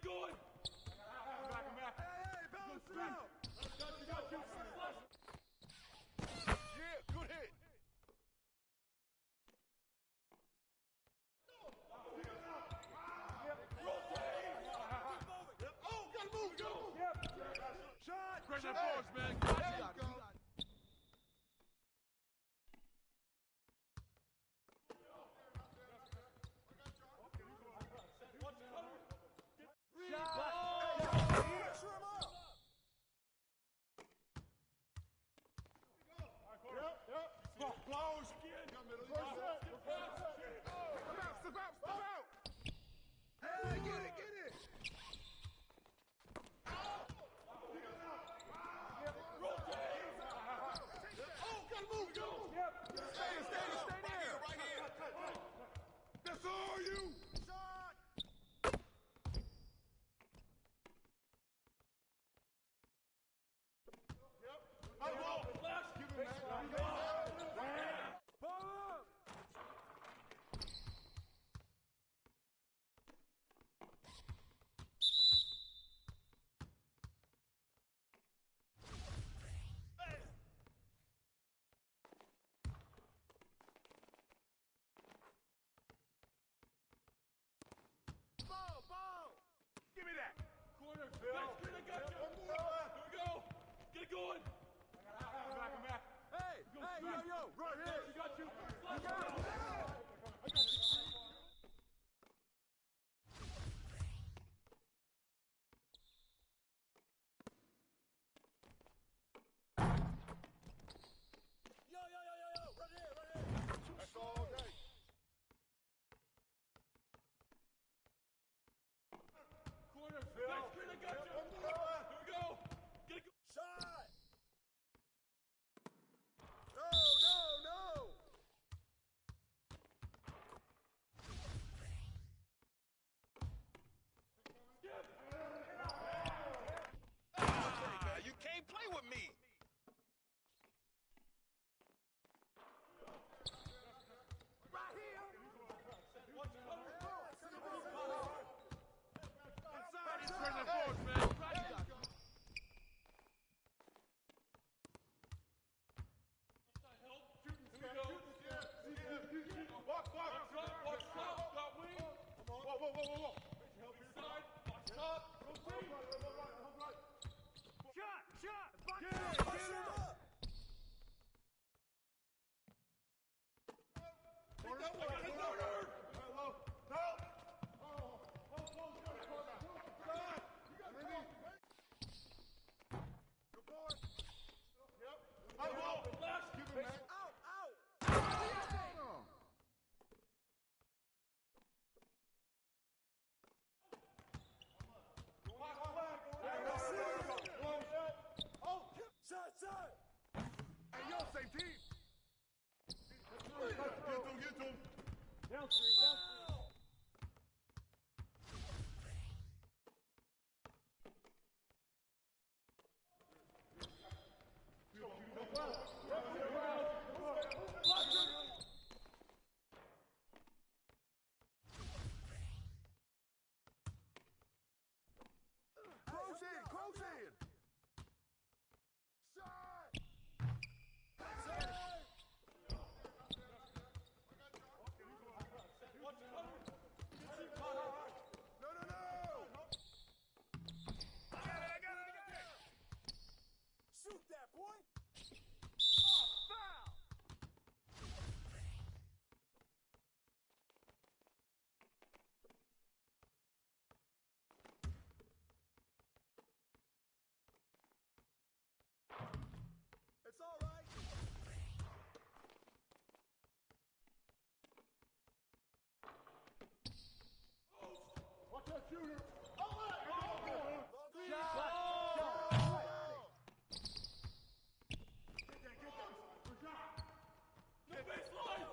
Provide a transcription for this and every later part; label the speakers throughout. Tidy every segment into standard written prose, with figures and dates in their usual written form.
Speaker 1: going!
Speaker 2: Back him back.
Speaker 3: Hey, balance it out!
Speaker 1: Got you!
Speaker 3: Yeah, good hit! Oh, gotta move, go! Shot!
Speaker 2: Bring that
Speaker 3: Hey.
Speaker 2: force, man.
Speaker 3: There
Speaker 2: Got
Speaker 3: you
Speaker 2: you.
Speaker 3: go.
Speaker 2: Close again.
Speaker 3: Step out! Hey, get it! Oh, gotta move, go! Stay there! Right here! That's all you! Shot! Yep. I will! Give him that.
Speaker 2: Give me that.
Speaker 1: Corner, Phil! I got you! Here we go! Get it going!
Speaker 2: Back him back.
Speaker 3: Hey, yo, right here!
Speaker 1: You got you!
Speaker 3: I got you!
Speaker 1: Yo! Right here!
Speaker 3: That's all day.
Speaker 1: Corner, Phil! I got you! Here we go! Get it going!
Speaker 3: Shot! No!
Speaker 4: You can't play with me.
Speaker 3: Right here!
Speaker 2: Bring that force, man. Got you.
Speaker 3: Walk!
Speaker 1: Watch out! Got wing!
Speaker 3: Whoa!
Speaker 1: Inside! Watch out!
Speaker 3: Shot!
Speaker 1: Get it!
Speaker 3: Hey, yo, same team! Get to him!
Speaker 1: Down three!
Speaker 3: Close in! Shot! No! Shoot that, boy! Foul! It's all right. Watch that shooter.
Speaker 1: No baseline!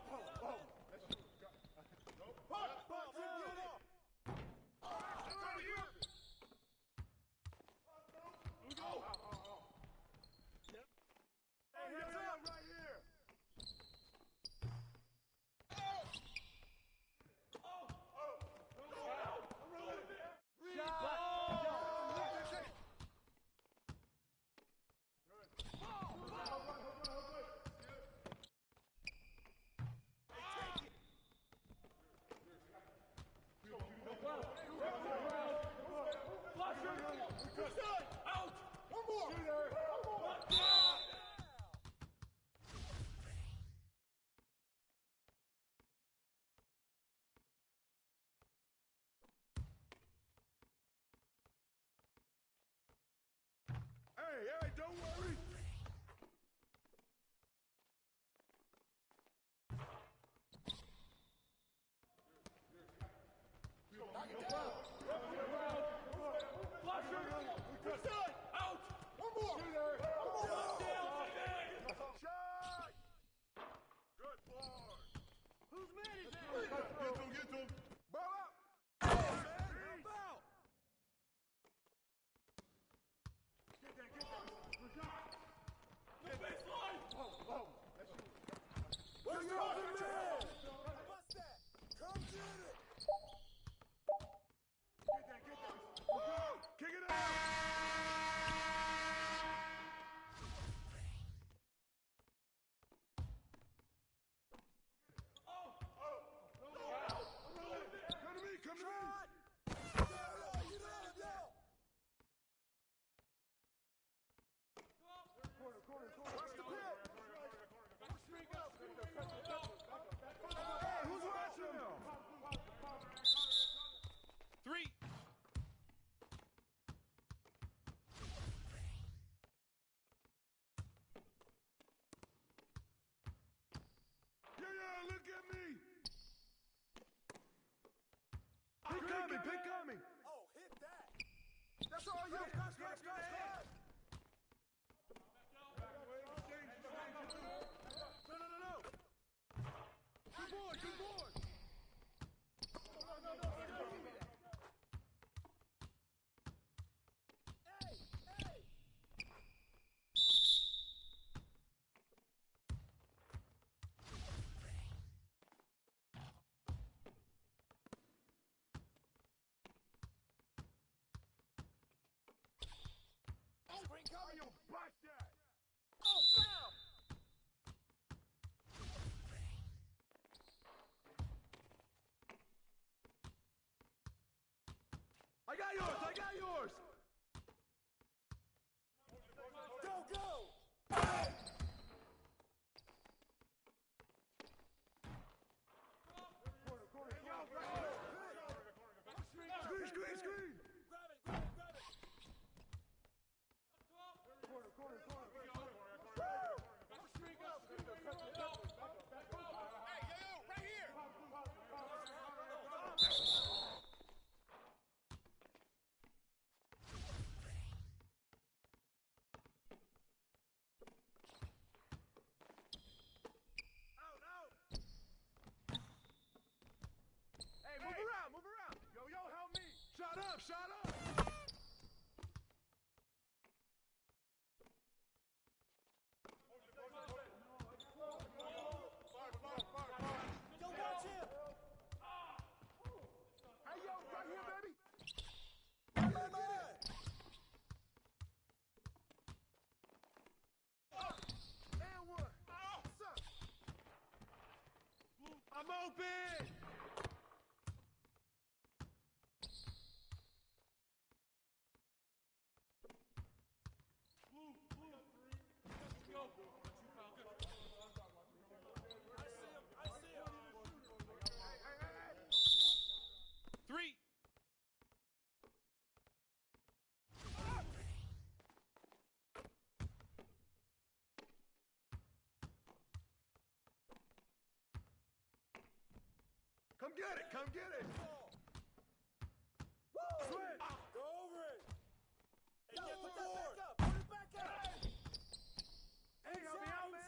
Speaker 3: Pick coming! Oh, hit that! That's all you! Scratch! No! Good board! Cover your bust that! Oh, foul! I got yours! Go! Screen! Grab it! Move around! Yo, help me! Shut up! Yo, watch him! Hey, yo, right here, baby! Man! And one! What's up? I'm open!
Speaker 1: Three.
Speaker 3: Come get it! Woo! Switch! Go over it! Hey, put that back up! Put it back up! Hey, help me out, man!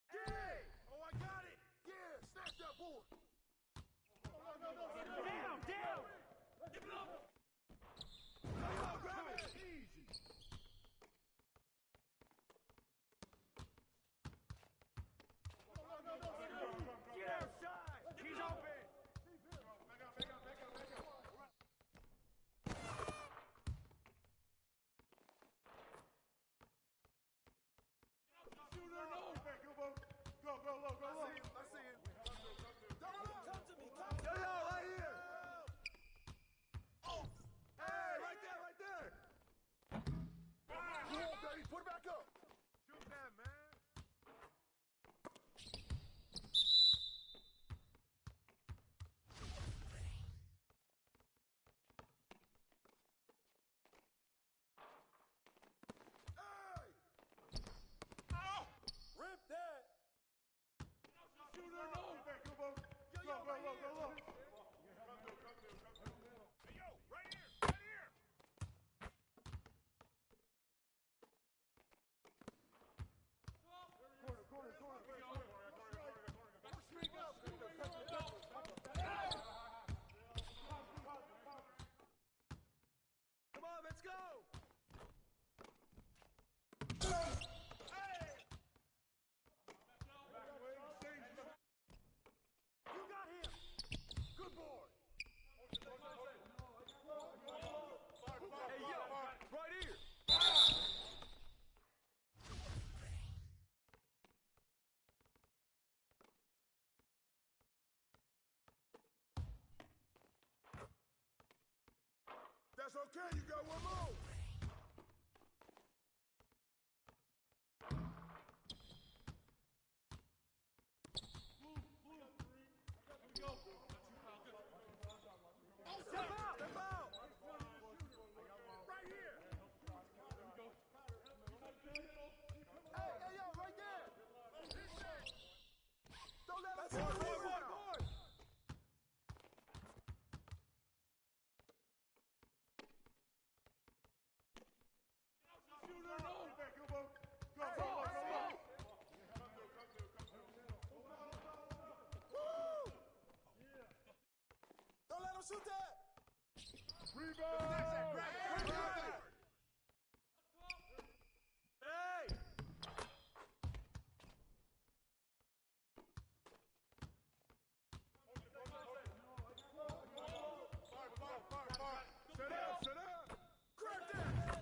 Speaker 3: Get it! Oh, I got it! Yeah, snatch that board! Down! Give it up! Grab it! Easy! Get outside! He's open! Back up! Shooter, no! Go low! I see him! Come to me! Yo, right here! Oh! Hey, right there! Come on, baby, put it back up! Shoot that, man! Rip that! Shooter, no! Go! Hey, yo, right here! Corner. Come on, let's go! You got him! Good boy! Hey, yo! Right here! That's okay, you got one more! Step out! Right here! Hey, yo, right there! Don't let him board! shoot that! Hey!
Speaker 2: Sit up!
Speaker 3: Crack that!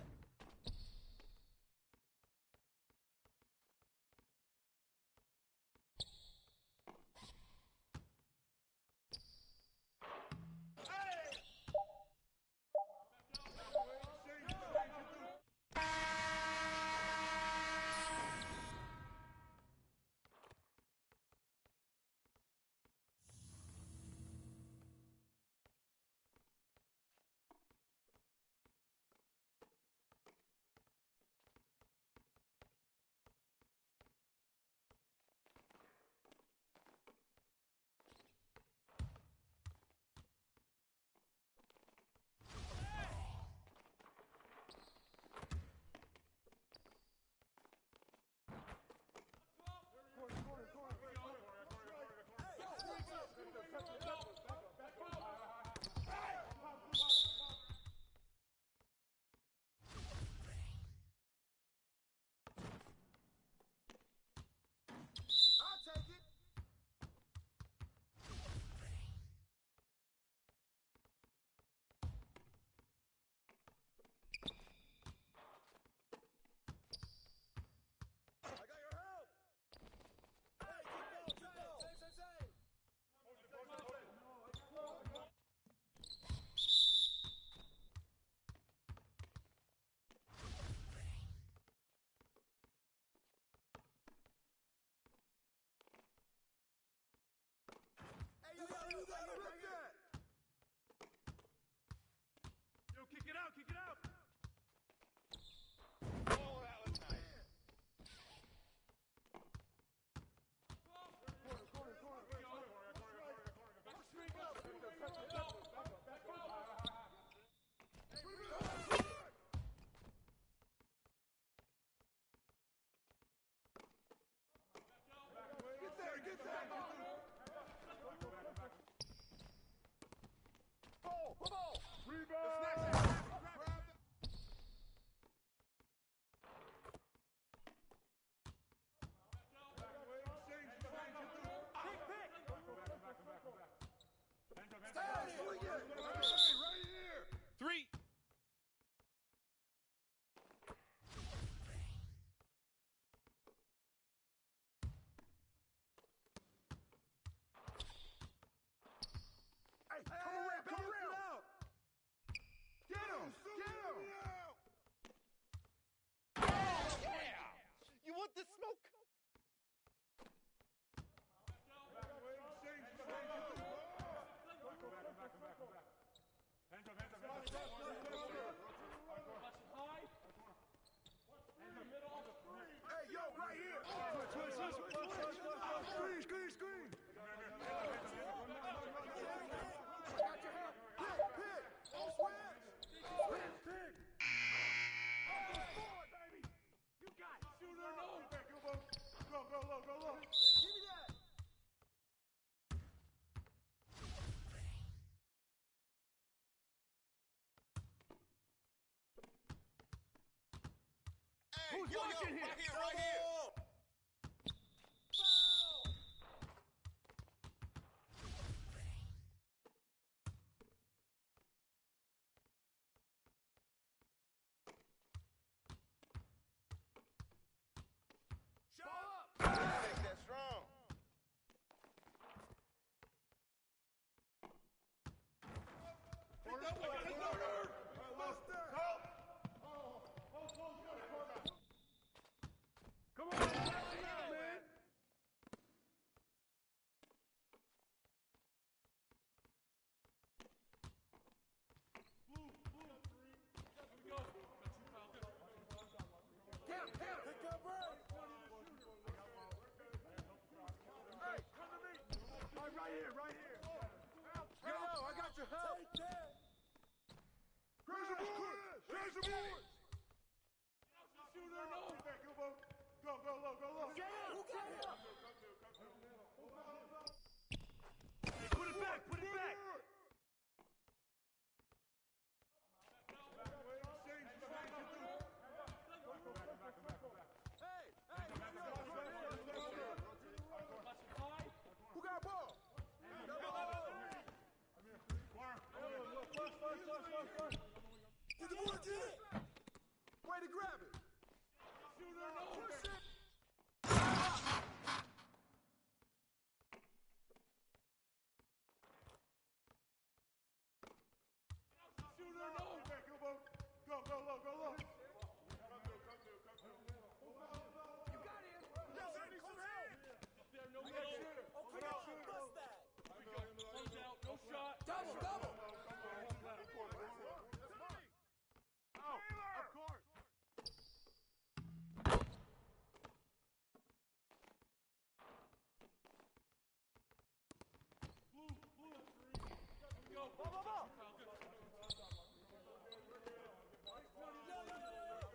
Speaker 3: I'll take it. I got your help. Hey, keep going. Same. Hey, you got that.
Speaker 2: Yo, kick it out, kick it out!
Speaker 3: Oh, that was nice.
Speaker 2: Get there!
Speaker 3: Ball!
Speaker 2: Right here!
Speaker 1: 3.
Speaker 2: Hey, come around! Get him!
Speaker 3: You want the smoke?
Speaker 2: Hey, yo, right here! Screen! Go low!
Speaker 3: Give me that.
Speaker 2: Who's watching here?
Speaker 3: Right here. That's strong.
Speaker 2: Come on, man! Right here!
Speaker 3: Yo, I got your help. Take that.
Speaker 2: Crash the board! Shooter, no! Go low!
Speaker 3: Get him. Who got him?
Speaker 2: Put it back!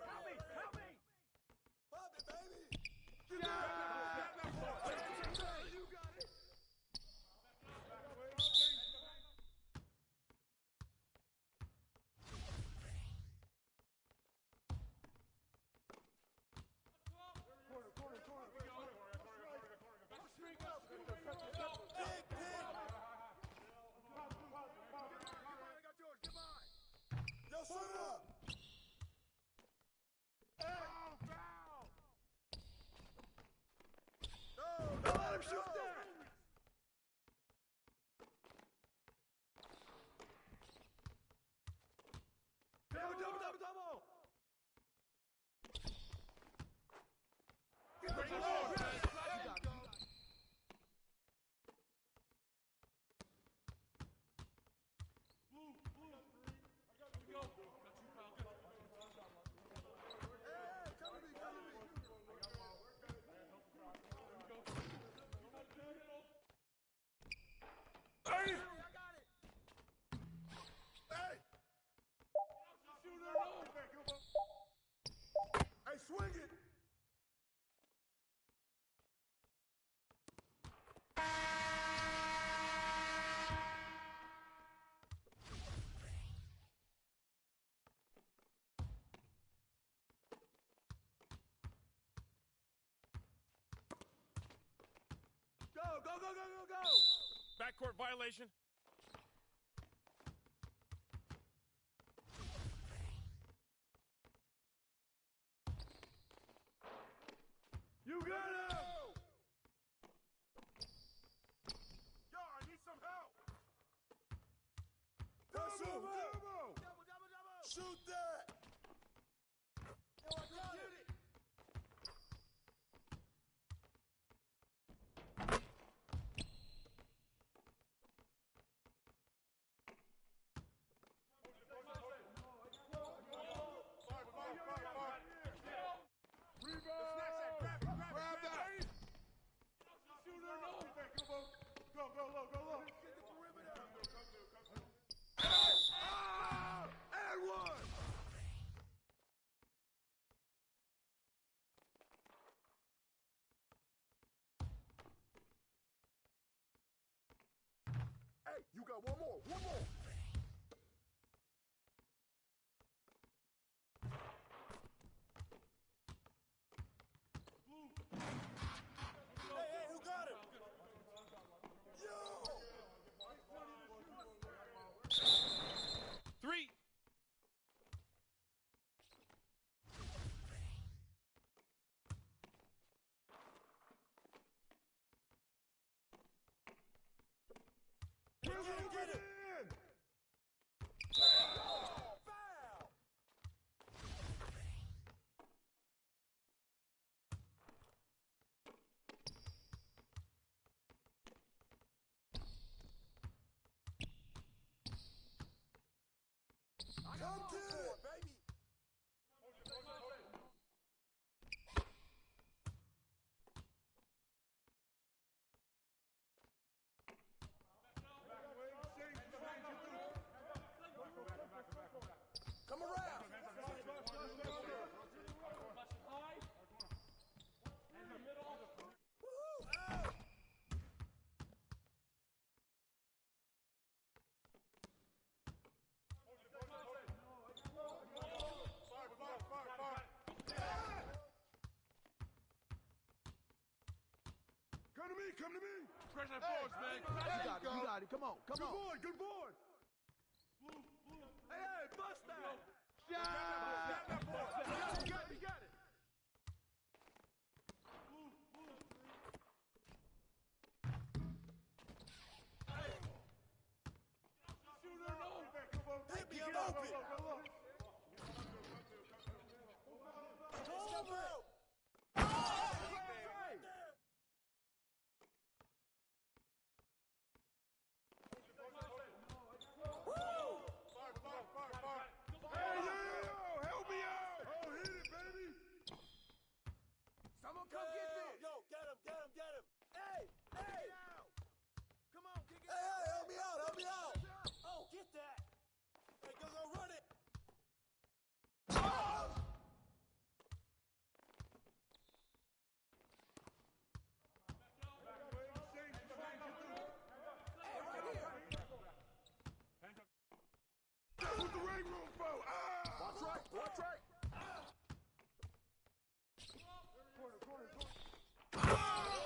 Speaker 3: Help me! Help me!
Speaker 2: Pop it, baby!
Speaker 3: You got it!
Speaker 2: You got it! Yo, shut up!
Speaker 3: Don't let him shoot that! Double! Get the ball!
Speaker 2: Hey, swing it!
Speaker 3: Go!
Speaker 1: Backcourt violation.
Speaker 3: You got him!
Speaker 2: Yo, I need some help! Double! Shoot that! Yo, I got it! Grab that! Go low!
Speaker 3: And one!
Speaker 2: Hey, you got one more! Hey, who got him? Yo!
Speaker 1: 3.
Speaker 2: Get it! Foul! Come to it, baby! Come around! Woo-hoo! Out!
Speaker 3: Come to me!
Speaker 1: Pressure that boards, man.
Speaker 3: You got it. Come on. Good board. Hey, bust that! Shot! You got it.
Speaker 2: Hit me, I'm open! Step out!
Speaker 3: Help me out! Oh, hit it, baby! Someone come get this!
Speaker 2: Yo, get him! Hey!
Speaker 3: Come on, kick it
Speaker 2: Hey, help me out!
Speaker 3: Watch right. Corner.
Speaker 2: Good finish.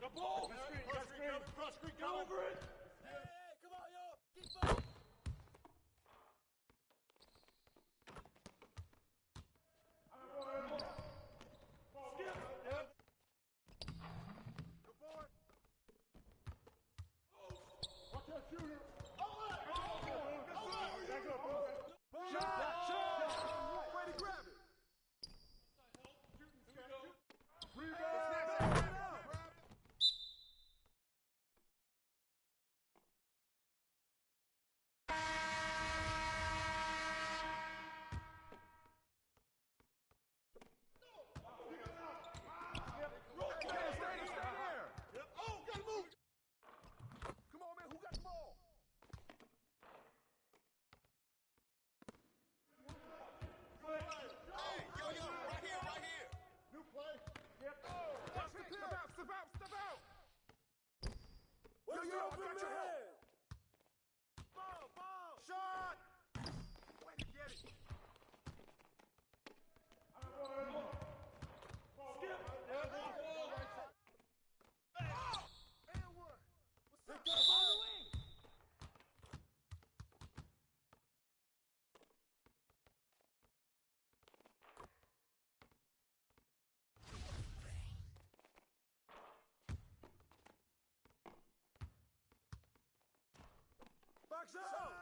Speaker 1: The ball!
Speaker 3: Cross screen coming, cross screen
Speaker 1: Get
Speaker 3: coming.
Speaker 1: over it!
Speaker 3: Hey, come on, yo! Keep up!
Speaker 1: Skip!
Speaker 3: Yep. Good boy.
Speaker 1: Watch that shooter!
Speaker 3: Shot! Way to grab it!
Speaker 1: Rebound!
Speaker 3: Box out!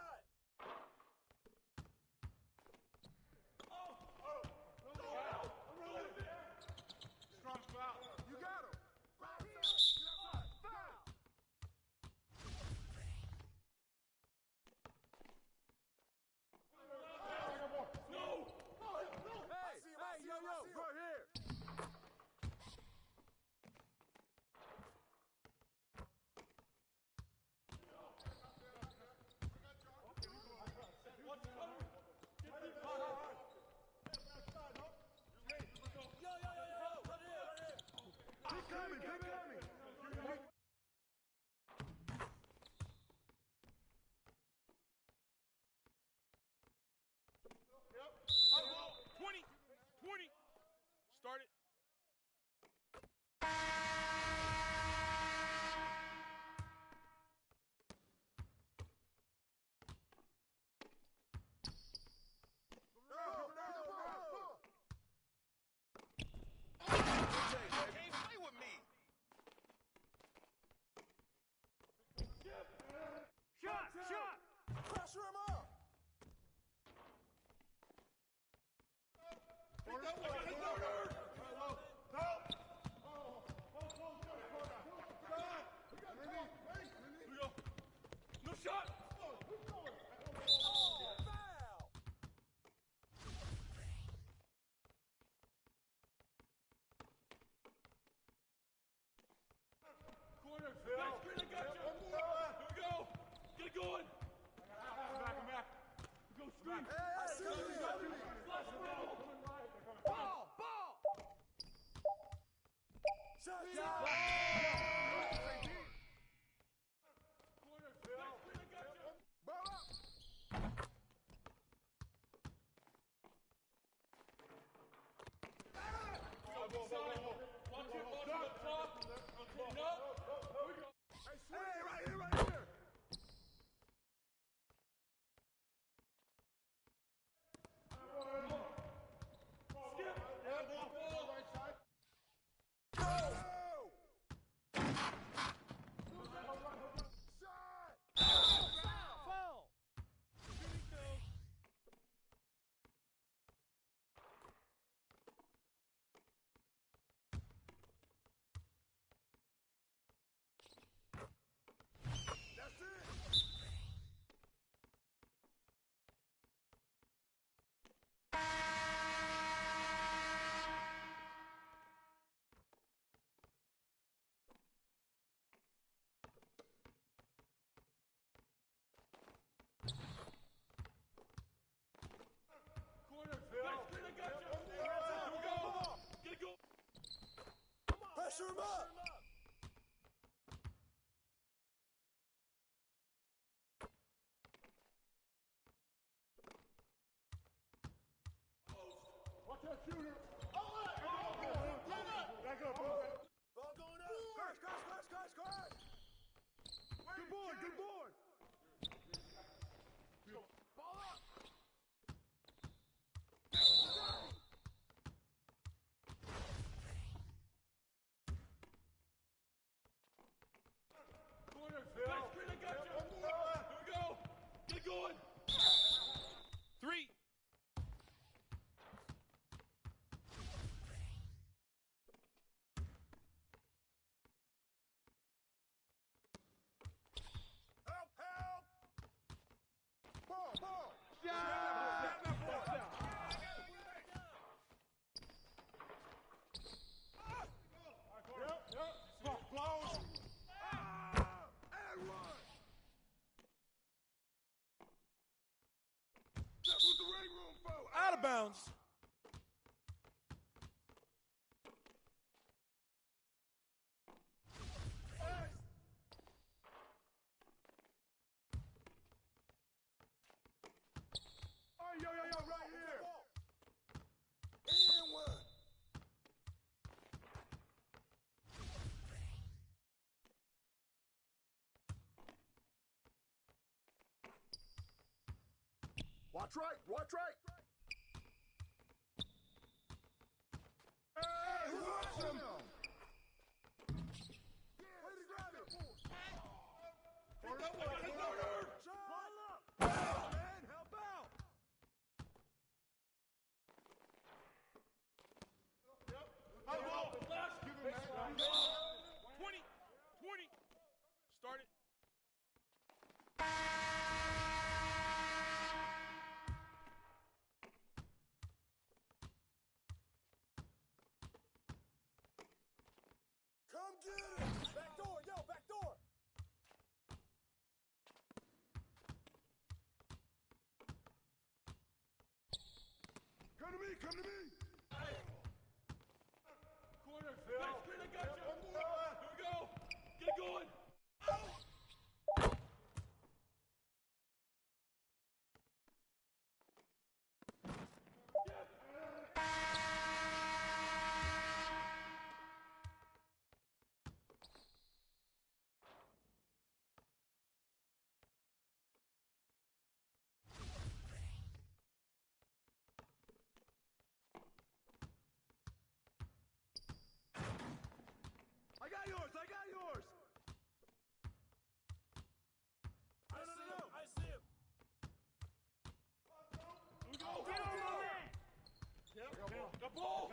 Speaker 1: Strong foul.
Speaker 3: You got him! Foul!
Speaker 1: No!
Speaker 3: Hey, yo, right here!
Speaker 1: Yep. 20! 20! Start it.
Speaker 2: Can't play with me.
Speaker 3: Shot! Pressure him up!
Speaker 1: No shot!
Speaker 3: Foul!
Speaker 1: Corner! Back screen, I got you! Here we go! Get it going! I'm back. Go screen!
Speaker 3: I see you!
Speaker 1: Flash ball!
Speaker 3: Ball! Shot!
Speaker 1: Corner! Back screen, I got you!
Speaker 3: Ball up!
Speaker 1: Watch it up top! Clean up!
Speaker 3: Hey, right here!
Speaker 1: Skip! Ball! Right side!
Speaker 3: Go! Shot! Foul! That's it!
Speaker 1: Corner! Back screen, I got you! Here we go! Get it going!
Speaker 3: Pressure him up!
Speaker 1: Watch that shooter!
Speaker 3: Ball going up! Cross! bombs!
Speaker 1: Hey, yo, right here!
Speaker 3: And one!
Speaker 1: Watch right! Watch right! Hey, watch him!
Speaker 3: Way to grab it!
Speaker 1: I got a corner!
Speaker 3: Pull up! Man, help out!
Speaker 1: How about last? Give him, man.
Speaker 2: 20! 20! Start it.
Speaker 3: Come get it! Back door, yo, back door!
Speaker 1: Come to me! Come to me!
Speaker 2: Corner.
Speaker 1: Phil.
Speaker 2: Next screen, I got you.
Speaker 1: Phil.
Speaker 2: Here we go. Get it going.
Speaker 1: I got yours! I got yours!
Speaker 3: No. I see him!
Speaker 1: Go! Get over there!
Speaker 2: The ball.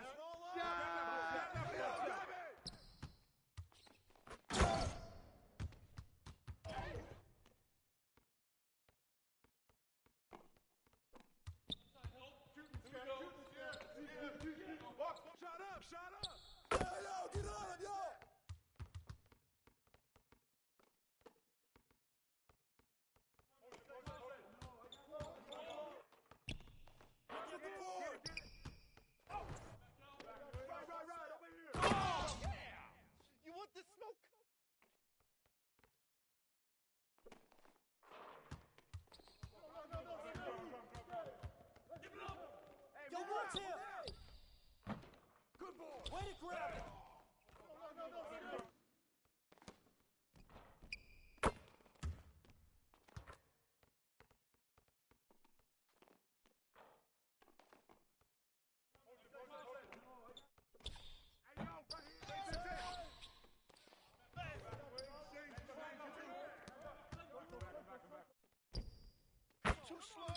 Speaker 1: Shut up!
Speaker 3: Yo, get on him, yo! Get the board!
Speaker 1: Right, over here!
Speaker 2: You want the smoke?
Speaker 3: Yo, watch him!
Speaker 1: Good boy!
Speaker 3: Way to grab it!
Speaker 1: Too slow!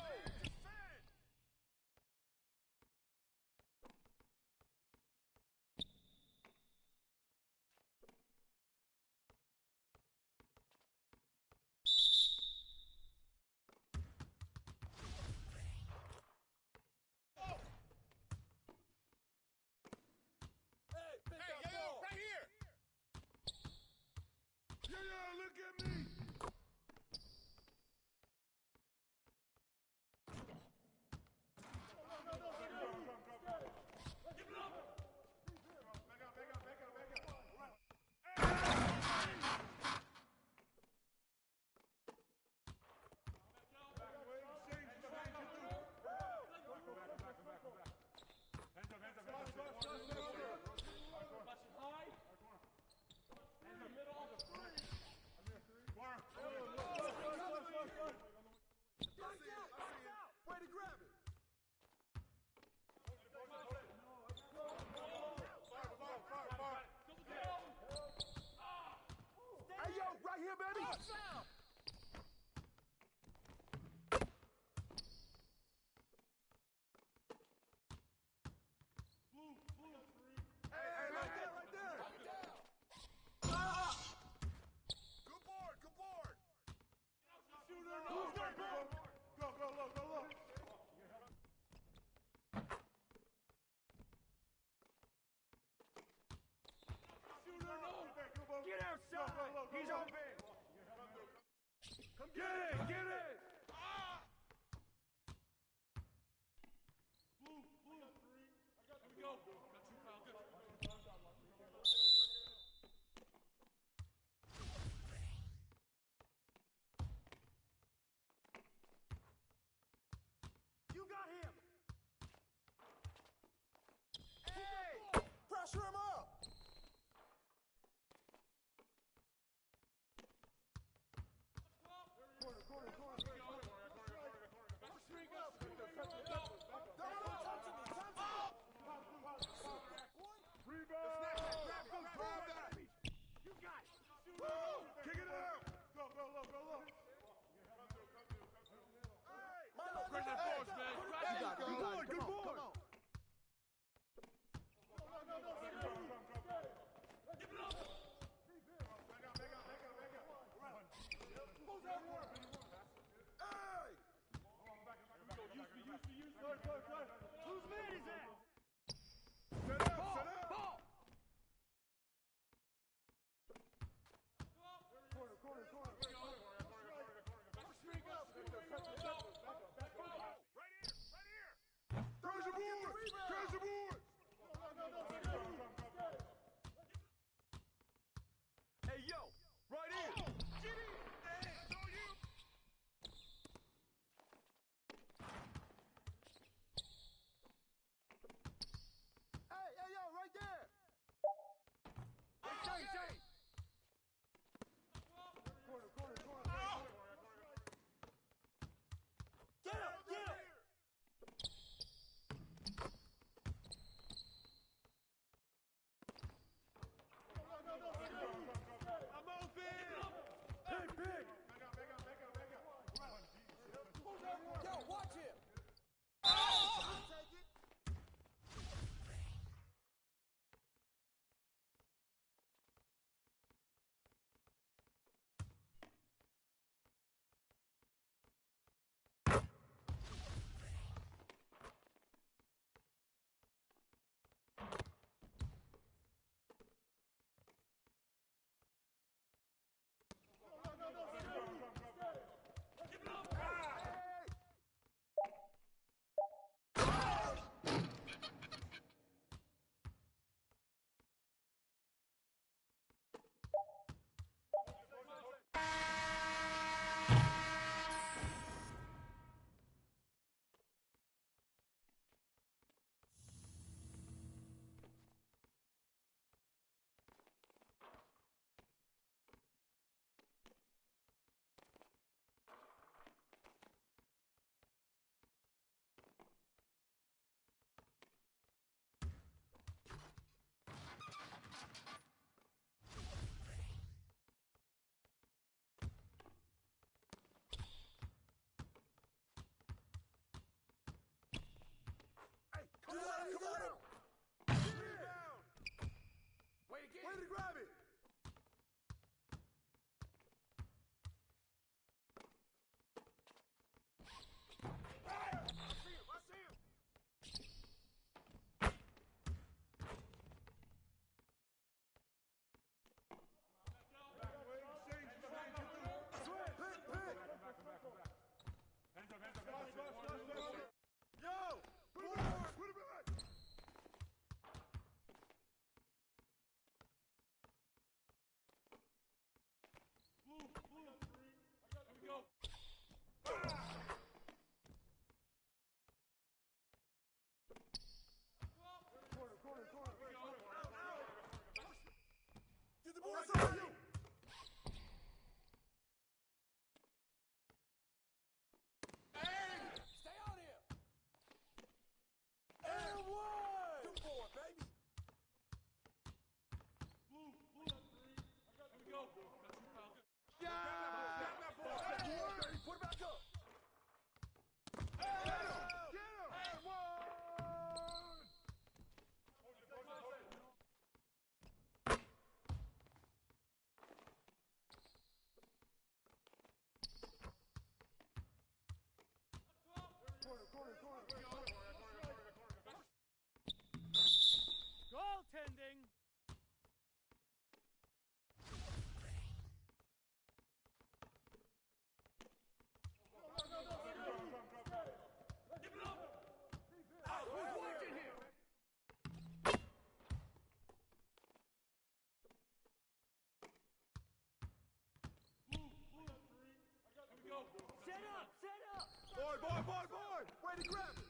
Speaker 3: Hey, pick
Speaker 2: Hey,
Speaker 3: up
Speaker 2: yo,
Speaker 3: ball!
Speaker 2: right here.
Speaker 1: Yeah, look at me!
Speaker 3: Way to grab it!
Speaker 1: Hey, yo, right here, baby! Hey, right there!
Speaker 3: Good board, good board!
Speaker 1: Go low! Get outside! He's open! Come get it! Get it!
Speaker 3: Good boy, good boy. Come on.
Speaker 2: Whose man is that?
Speaker 3: Set up, set up.
Speaker 2: Ball!
Speaker 3: Corner. Right here. Treasure board. Hey, yo, right here. Get in. That's on you. Hey, yo, right there. Hey, Jay. Corner. Get him. I'm open. Big. Yo, watch him. Take it. Come on. Rebound. Way to grab it. I see him. Yo! Put it back!
Speaker 1: Blue. Here we go.
Speaker 3: Corner. Get the ball on you! Stay on him! And one! Good boy, baby!
Speaker 1: Blue. Here we go.
Speaker 3: Yeah! Grab that ball! Put it back up! Get him! And one! Corner.
Speaker 2: Goaltending!
Speaker 3: Who's watching him?
Speaker 1: Blue. Here we go.
Speaker 2: Set up!
Speaker 3: Boy! Way to grab it!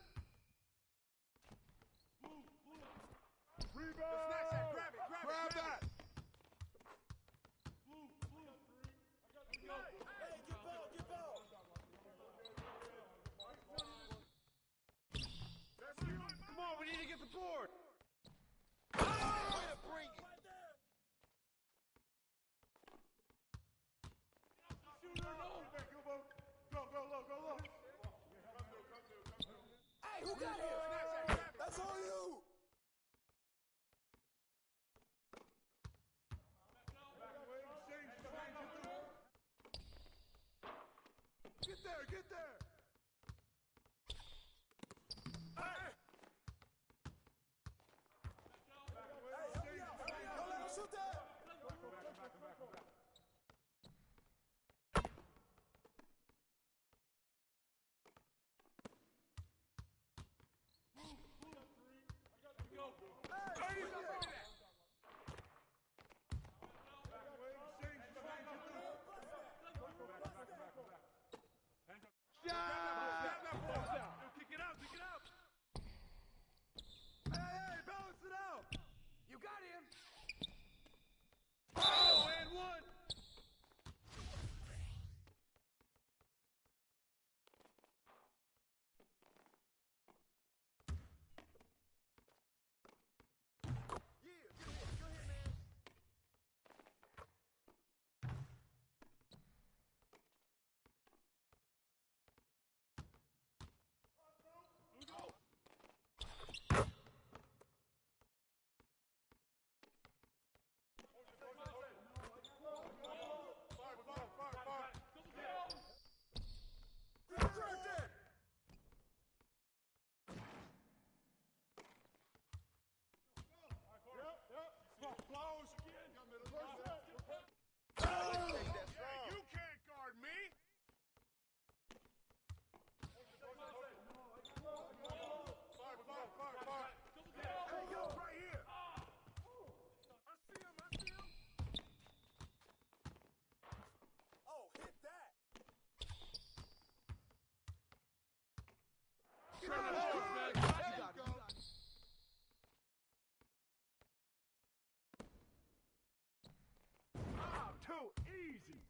Speaker 1: Blue.
Speaker 3: Rebound! The snack shack, grab it! Grab that!
Speaker 1: Blue. Here we go.
Speaker 3: Hey, get ball! Come on, we need to get the board! Way to bring it! Right there!
Speaker 1: Shooter, no.
Speaker 3: Go low!
Speaker 2: Hey,
Speaker 3: Who got him? That's all you! Get there, get there! Hey! Hey, help me out! Don't let him shoot that!
Speaker 1: Too easy.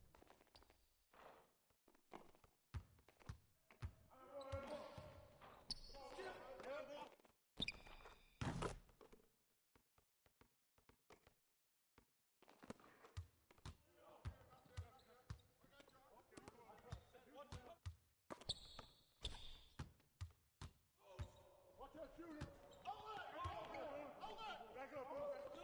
Speaker 1: Watch that shooter. Back up. Close.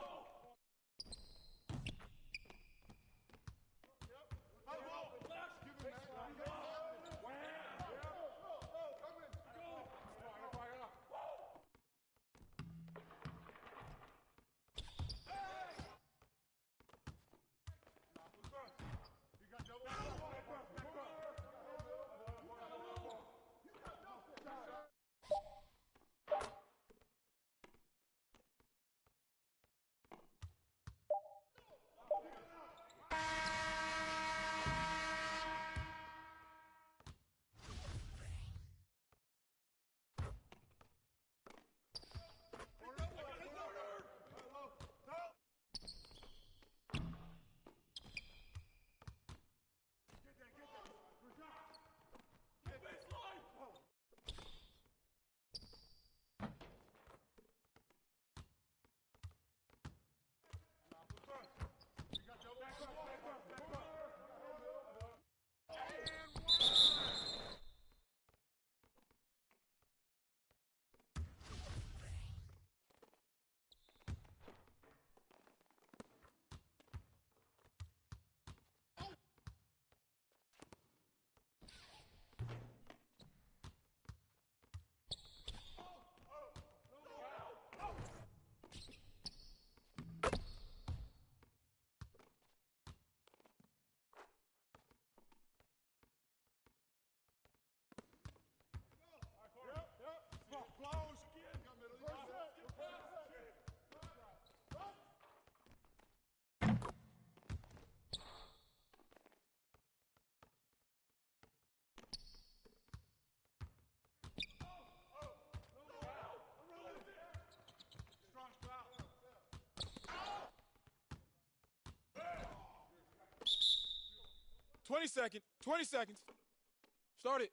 Speaker 2: 20 seconds. 20 seconds. Start it.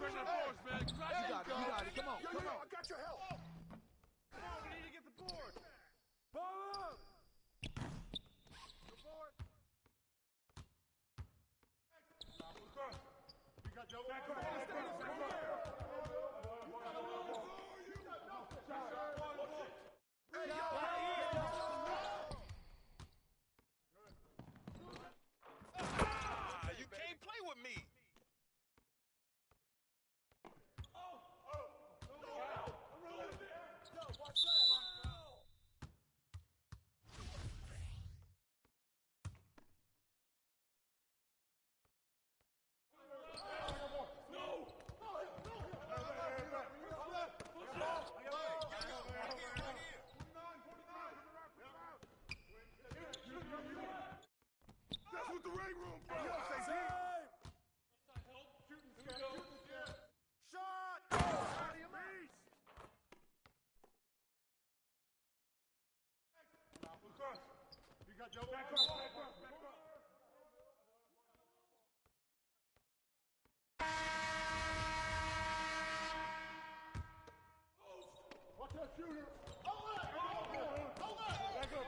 Speaker 1: Bring the boards, man.
Speaker 3: You got it. Come on, come on.
Speaker 2: I got your help.
Speaker 1: Come on, we need to get the board.
Speaker 3: Ball up.
Speaker 1: The board.
Speaker 2: You got double. Back
Speaker 1: You can't play with me.
Speaker 2: That's what the ring room for.
Speaker 3: Shot.
Speaker 2: You got double. Back cross. Watch that shooter. Back up.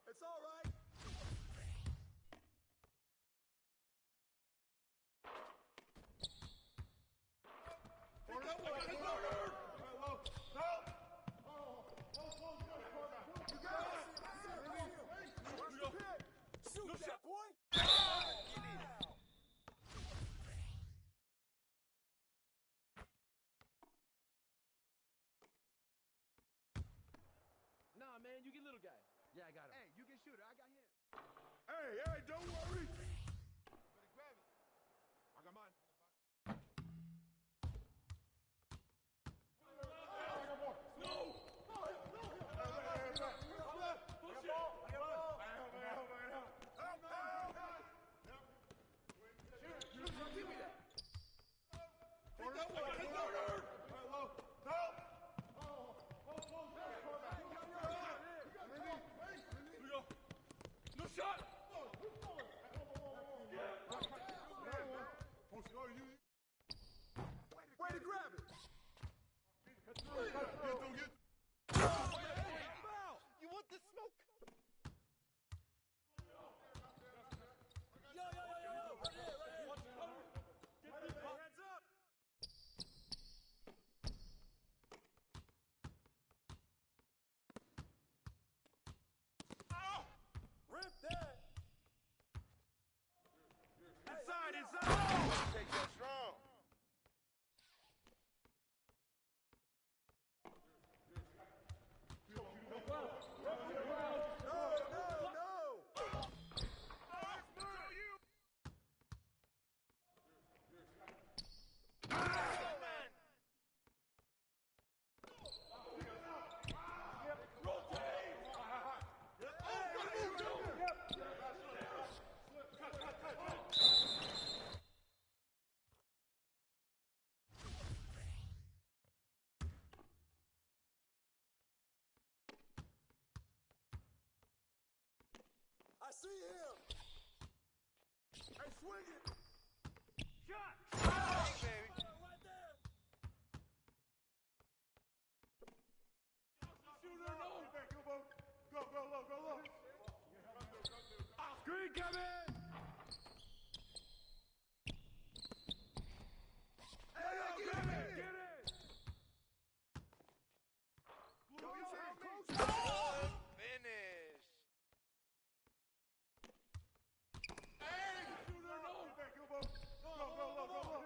Speaker 3: It's all right. Shoot that boy.
Speaker 4: Nah, man, you get little guy. Yeah, I got him.
Speaker 3: Hey, you get shooter. I got him.
Speaker 2: Hey, don't worry. I got mine.
Speaker 1: No shot.
Speaker 3: Way to grab it.
Speaker 4: You want the smoke?
Speaker 3: Yo. Right here. Hands up. Rip that.
Speaker 1: Inside. Take that strong.
Speaker 3: No. I see him.
Speaker 2: Hey, swing it.
Speaker 1: Shot.
Speaker 4: Hey, baby.
Speaker 3: Right there.
Speaker 1: Shooter, no.
Speaker 2: Go low.
Speaker 1: Screen coming. Get it.
Speaker 4: Finish.
Speaker 1: Shooter, no.
Speaker 2: Go low.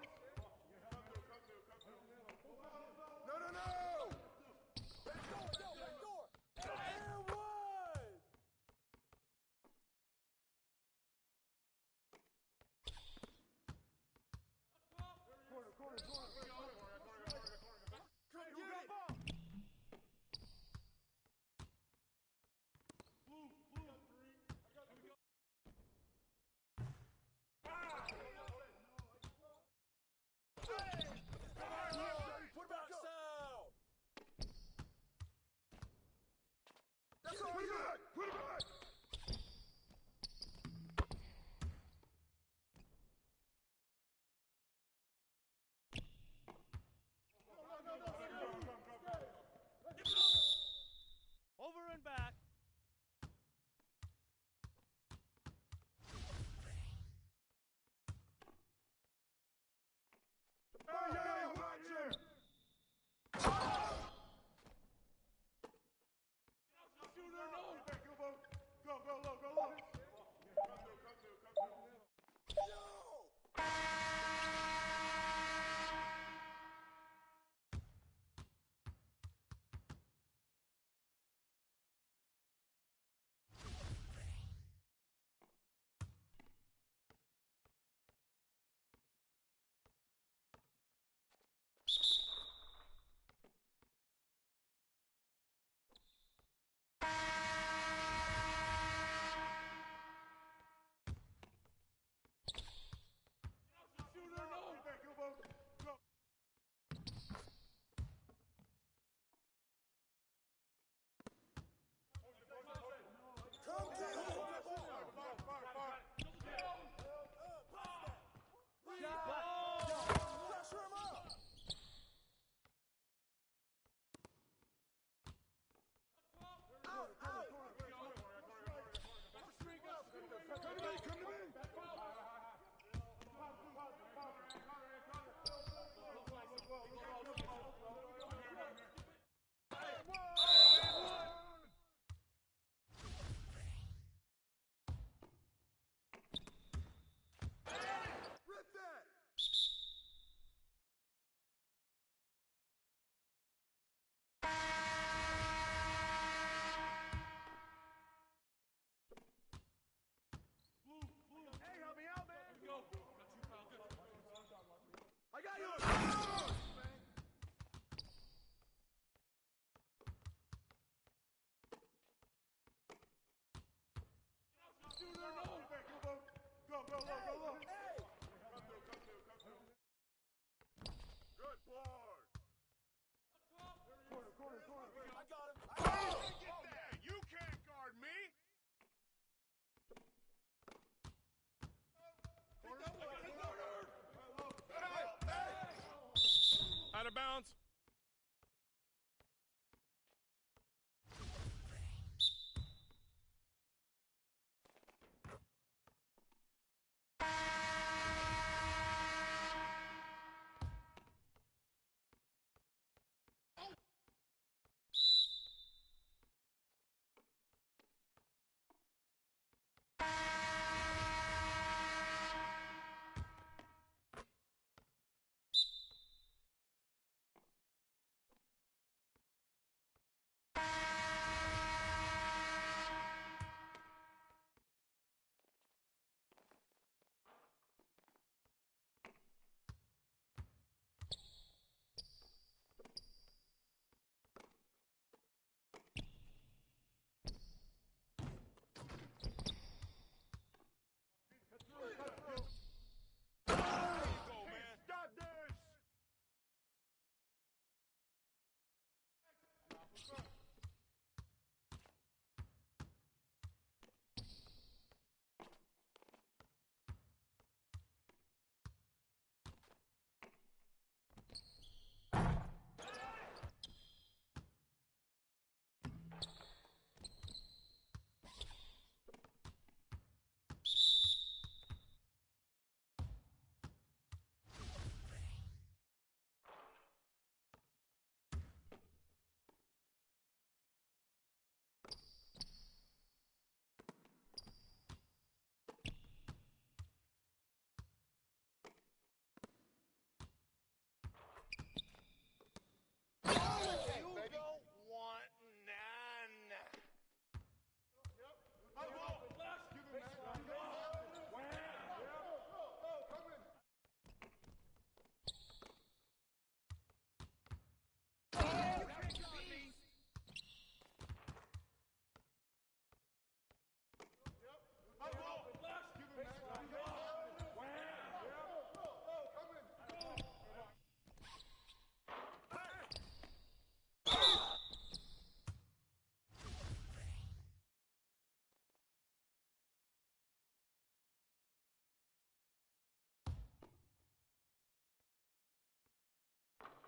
Speaker 1: of bounds.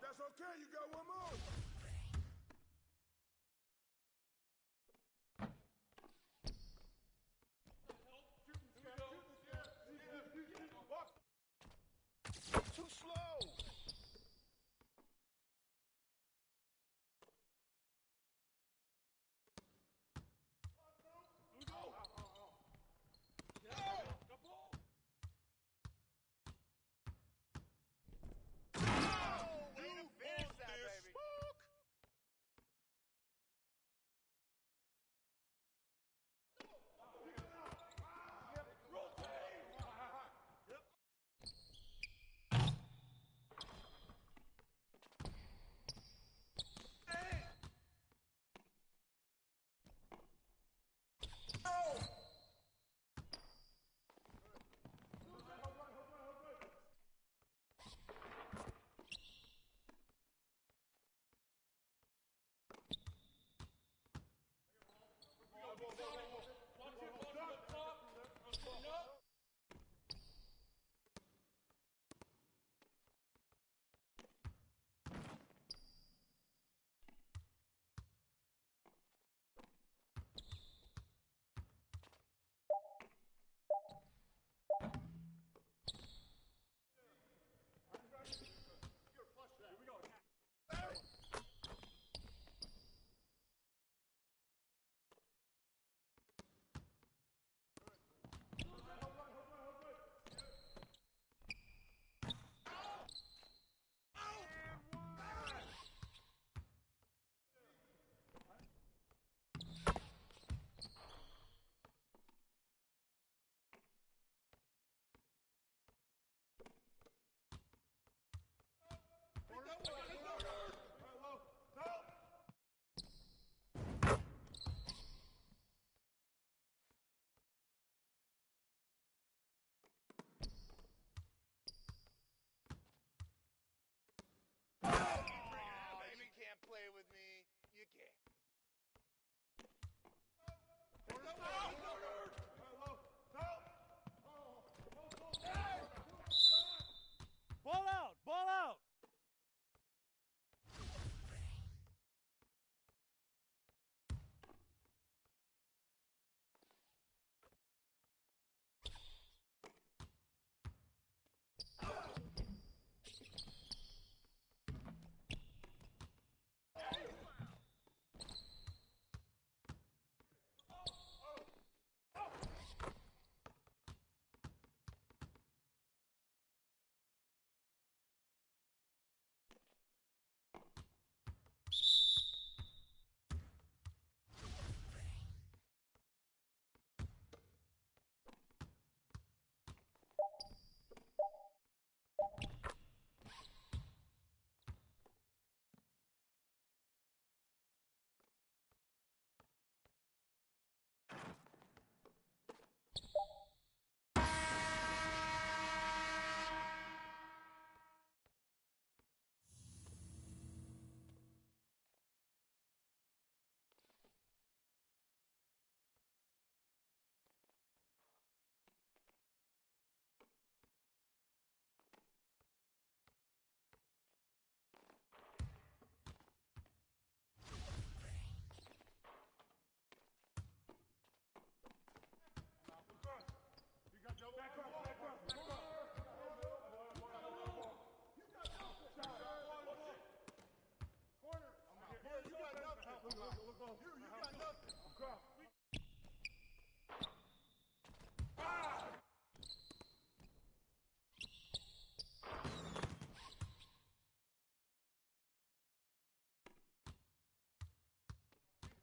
Speaker 3: That's okay, you got one more.
Speaker 1: Too slow.
Speaker 4: Way to finish that, baby.
Speaker 3: You got nothing.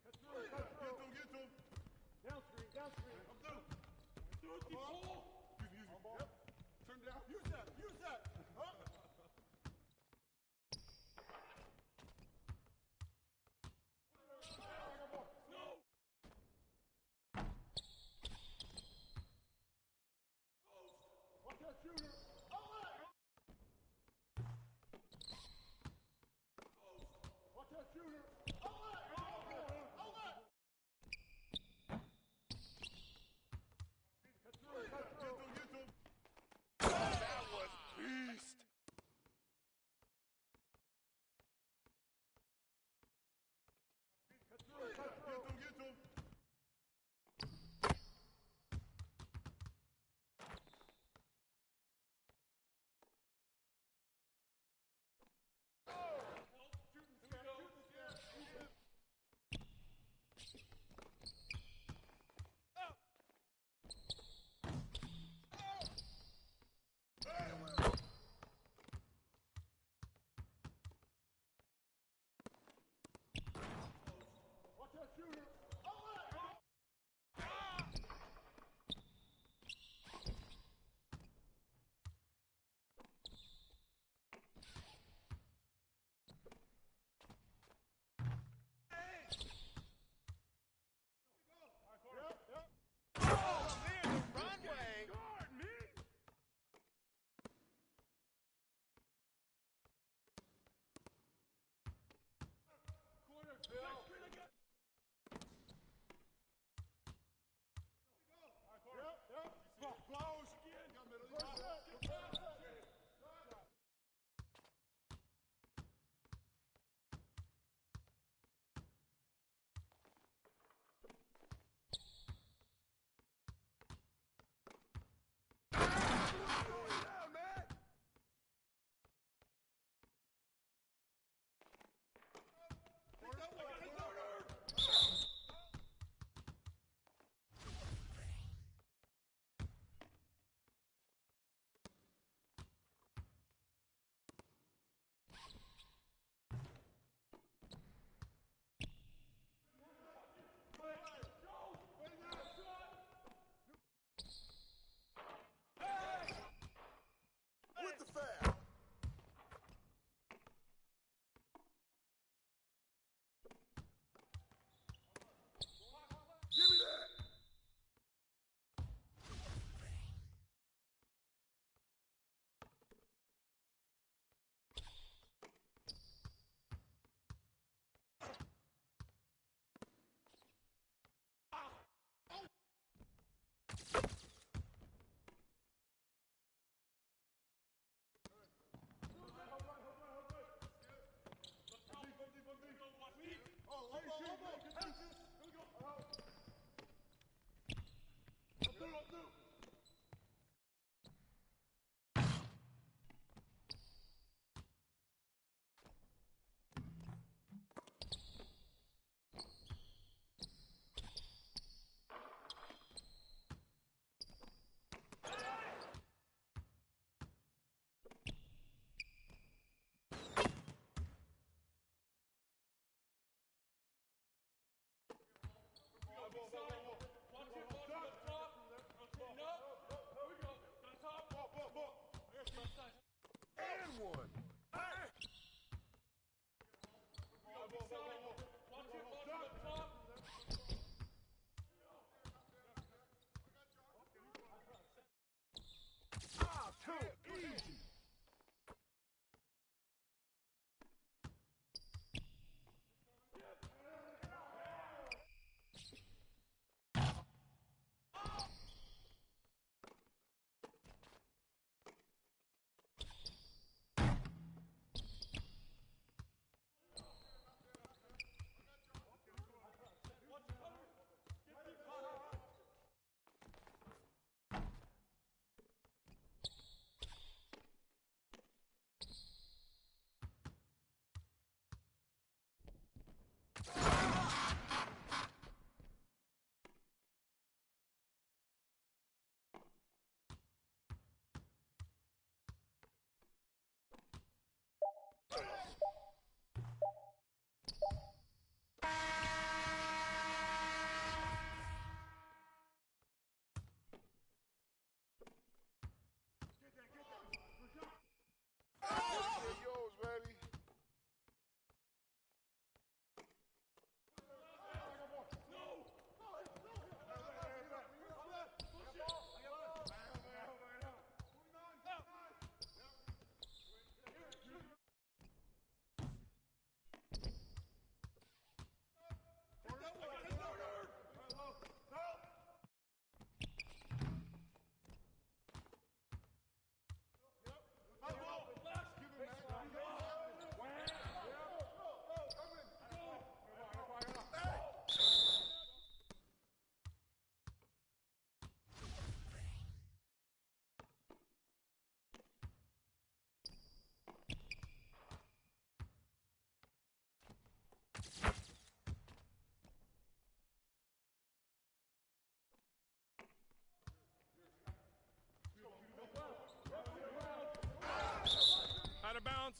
Speaker 1: Get to him.
Speaker 3: Downstream.
Speaker 1: I'm through. Come on. Use it. Yep. Turn down.
Speaker 3: Use that. Huh? Watch that shooter. Watch that shooter.
Speaker 1: Get to him.
Speaker 4: That was beast.
Speaker 1: Get to him.
Speaker 3: Watch that shooter.
Speaker 4: Oh, man, the runway.
Speaker 1: Corner, Phil. Close again. Got middle.
Speaker 3: With the foul.
Speaker 1: Give me that.
Speaker 3: And one.
Speaker 1: Ah, too easy.
Speaker 4: of bounds.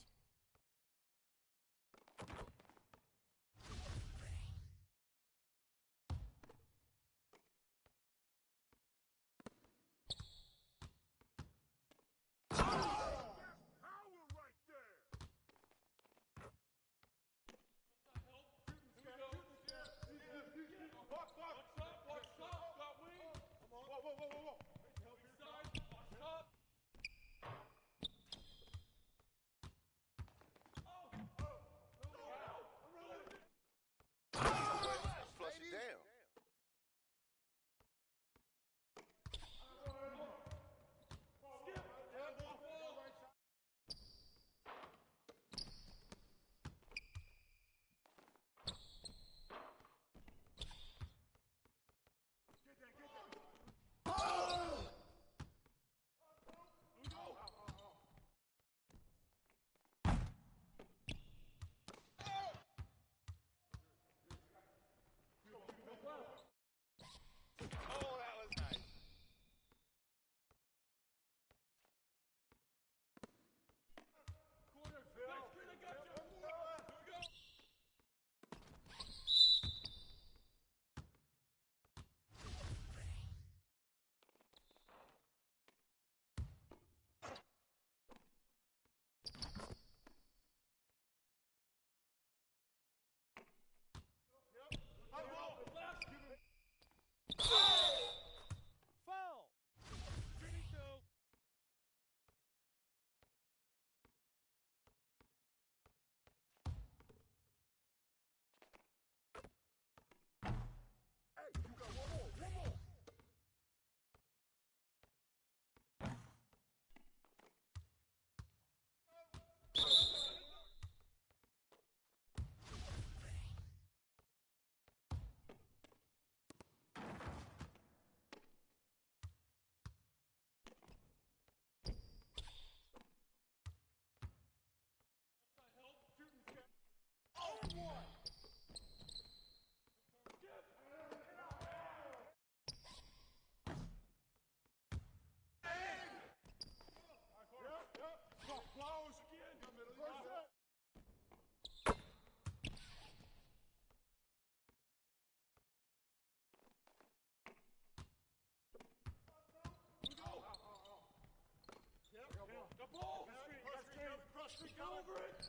Speaker 2: Flush it down.
Speaker 4: Oh, that was nice.
Speaker 3: Foul! 32.
Speaker 1: Hey, you got one more. Go over it!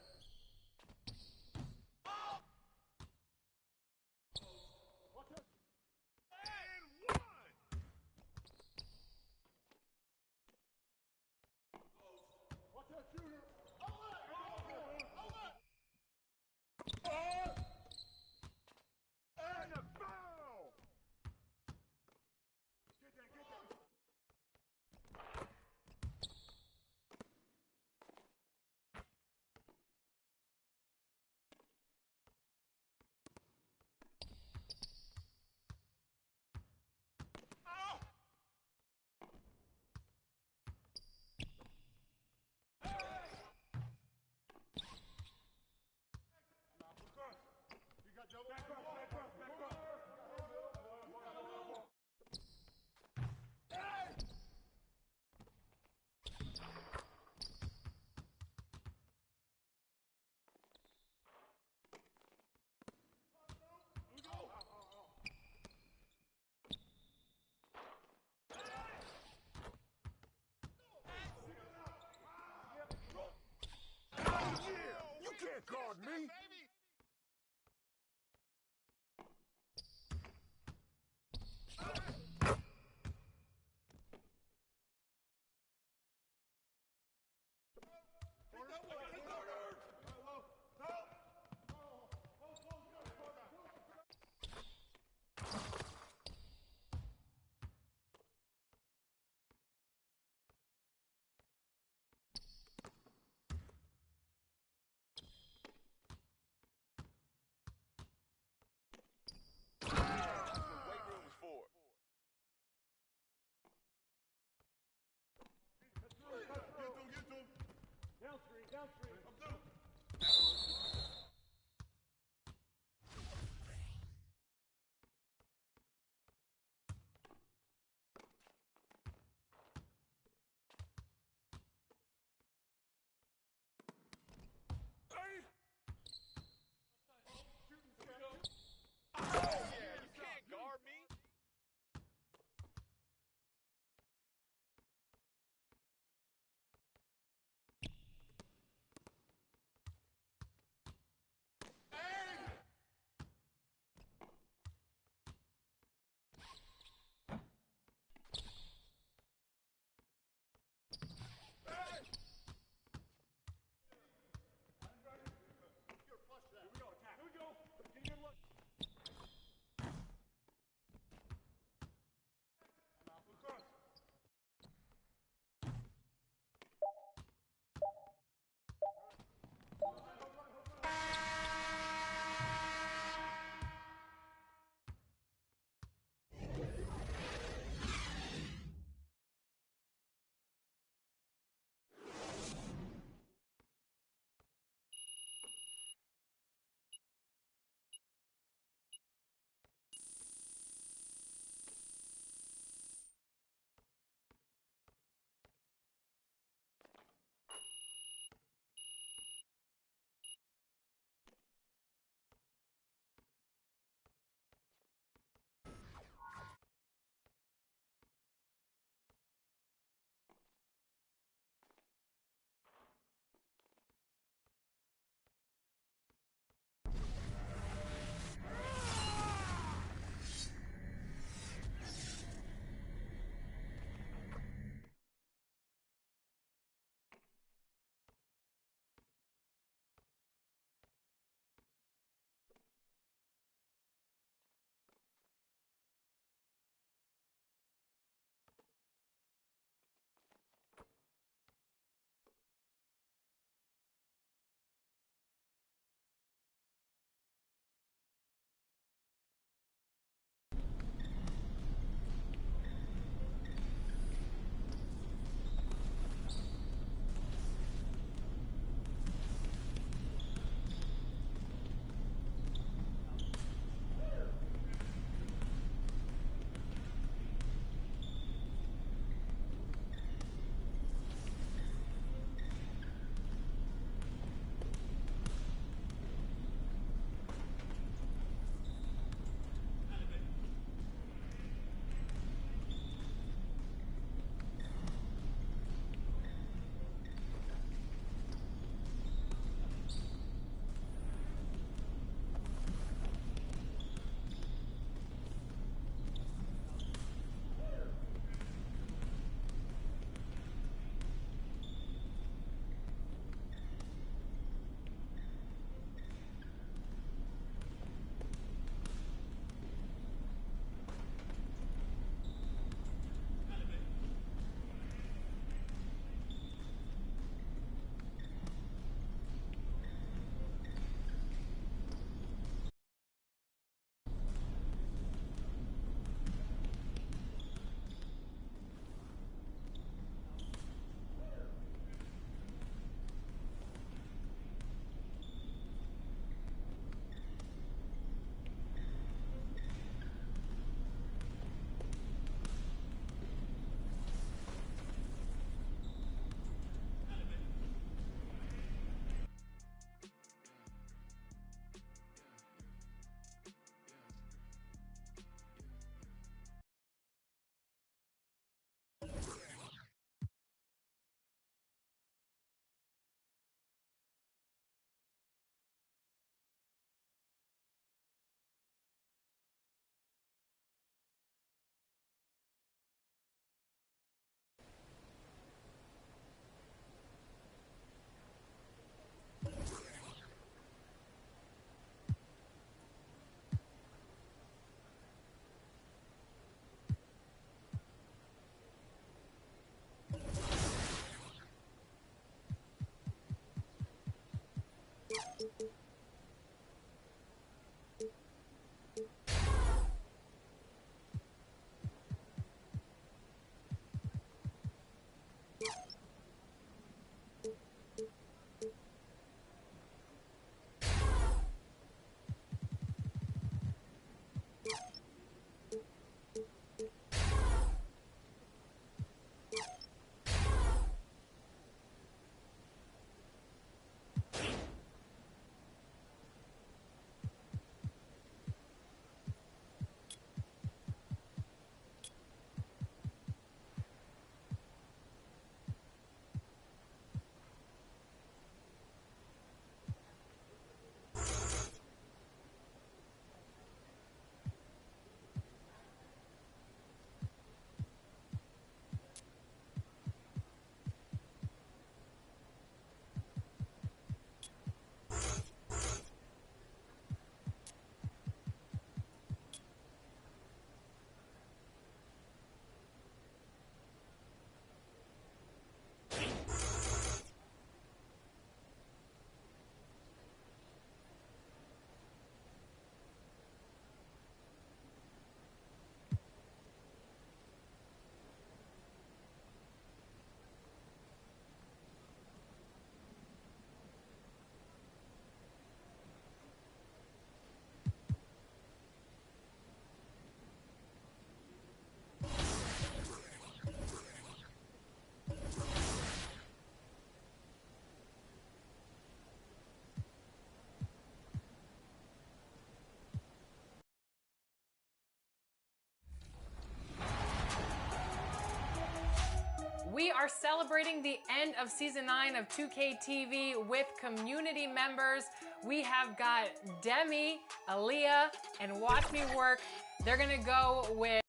Speaker 5: we are celebrating the end of season 9 of 2K TV with community members. We have got Demi, Aaliyah, and Watch Me Work. They're gonna go with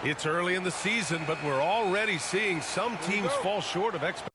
Speaker 6: It's early in the season, but we're already seeing some teams fall short of expectations.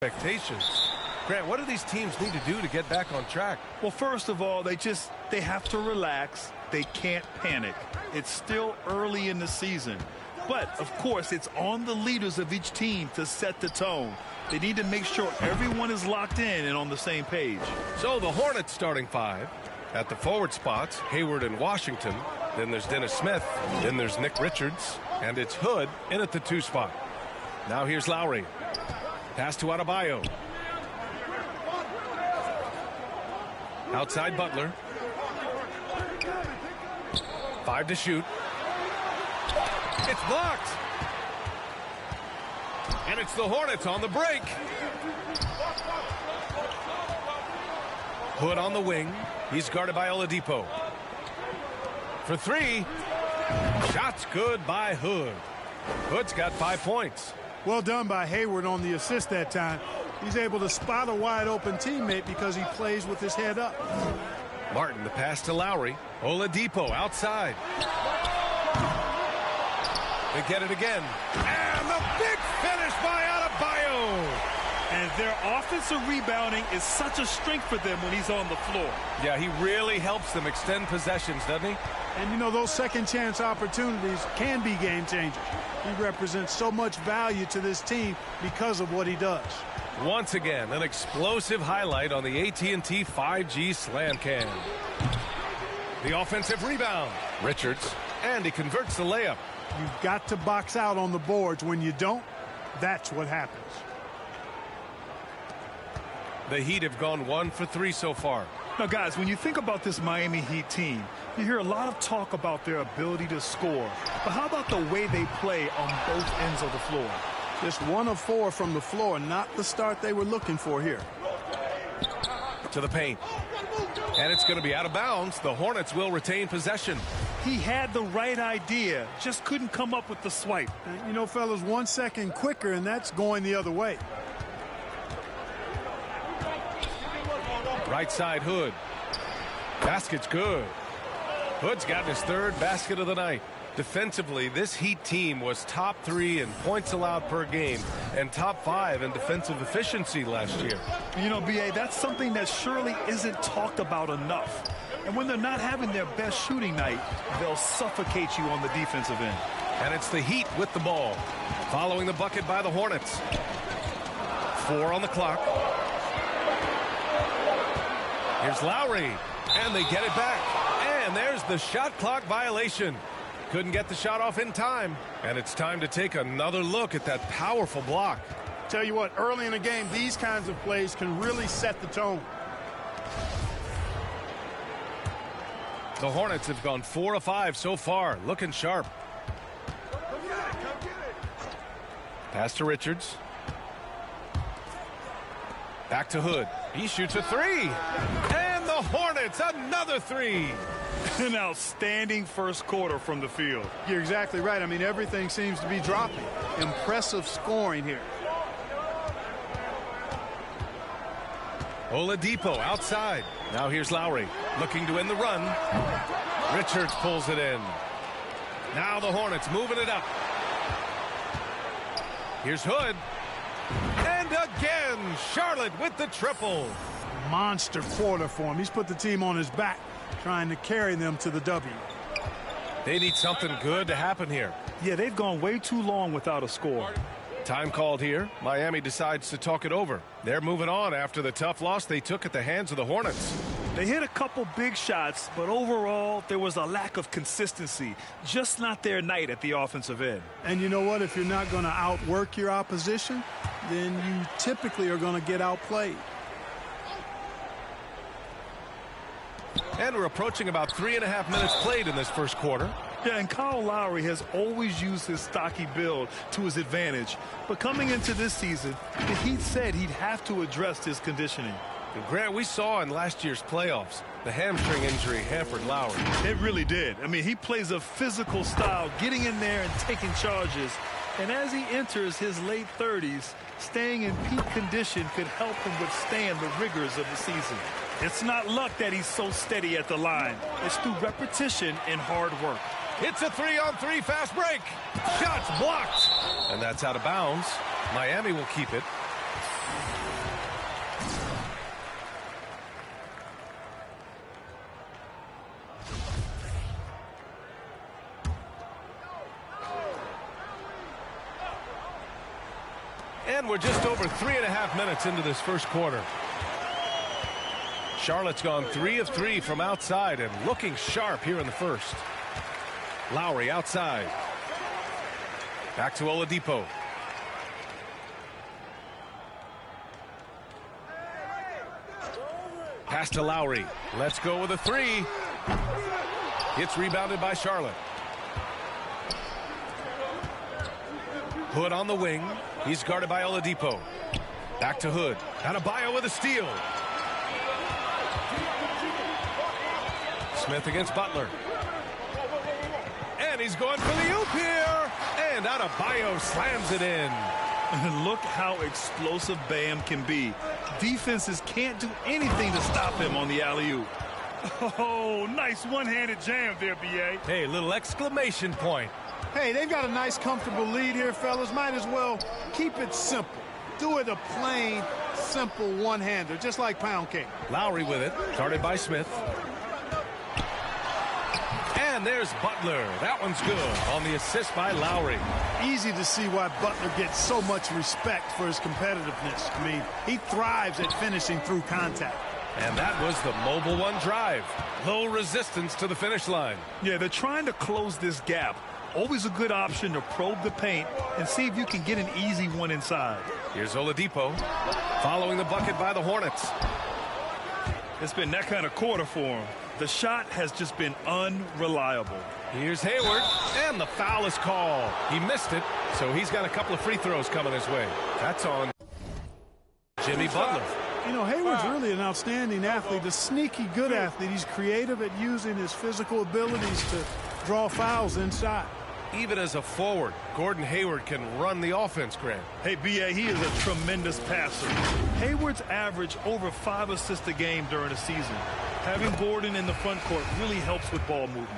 Speaker 6: expectations. Grant, what do these teams need to do to get back on track?
Speaker 2: Well, first of all, they have to relax. They can't panic. It's still early in the season. But, of course, it's on the leaders of each team to set the tone. They need to make sure everyone is locked in and on the same page.
Speaker 6: So the Hornets starting five. At the forward spots, Hayward and Washington. Then there's Dennis Smith. Then there's Nick Richards. And it's Hood in at the 2 spot. Now here's Lowry. Pass to Adebayo. Outside Butler. 5 to shoot. It's blocked. And it's the Hornets on the break. Hood on the wing. He's guarded by Oladipo. For 3. Shot's good by Hood. Hood's got 5 points.
Speaker 3: Well done by Hayward on the assist that time. He's able to spot a wide open teammate because he plays with his head up.
Speaker 6: Martin, the pass to Lowry. Oladipo outside. They get it again. And the big finish by Adebayo.
Speaker 2: And their offensive rebounding is such a strength for them when he's on the floor.
Speaker 6: Yeah, he really helps them extend possessions, doesn't he?
Speaker 3: And, you know, those second chance opportunities can be game changers. He represents so much value to this team because of what he does.
Speaker 6: Once again, an explosive highlight on the AT&T 5G Slam Cam. The offensive rebound. Richards, and he converts the layup.
Speaker 3: You've got to box out on the boards. When you don't, that's what happens.
Speaker 6: The Heat have gone 1 for 3 so far.
Speaker 2: Now, guys, when you think about this Miami Heat team, you hear a lot of talk about their ability to score. But how about the way they play on both ends of the floor?
Speaker 3: Just 1 of 4 from the floor, not the start they were looking for here.
Speaker 6: To the paint. And it's going to be out of bounds. The Hornets will retain possession.
Speaker 2: He had the right idea, just couldn't come up with the swipe.
Speaker 3: And, you know, fellas, 1 second quicker, and that's going the other way.
Speaker 6: Right side, Hood. Basket's good. Hood's gotten his 3rd basket of the night. Defensively, this Heat team was top 3 in points allowed per game and top 5 in defensive efficiency last year.
Speaker 2: You know, B.A., that's something that surely isn't talked about enough. And when they're not having their best shooting night, they'll suffocate you on the defensive end.
Speaker 6: And it's the Heat with the ball, following the bucket by the Hornets. 4 on the clock. Here's Lowry, and they get it back. And there's the shot clock violation. Couldn't get the shot off in time. And it's time to take another look at that powerful block.
Speaker 3: Tell you what, early in the game, these kinds of plays can really set the tone.
Speaker 6: The Hornets have gone 4 of 5 so far, looking sharp. Pass to Richards. Back to Hood. He shoots a 3. And the Hornets, another 3.
Speaker 2: An outstanding first quarter from the field.
Speaker 3: You're exactly right. I mean, everything seems to be dropping. Impressive scoring here.
Speaker 6: Oladipo outside. Now here's Lowry looking to end the run. Richards pulls it in. Now the Hornets moving it up. Here's Hood. And again, Charlotte with the triple.
Speaker 3: Monster quarter for him. He's put the team on his back, trying to carry them to the W.
Speaker 6: They need something good to happen here.
Speaker 2: Yeah, they've gone way too long without a score.
Speaker 6: Time called here. Miami decides to talk it over. They're moving on after the tough loss they took at the hands of the Hornets.
Speaker 2: They hit a couple big shots, but overall, there was a lack of consistency. Just not their night at the offensive end.
Speaker 3: And you know what? If you're not going to outwork your opposition, then you typically are going to get outplayed.
Speaker 6: And we're approaching about 3.5 minutes played in this first quarter.
Speaker 2: Yeah, and Kyle Lowry has always used his stocky build to his advantage. But coming into this season, the Heat said he'd have to address his conditioning.
Speaker 6: And Grant, we saw in last year's playoffs, the hamstring injury hampered Lowry.
Speaker 2: It really did. I mean, he plays a physical style, getting in there and taking charges. And as he enters his late 30s, staying in peak condition could help him withstand the rigors of the season. It's not luck that he's so steady at the line. It's through repetition and hard work.
Speaker 6: It's a 3-on-3 fast break. Shots blocked. And that's out of bounds. Miami will keep it. And we're just over 3.5 minutes into this first quarter. Charlotte's gone 3 of 3 from outside and looking sharp here in the first. Lowry outside. Back to Oladipo. Pass to Lowry. Let's go with a 3. It's rebounded by Charlotte. Hood on the wing. He's guarded by Oladipo. Back to Hood. Adebayo with a steal. Smith against Butler. And he's going for the oop here. And Adebayo slams it in.
Speaker 2: Look how explosive Bam can be. Defenses can't do anything to stop him on the alley-oop. Oh, nice one-handed jam there, B.A.
Speaker 6: Hey, little exclamation point.
Speaker 3: Hey, they've got a nice, comfortable lead here, fellas. Might as well keep it simple. Do it a plain, simple one-hander, just like pound cake.
Speaker 6: Lowry with it, guarded by Smith. And there's Butler. That one's good on the assist by Lowry.
Speaker 3: Easy to see why Butler gets so much respect for his competitiveness. I mean, he thrives at finishing through contact.
Speaker 6: And that was the mobile one drive. Low resistance to the finish line.
Speaker 2: Yeah, they're trying to close this gap. Always a good option to probe the paint and see if you can get an easy one inside.
Speaker 6: Here's Oladipo following the bucket by the Hornets.
Speaker 2: It's been that kind of quarter for him. The shot has just been unreliable.
Speaker 6: Here's Hayward, and the foul is called. He missed it, so he's got a couple of free throws coming his way. That's on Jimmy Butler.
Speaker 3: You know, Hayward's really an outstanding athlete, a sneaky good athlete. He's creative at using his physical abilities to draw fouls inside.
Speaker 6: Even as a forward, Gordon Hayward can run the offense, Grant.
Speaker 2: Hey, B.A., he is a tremendous passer. Hayward's averaged over 5 assists a game during the season. Having Gordon in the front court really helps with ball movement.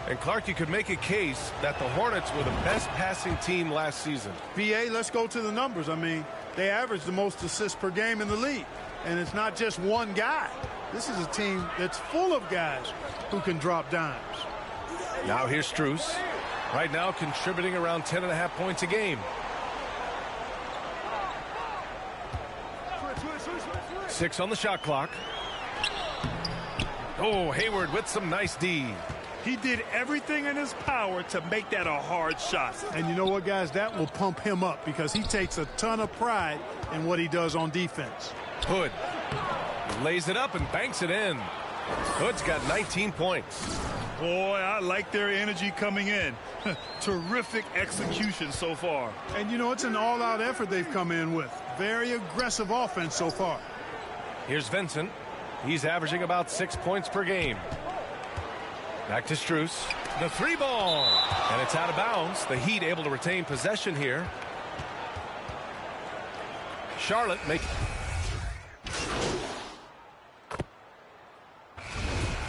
Speaker 6: And, Clark, you could make a case that the Hornets were the best passing team last season.
Speaker 3: B.A., let's go to the numbers. I mean, they average the most assists per game in the league. And it's not just one guy. This is a team that's full of guys who can drop dimes.
Speaker 6: Now here's Strus. Right now contributing around 10.5 points a game. 6 on the shot clock. Oh, Hayward with some nice D.
Speaker 2: He did everything in his power to make that a hard shot.
Speaker 3: And you know what, guys? That will pump him up because he takes a ton of pride in what he does on defense.
Speaker 6: Hood lays it up and banks it in. Hood's got 19 points.
Speaker 2: Boy, I like their energy coming in. Terrific execution so far.
Speaker 3: And, you know, it's an all-out effort they've come in with. Very aggressive offense so far.
Speaker 6: Here's Vincent. He's averaging about 6 points per game. Back to Strus. The 3-ball. And it's out of bounds. The Heat able to retain possession here. Charlotte make...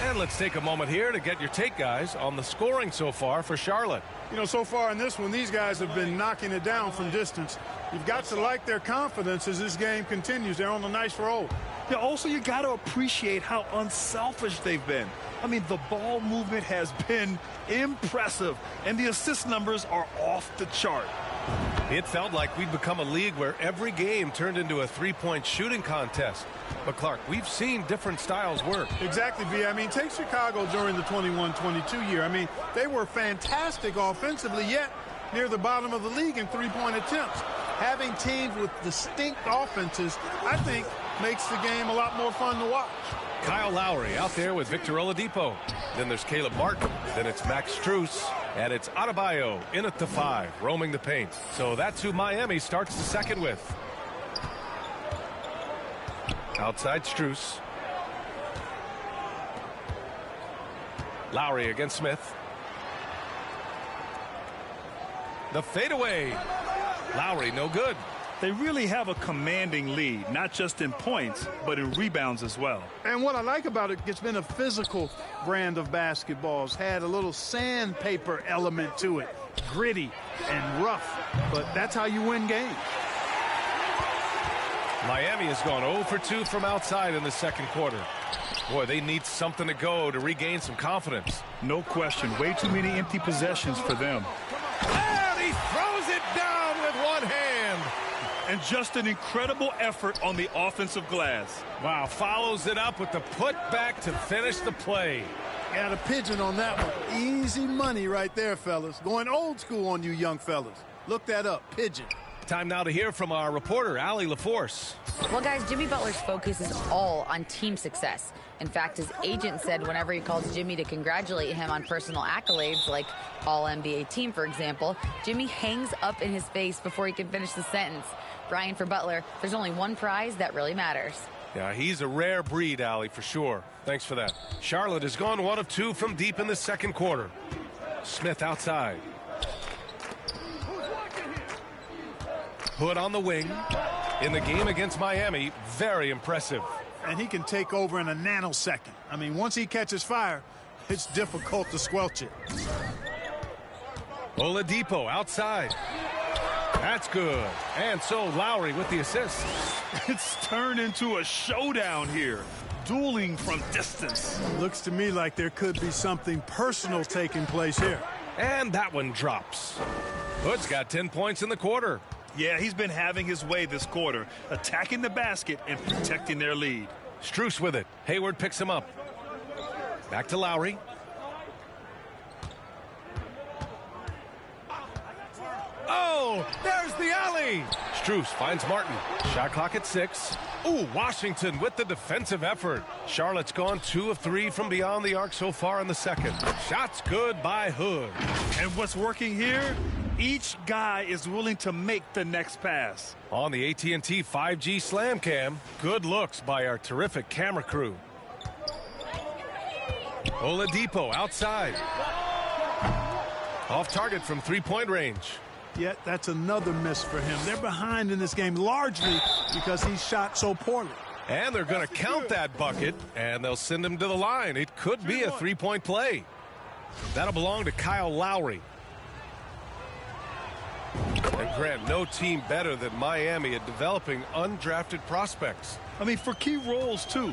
Speaker 6: And let's take a moment here to get your take, guys, on the scoring so far for Charlotte.
Speaker 3: You know, so far in this one, these guys have been knocking it down from distance. You've got to like their confidence as this game continues. They're on a nice roll.
Speaker 2: Yeah, also, you got to appreciate how unselfish they've been. I mean, the ball movement has been impressive, and the assist numbers are off the chart.
Speaker 6: It felt like we'd become a league where every game turned into a three-point shooting contest. But, Clark, we've seen different styles work.
Speaker 3: Exactly, V. I mean, take Chicago during the 21-22 year. I mean, they were fantastic offensively, yet near the bottom of the league in three-point attempts. Having teams with distinct offenses, I think, makes the game a lot more fun to watch.
Speaker 6: Kyle Lowry out there with Victor Oladipo. Then there's Caleb Martin. Then it's Max Strus. And it's Adebayo in at the 5, roaming the paint. So that's who Miami starts the second with. Outside Strus. Lowry against Smith. The fadeaway. Lowry no good.
Speaker 2: They really have a commanding lead, not just in points, but in rebounds as well.
Speaker 3: And what I like about it, it's been a physical brand of basketball. It's had a little sandpaper element to it, gritty and rough, but that's how you win games.
Speaker 6: Miami has gone 0 for 2 from outside in the second quarter. Boy, they need something to go to regain some confidence.
Speaker 2: No question. Way too many empty possessions for them.
Speaker 6: And he throws it down with one hand.
Speaker 2: And just an incredible effort on the offensive glass.
Speaker 6: Wow, follows it up with the putback to finish the play.
Speaker 3: Got a pigeon on that one. Easy money right there, fellas. Going old school on you young fellas. Look that up, pigeon.
Speaker 6: Time now to hear from our reporter, Allie LaForce.
Speaker 7: Well, guys, Jimmy Butler's focus is all on team success. In fact, his agent said whenever he calls Jimmy to congratulate him on personal accolades, like All-NBA team, for example, Jimmy hangs up in his face before he can finish the sentence. Brian, for Butler, there's only one prize that really matters.
Speaker 6: Yeah, he's a rare breed, Allie, for sure. Thanks for that. Charlotte has gone 1 of 2 from deep in the second quarter. Smith outside. Hood on the wing. In the game against Miami, very impressive.
Speaker 3: And he can take over in a nanosecond. I mean, once he catches fire, it's difficult to squelch it.
Speaker 6: Oladipo outside. That's good. And so Lowry with the assist.
Speaker 2: It's turned into a showdown here. Dueling from distance.
Speaker 3: Looks to me like there could be something personal taking place here.
Speaker 6: And that one drops. Hood's got 10 points in the quarter.
Speaker 2: Yeah, he's been having his way this quarter, attacking the basket and protecting their lead.
Speaker 6: Strus with it. Hayward picks him up. Back to Lowry. Oh, there's the alley. Strus finds Martin. Shot clock at 6. Ooh, Washington with the defensive effort. Charlotte's gone 2 of 3 from beyond the arc so far in the second. Shots good by Hood.
Speaker 2: And what's working here? Each guy is willing to make the next pass.
Speaker 6: On the AT&T 5G Slam Cam, good looks by our terrific camera crew. Oladipo outside. Off target from three-point range.
Speaker 3: Yet that's another miss for him. They're behind in this game largely because he shot so poorly.
Speaker 6: And they're going to count that bucket, and they'll send him to the line. It could be a three-point play. That'll belong to Kyle Lowry. And Grant, no team better than Miami at developing undrafted prospects.
Speaker 2: I mean, for key roles, too.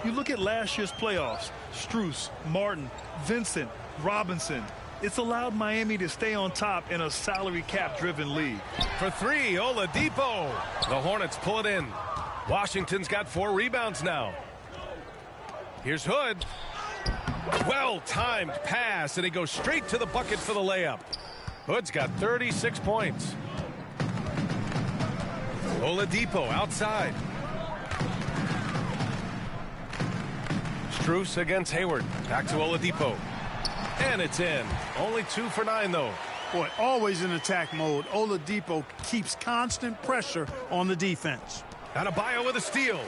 Speaker 2: You look at last year's playoffs. Strus, Martin, Vincent, Robinson. It's allowed Miami to stay on top in a salary cap-driven league.
Speaker 6: For 3, Oladipo. The Hornets pull it in. Washington's got 4 rebounds now. Here's Hood. Well-timed pass, and he goes straight to the bucket for the layup. Hood's got 36 points. Oladipo outside. Strus against Hayward. Back to Oladipo. And it's in. Only 2 for 9, though.
Speaker 3: Boy, always in attack mode. Oladipo keeps constant pressure on the defense.
Speaker 6: Adebayo with a steal.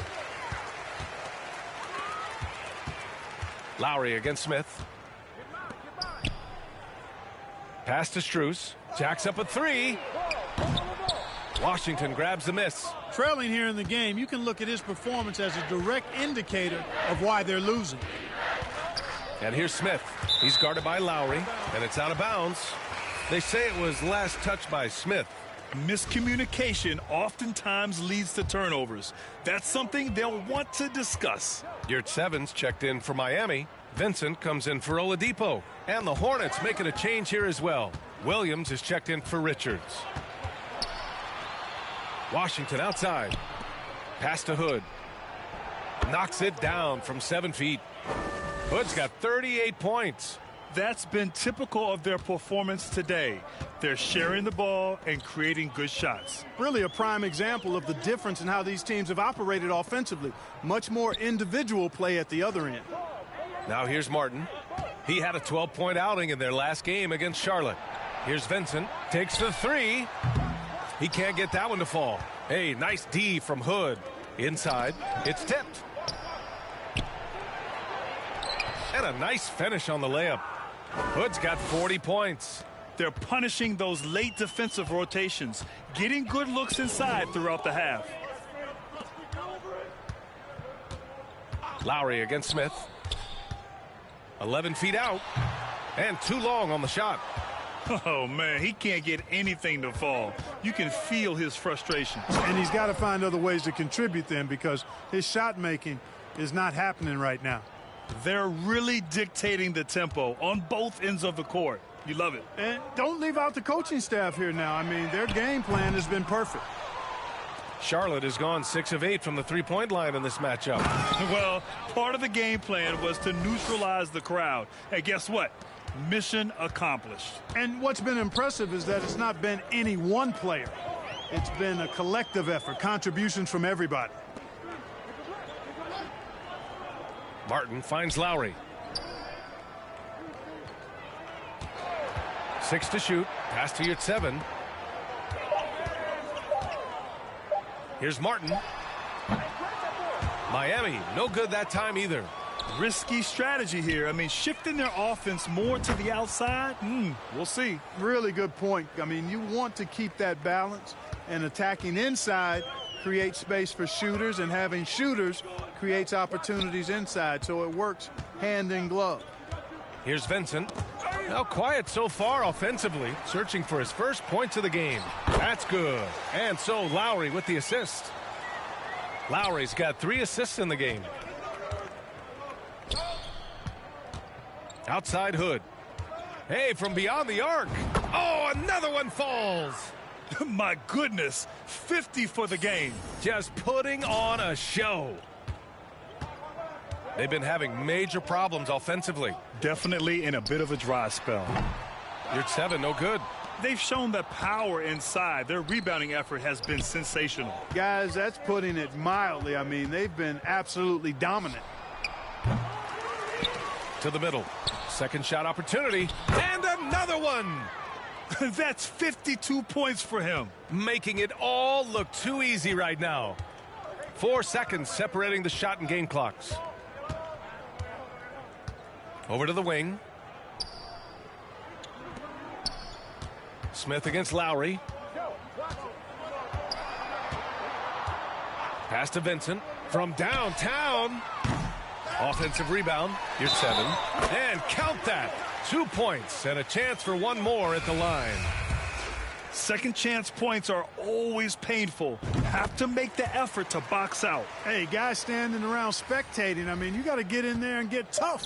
Speaker 6: Lowry against Smith. Pass to Strus. Jacks up a 3. Washington grabs the miss.
Speaker 3: Trailing here in the game, you can look at his performance as a direct indicator of why they're losing.
Speaker 6: And here's Smith. He's guarded by Lowry, and it's out of bounds. They say it was last touched by Smith.
Speaker 2: Miscommunication oftentimes leads to turnovers. That's something they'll want to discuss.
Speaker 6: Yurt Sevens checked in for Miami. Vincent comes in for Oladipo. And the Hornets making a change here as well. Williams is checked in for Richards. Washington outside. Pass to Hood. Knocks it down from 7 feet. Hood's got 38 points.
Speaker 2: That's been typical of their performance today. They're sharing the ball and creating good shots.
Speaker 3: Really a prime example of the difference in how these teams have operated offensively. Much more individual play at the other end.
Speaker 6: Now here's Martin. He had a 12-point outing in their last game against Charlotte. Here's Vincent. Takes the 3. He can't get that one to fall. Hey, nice D from Hood. Inside. It's tipped. And a nice finish on the layup. Hood's got 40 points.
Speaker 2: They're punishing those late defensive rotations, getting good looks inside throughout the half.
Speaker 6: Lowry against Smith. 11 feet out. And too long on the shot.
Speaker 2: Oh, man, he can't get anything to fall. You can feel his frustration.
Speaker 8: And he's got to find other ways to contribute then because his shot making is not happening right now.
Speaker 2: They're really dictating the tempo on both ends of the court. You love it.
Speaker 8: And don't leave out the coaching staff here now. I mean, their game plan has been perfect.
Speaker 6: Charlotte has gone 6 of 8 from the three-point line in this matchup.
Speaker 2: Well, part of the game plan was to neutralize the crowd. Hey, guess what? Mission accomplished.
Speaker 8: And what's been impressive is that it's not been any one player. It's been a collective effort, contributions from everybody.
Speaker 6: Martin finds Lowry. 6 to shoot. Pass to Yurtseven. Here's Martin. Miami, no good that time either.
Speaker 2: Risky strategy here. I mean, shifting their offense more to the outside, we'll see.
Speaker 8: Really good point. I mean, you want to keep that balance, and attacking inside creates space for shooters, and having shooters creates opportunities inside, so it works hand in glove.
Speaker 6: Here's Vincent. Now quiet so far offensively, searching for his first points of the game. That's good. And so Lowry with the assist. Lowry's got 3 assists in the game. Outside Hood. Hey, from beyond the arc. Oh, another one falls.
Speaker 2: My goodness, 50 for the game.
Speaker 6: Just putting on a show. They've been having major problems offensively.
Speaker 2: Definitely in a bit of a dry spell.
Speaker 6: Yurtseven, no good.
Speaker 2: They've shown the power inside. Their rebounding effort has been sensational.
Speaker 8: Guys, that's putting it mildly. I mean, they've been absolutely dominant.
Speaker 6: To the middle. Second shot opportunity. And another one.
Speaker 2: That's 52 points for him.
Speaker 6: Making it all look too easy right now. 4 seconds separating the shot and game clocks. Over to the wing. Smith against Lowry. Pass to Vincent from downtown. Offensive rebound. Here's 7. And count that. 2 points and a chance for one more at the line.
Speaker 2: Second chance points are always painful. Have to make the effort to box out.
Speaker 8: Hey, guys standing around spectating. I mean, you got to get in there and get tough.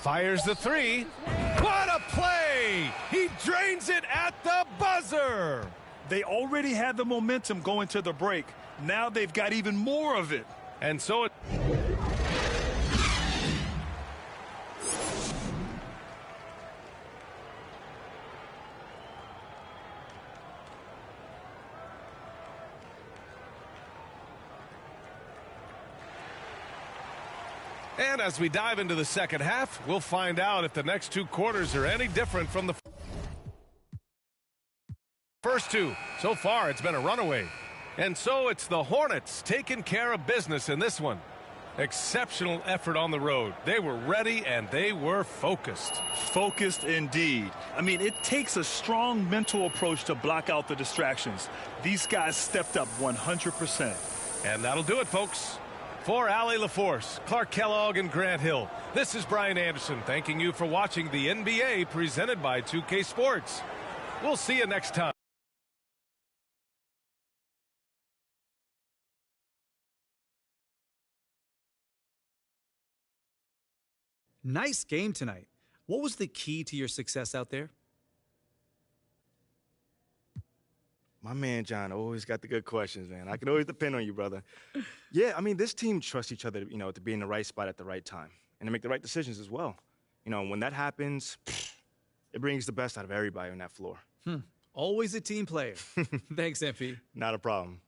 Speaker 6: Fires the 3. What a play! He drains it at the buzzer.
Speaker 2: They already had the momentum going to the break. Now they've got even more of it.
Speaker 6: And so it... And as we dive into the second half, we'll find out if the next 2 quarters are any different from the first 2. So far, it's been a runaway. And so it's the Hornets taking care of business in this one. Exceptional effort on the road. They were ready and they were focused.
Speaker 2: Focused indeed. I mean, it takes a strong mental approach to block out the distractions. These guys stepped up 100%.
Speaker 6: And that'll do it, folks. For Allie LaForce, Clark Kellogg, and Grant Hill, this is Brian Anderson thanking you for watching the NBA presented by 2K Sports. We'll see you next time.
Speaker 9: Nice game tonight. What was the key to your success out there?
Speaker 10: My man John always got the good questions, man. I can always depend on you, brother. Yeah, I mean, this team trusts each other, to be in the right spot at the right time and to make the right decisions as well. When that happens, it brings the best out of everybody on that floor.
Speaker 9: Always a team player. Thanks, MP.
Speaker 10: Not a problem.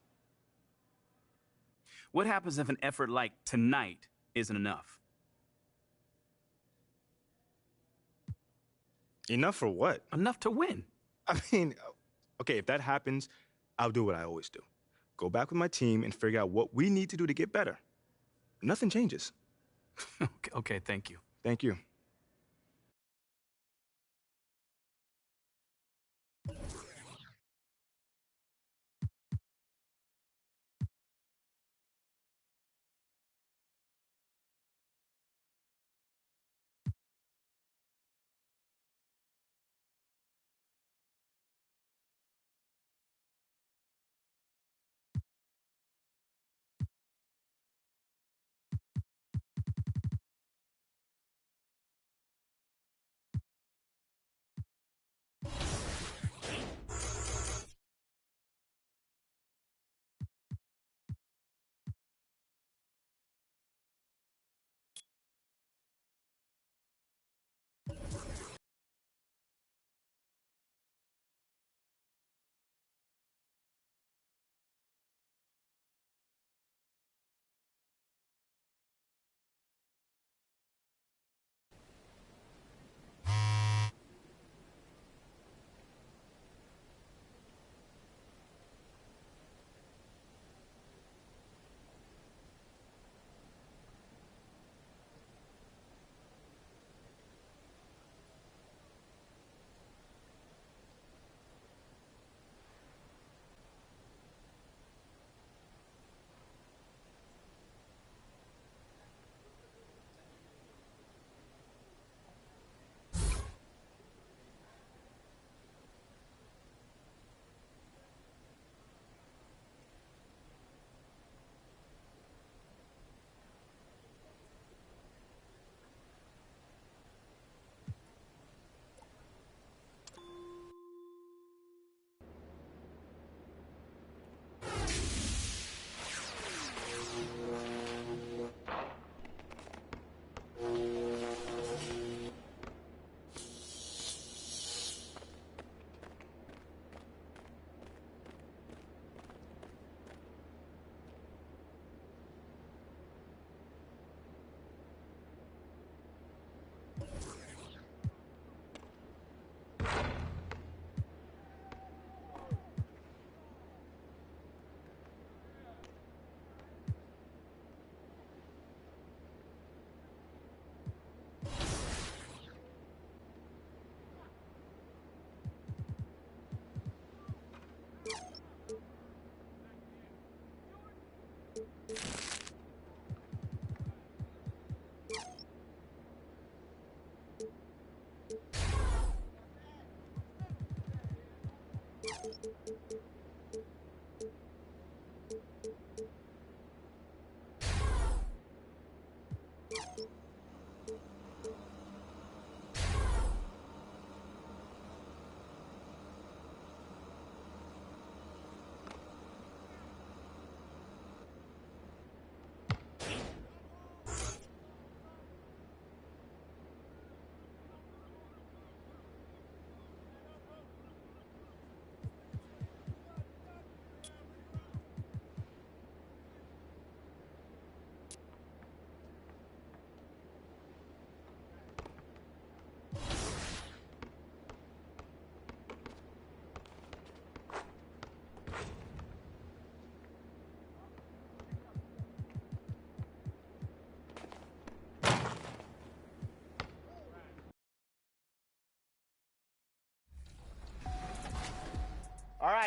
Speaker 11: What happens if an effort like tonight isn't enough?
Speaker 10: Enough for what?
Speaker 11: Enough to win.
Speaker 10: I mean, okay, if that happens, I'll do what I always do. Go back with my team and figure out what we need to do to get better. Nothing changes.
Speaker 11: Okay, thank you.
Speaker 10: Thank you.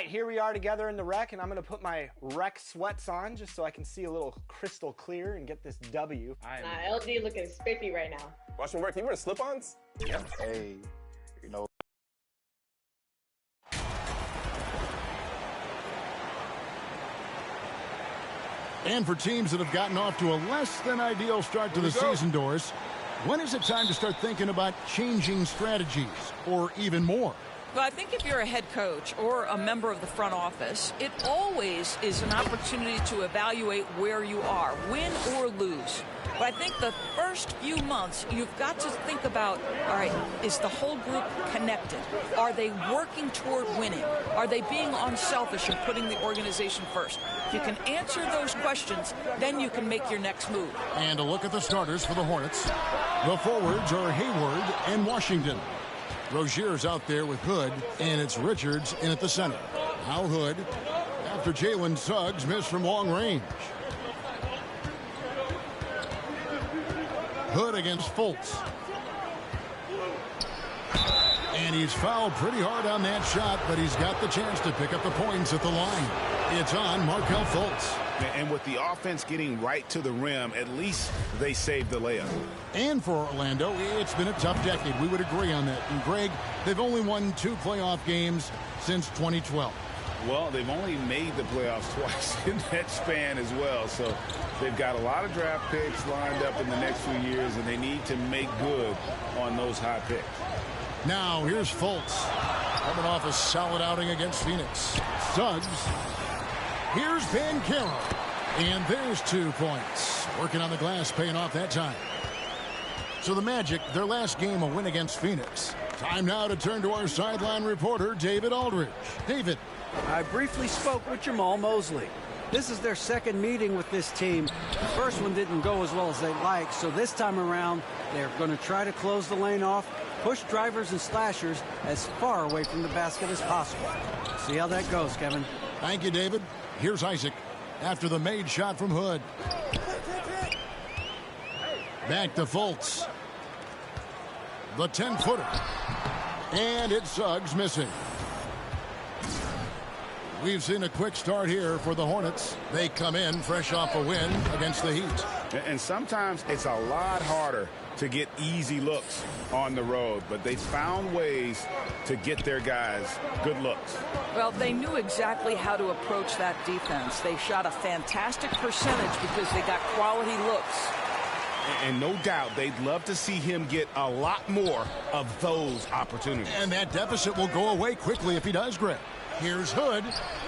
Speaker 12: right, here we are together in the rec, and I'm going to put my rec sweats on just so I can see a little crystal clear and get this W.
Speaker 13: Nah, LG looking spiffy right now.
Speaker 14: Watch me work. You wear slip-ons?
Speaker 10: Yeah. Hey, you know.
Speaker 15: And for teams that have gotten off to a less than ideal start to the season, Doris, when is it time to start thinking about changing strategies or even more?
Speaker 16: Well, I think if you're a head coach or a member of the front office, it always is an opportunity to evaluate where you are, win or lose. But I think the first few months, you've got to think about, all right, is the whole group connected? Are they working toward winning? Are they being unselfish and putting the organization first? If you can answer those questions, then you can make your next move.
Speaker 15: And a look at the starters for the Hornets. The forwards are Hayward and Washington. Rozier's out there with Hood, and it's Richards in at the center. Now Hood, after Jalen Suggs missed from long range. Hood against Fultz. And he's fouled pretty hard on that shot, but he's got the chance to pick up the points at the line. It's on Markelle Fultz.
Speaker 17: And with the offense getting right to the rim, at least they saved the layup.
Speaker 15: And for Orlando, it's been a tough decade. We would agree on that. And Greg, they've only won 2 playoff games since 2012.
Speaker 17: Well, they've only made the playoffs twice in that span as well. So they've got a lot of draft picks lined up in the next few years, and they need to make good on those high picks.
Speaker 15: Now here's Fultz coming off a solid outing against Phoenix. Suggs. Here's Banchero. And there's 2 points. Working on the glass, paying off that time. So the Magic, their last game, a win against Phoenix. Time now to turn to our sideline reporter, David Aldridge. David.
Speaker 18: I briefly spoke with Jamal Mosley. This is their second meeting with this team. The first one didn't go as well as they liked, so this time around, they're going to try to close the lane off, push drivers and slashers as far away from the basket as possible. See how that goes, Kevin.
Speaker 15: Thank you, David. Here's Isaac after the made shot from Hood. Back to Fultz. The 10-footer. And it's Suggs missing. We've seen a quick start here for the Hornets. They come in fresh off a win against the Heat.
Speaker 17: And sometimes it's a lot harder to get easy looks on the road, but they found ways to get their guys good looks.
Speaker 16: Well, they knew exactly how to approach that defense. They shot a fantastic percentage because they got quality looks.
Speaker 17: And no doubt they'd love to see him get a lot more of those opportunities.
Speaker 15: And that deficit will go away quickly if he does, Greg. Here's Hood,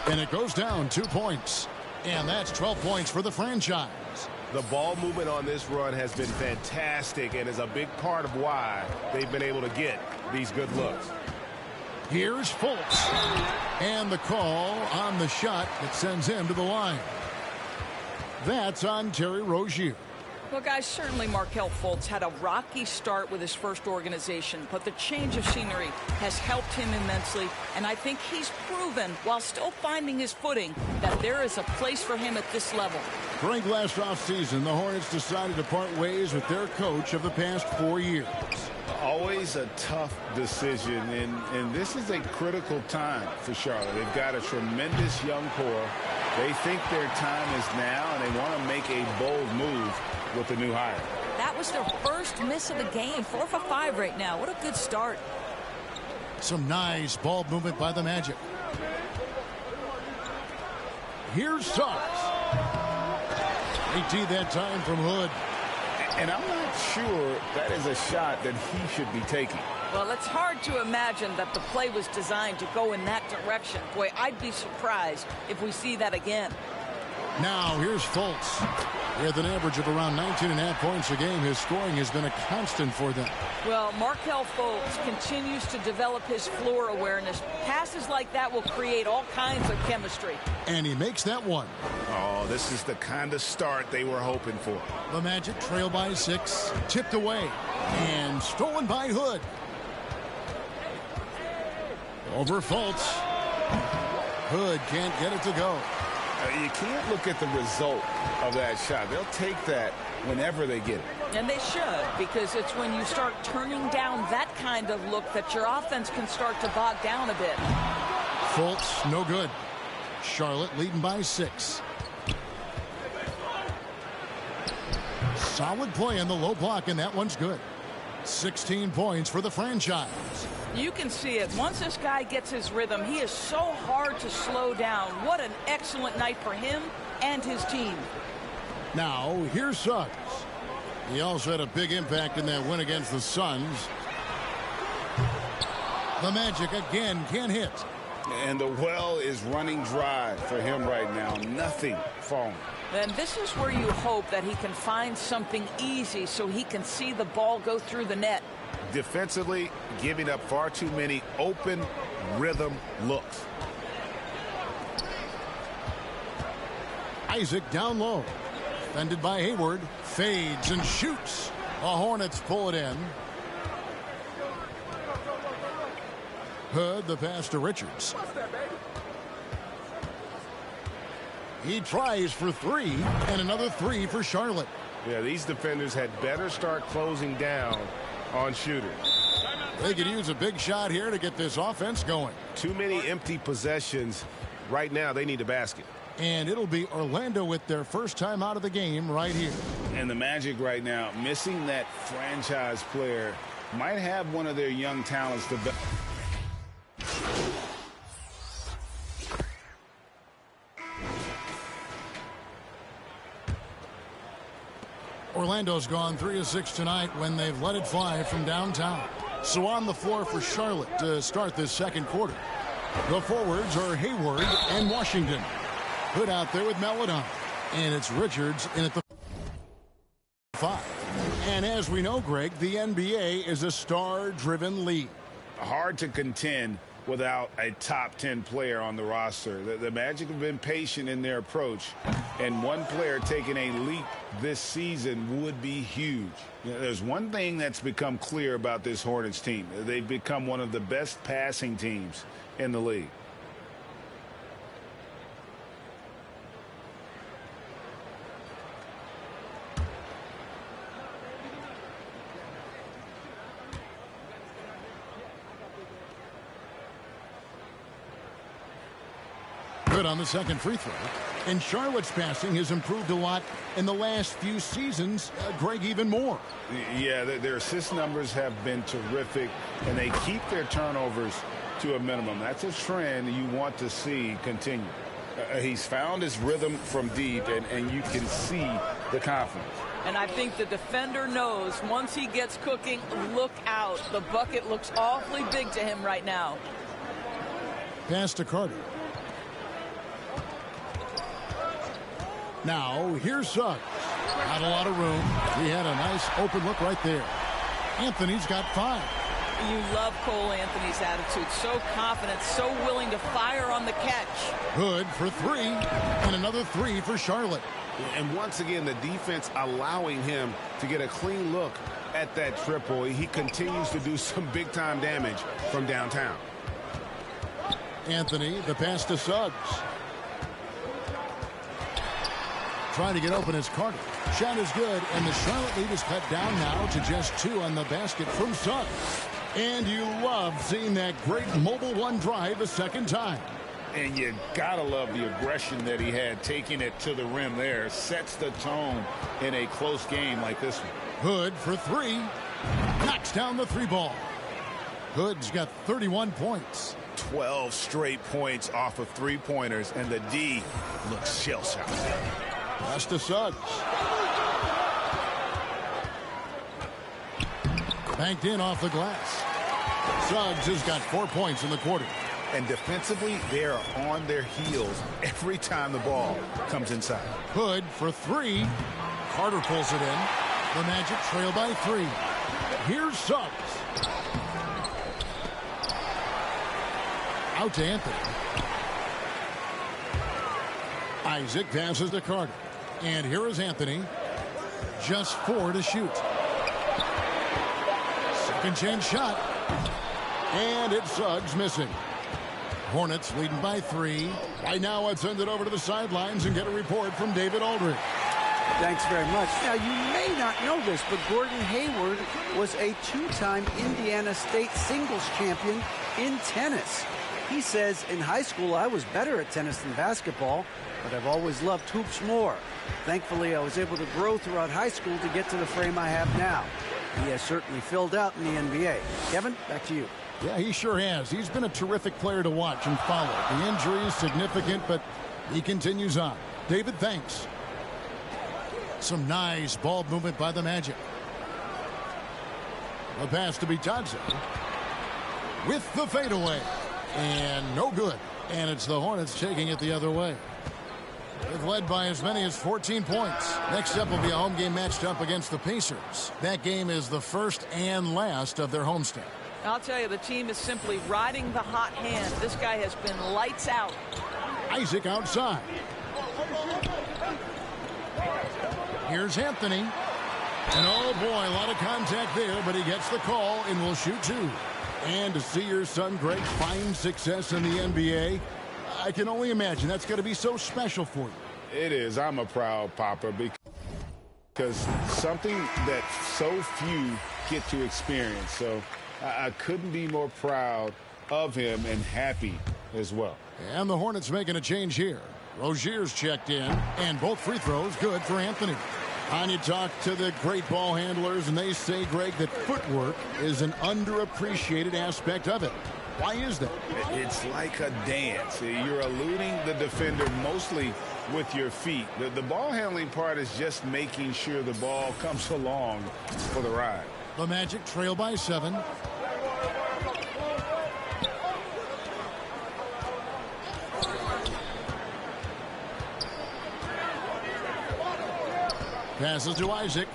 Speaker 15: and it goes down 2 points. And that's 12 points for the franchise.
Speaker 17: The ball movement on this run has been fantastic and is a big part of why they've been able to get these good looks.
Speaker 15: Here's Fultz. And the call on the shot that sends him to the line. That's on Terry Rozier.
Speaker 16: Well, guys, certainly Markelle Fultz had a rocky start with his first organization, but the change of scenery has helped him immensely, and I think he's proven, while still finding his footing, that there is a place for him at this level.
Speaker 15: During last offseason, the Hornets decided to part ways with their coach of the past 4 years.
Speaker 17: Always a tough decision, and this is a critical time for Charlotte. They've got a tremendous young core. They think their time is now, and they want to make a bold move with the new hire.
Speaker 16: That was their first miss of the game. 4 for 5 right now. What a good start.
Speaker 15: Some nice ball movement by the Magic. Here's Suggs. 18 that time from Hood.
Speaker 17: And I'm not sure that is a shot that he should be taking.
Speaker 16: Well, it's hard to imagine that the play was designed to go in that direction. Boy, I'd be surprised if we see that again.
Speaker 15: Now, here's Fultz. With an average of around 19.5 points a game, his scoring has been a constant for them.
Speaker 16: Well, Markelle Fultz continues to develop his floor awareness. Passes like that will create all kinds of chemistry.
Speaker 15: And he makes that one.
Speaker 17: Oh, this is the kind of start they were hoping for.
Speaker 15: The Magic trail by 6, tipped away, and stolen by Hood. Over Fultz. Hood can't get it to go.
Speaker 17: You can't look at the result of that shot. They'll take that whenever they get it.
Speaker 16: And they should, because it's when you start turning down that kind of look that your offense can start to bog down a bit.
Speaker 15: Fultz, no good. Charlotte leading by 6. Solid play in the low block, and that one's good. 16 points for the franchise.
Speaker 16: You can see it. Once this guy gets his rhythm, he is so hard to slow down. What an excellent night for him and his team.
Speaker 15: Now, here's Suggs. He also had a big impact in that win against the Suns. The Magic again can't hit.
Speaker 17: And the well is running dry for him right now. Nothing falling.
Speaker 16: And this is where you hope that he can find something easy so he can see the ball go through the net.
Speaker 17: Defensively, giving up far too many open rhythm looks.
Speaker 15: Isaac down low. Defended by Hayward. Fades and shoots. The Hornets pull it in. Hood, the pass to Richards. He tries for 3, and another 3 for Charlotte.
Speaker 6: Yeah, these defenders had better start closing down on shooters.
Speaker 15: They could use a big shot here to get this offense going.
Speaker 6: Too many empty possessions. Right now, they need a basket.
Speaker 15: And it'll be Orlando with their first time out of the game right here.
Speaker 17: And the Magic right now, missing that franchise player, might have one of their young talents to...
Speaker 15: Orlando's gone 3 of 6 tonight when they've let it fly from downtown. So on the floor for Charlotte to start this second quarter. The forwards are Hayward and Washington. Hood out there with Melodon. And it's Richards in at the 5. And as we know, Greg, the NBA is a star-driven league.
Speaker 17: Hard to contend without a top 10 player on the roster. The Magic have been patient in their approach, and one player taking a leap this season would be huge. You know, there's one thing that's become clear about this Hornets team. They've become one of the best passing teams in the league.
Speaker 15: Good on the second free throw. And Charlotte's passing has improved a lot in the last few seasons. Greg, even more.
Speaker 17: Yeah, their assist numbers have been terrific, and they keep their turnovers to a minimum. That's a trend you want to see continue. He's found his rhythm from deep, and you can see the confidence.
Speaker 16: And I think the defender knows once he gets cooking, look out. The bucket looks awfully big to him right now.
Speaker 15: Pass to Carter. Now, here's Suggs. Not a lot of room. He had a nice open look right there. Anthony's got 5.
Speaker 16: You love Cole Anthony's attitude. So confident, so willing to fire on the catch.
Speaker 15: Good for 3. And another 3 for Charlotte.
Speaker 6: And once again, the defense allowing him to get a clean look at that triple. He continues to do some big-time damage from downtown.
Speaker 15: Anthony, the pass to Suggs. Trying to get open as Carter. Shot is good, and the Charlotte lead is cut down now to just 2 on the basket from Suggs. And you love seeing that great mobile one drive a second time.
Speaker 17: And you gotta love the aggression that he had, taking it to the rim there. Sets the tone in a close game like this one.
Speaker 15: Hood for 3. Knocks down the 3 ball. Hood's got 31 points.
Speaker 17: 12 straight points off of 3-pointers, and the D looks shell-shocked.
Speaker 15: Pass to Suggs. Banked in off the glass. Suggs has got 4 points in the quarter.
Speaker 17: And defensively, they are on their heels every time the ball comes inside.
Speaker 15: Hood for 3. Carter pulls it in. The Magic trail by 3. Here's Suggs. Out to Anthony. Isaac passes to Carter. And here is Anthony. Just 4 to shoot. Second chance shot. And it's Suggs missing. Hornets leading by 3. Right now, let's send it over to the sidelines and get a report from David Aldridge.
Speaker 18: Thanks very much. Now, you may not know this, but Gordon Hayward was a 2-time Indiana State singles champion in tennis. He says, in high school, I was better at tennis than basketball, but I've always loved hoops more. Thankfully, I was able to grow throughout high school to get to the frame I have now. He has certainly filled out in the NBA. Kevin, back to you.
Speaker 15: Yeah, he sure has. He's been a terrific player to watch and follow. The injury is significant, but he continues on. David, thanks. Some nice ball movement by the Magic. The pass to Bitadze. With the fadeaway. And no good. And it's the Hornets taking it the other way. They've led by as many as 14 points. Next up will be a home game matched up against the Pacers. That game is the first and last of their homestand.
Speaker 16: I'll tell you, the team is simply riding the hot hand. This guy has been lights out.
Speaker 15: Isaac outside. Here's Anthony. And oh boy, a lot of contact there, but he gets the call and will shoot two. And to see your son Greg find success in the NBA, I can only imagine that's going to be so special for you.
Speaker 17: It is. I'm a proud papa because something that so few get to experience. So I couldn't be more proud of him and happy as well.
Speaker 15: And the Hornets making a change here. Rozier's checked in, and both free throws good for Anthony. And you talk to the great ball handlers, and they say, Greg, that footwork is an underappreciated aspect of it. Why is that?
Speaker 17: It's like a dance. You're eluding the defender mostly with your feet. The ball handling part is just making sure the ball comes along for the ride.
Speaker 15: The Magic trail by 7. Passes to Isaac.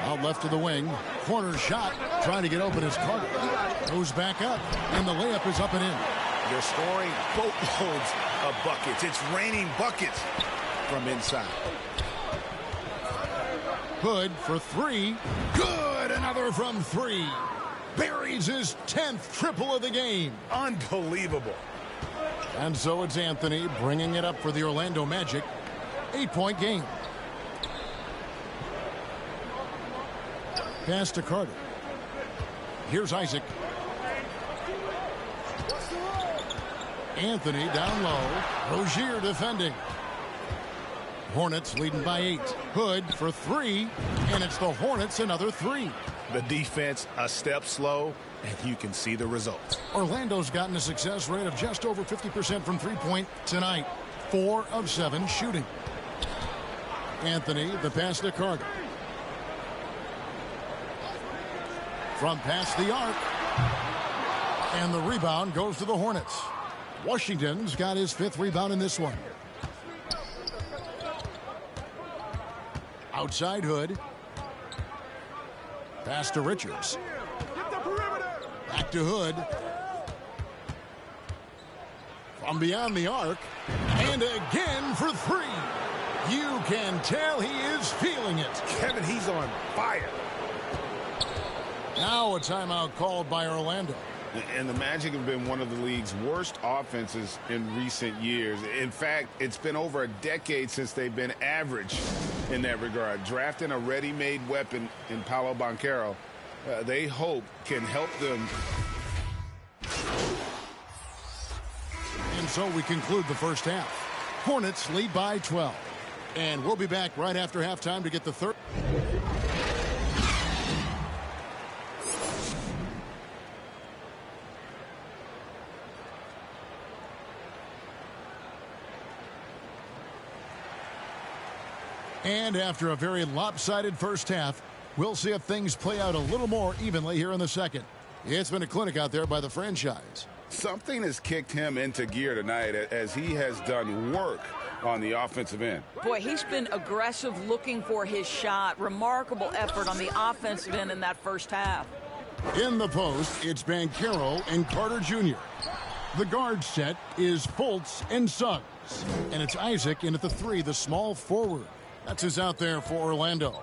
Speaker 15: Out left to the wing. Corner shot. Trying to get open his Carter. Goes back up. And the layup is up and in.
Speaker 14: They're scoring boatloads of buckets. It's raining buckets from inside.
Speaker 15: Hood for 3. Good. Another from 3. Buries his 10th triple of the game.
Speaker 14: Unbelievable.
Speaker 15: And so it's Anthony bringing it up for the Orlando Magic. 8-point game. Pass to Carter. Here's Isaac. Anthony down low. Rozier defending. Hornets leading by 8. Hood for 3. And it's the Hornets another 3.
Speaker 14: The defense a step slow, and you can see the results.
Speaker 15: Orlando's gotten a success rate of just over 50% from three-point tonight. 4 of 7 shooting. Anthony, the pass to Carter. From past the arc. And the rebound goes to the Hornets. Washington's got his 5th rebound in this one. Outside Hood. Pass to Richards. Back to Hood. From beyond the arc. And again for 3. You can tell he is feeling it.
Speaker 14: Kevin, he's on fire.
Speaker 15: Now a timeout called by Orlando.
Speaker 17: And the Magic have been one of the league's worst offenses in recent years. In fact, it's been over a decade since they've been average in that regard. Drafting a ready-made weapon in Paolo Banchero, they hope can help them.
Speaker 15: And so we conclude the first half. Hornets lead by 12. And we'll be back right after halftime to get the third. And after a very lopsided first half, we'll see if things play out a little more evenly here in the second. It's been a clinic out there by the franchise.
Speaker 17: Something has kicked him into gear tonight as he has done work on the offensive end.
Speaker 16: Boy, he's been aggressive looking for his shot. Remarkable effort on the offensive end in that first half.
Speaker 15: In the post, it's Banchero and Carter Jr. The guard set is Fultz and Suggs. And it's Isaac in at the 3, the small forward. That's who's out there for Orlando.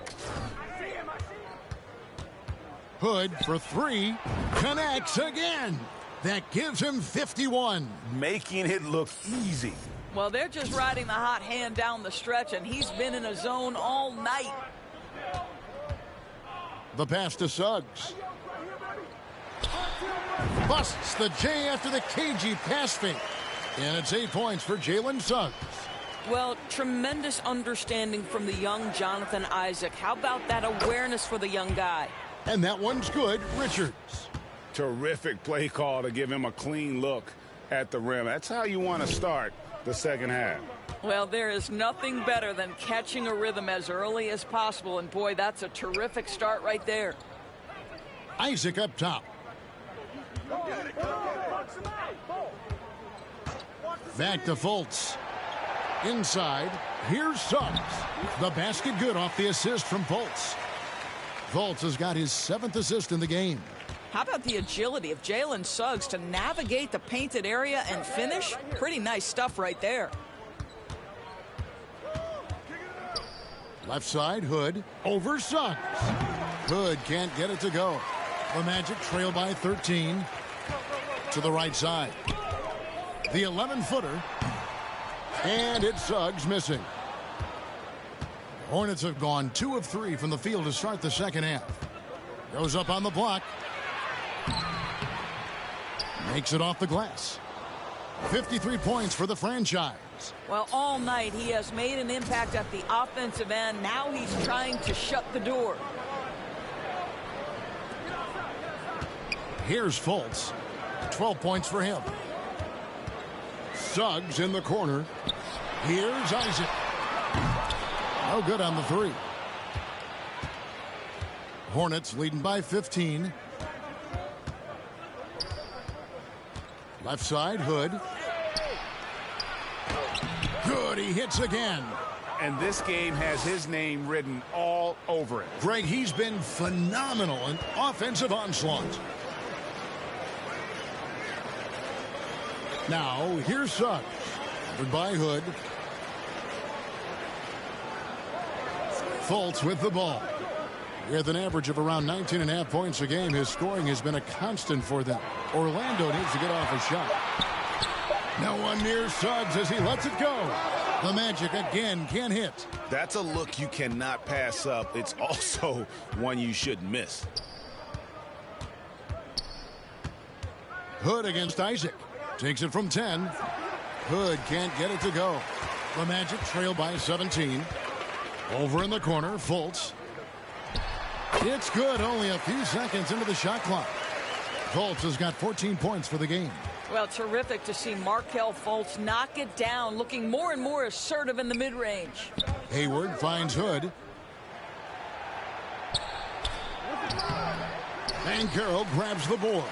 Speaker 15: Hood for 3. Connects again. That gives him 51.
Speaker 14: Making it look easy.
Speaker 16: Well, they're just riding the hot hand down the stretch, and he's been in a zone all night.
Speaker 15: The pass to Suggs. Busts the J after the cagey pass fake. And it's 8 points for Jalen Suggs.
Speaker 16: Well, tremendous understanding from the young Jonathan Isaac. How about that awareness for the young guy?
Speaker 15: And that one's good. Richards.
Speaker 17: Terrific play call to give him a clean look at the rim. That's how you want to start the second half.
Speaker 16: Well, there is nothing better than catching a rhythm as early as possible. And, boy, that's a terrific start right there.
Speaker 15: Isaac up top. Back to Fultz. Inside. Here's Suggs. The basket good off the assist from Fultz. Fultz has got his 7th assist in the game.
Speaker 16: How about the agility of Jalen Suggs to navigate the painted area and finish? Pretty nice stuff right there.
Speaker 15: Left side, Hood over Suggs. Hood can't get it to go. The Magic trail by 13 to the right side. The 11-footer. And it's Suggs missing. Hornets have gone 2 of 3 from the field to start the second half. Goes up on the block. Makes it off the glass. 53 points for the franchise.
Speaker 16: Well, all night he has made an impact at the offensive end. Now he's trying to shut the door.
Speaker 15: Here's Fultz. 12 points for him. Suggs in the corner. Here's Isaac. No good on the 3. Hornets leading by 15. Left side, Hood. Good, he hits again.
Speaker 17: And this game has his name written all over it.
Speaker 15: Greg, he's been phenomenal in offensive onslaught. Now, here's Suggs. Covered by Hood. Fultz with the ball. With an average of around 19.5 points a game, his scoring has been a constant for them. Orlando needs to get off a shot. No one near Suggs as he lets it go. The Magic again can't hit.
Speaker 17: That's a look you cannot pass up. It's also one you shouldn't miss.
Speaker 15: Hood against Isaac. Takes it from 10. Hood can't get it to go. The Magic trail by 17. Over in the corner, Fultz. It's good, only a few seconds into the shot clock. Fultz has got 14 points for the game.
Speaker 16: Well, terrific to see Markelle Fultz knock it down, looking more and more assertive in the mid-range.
Speaker 15: Hayward finds Hood. Banchero grabs the board.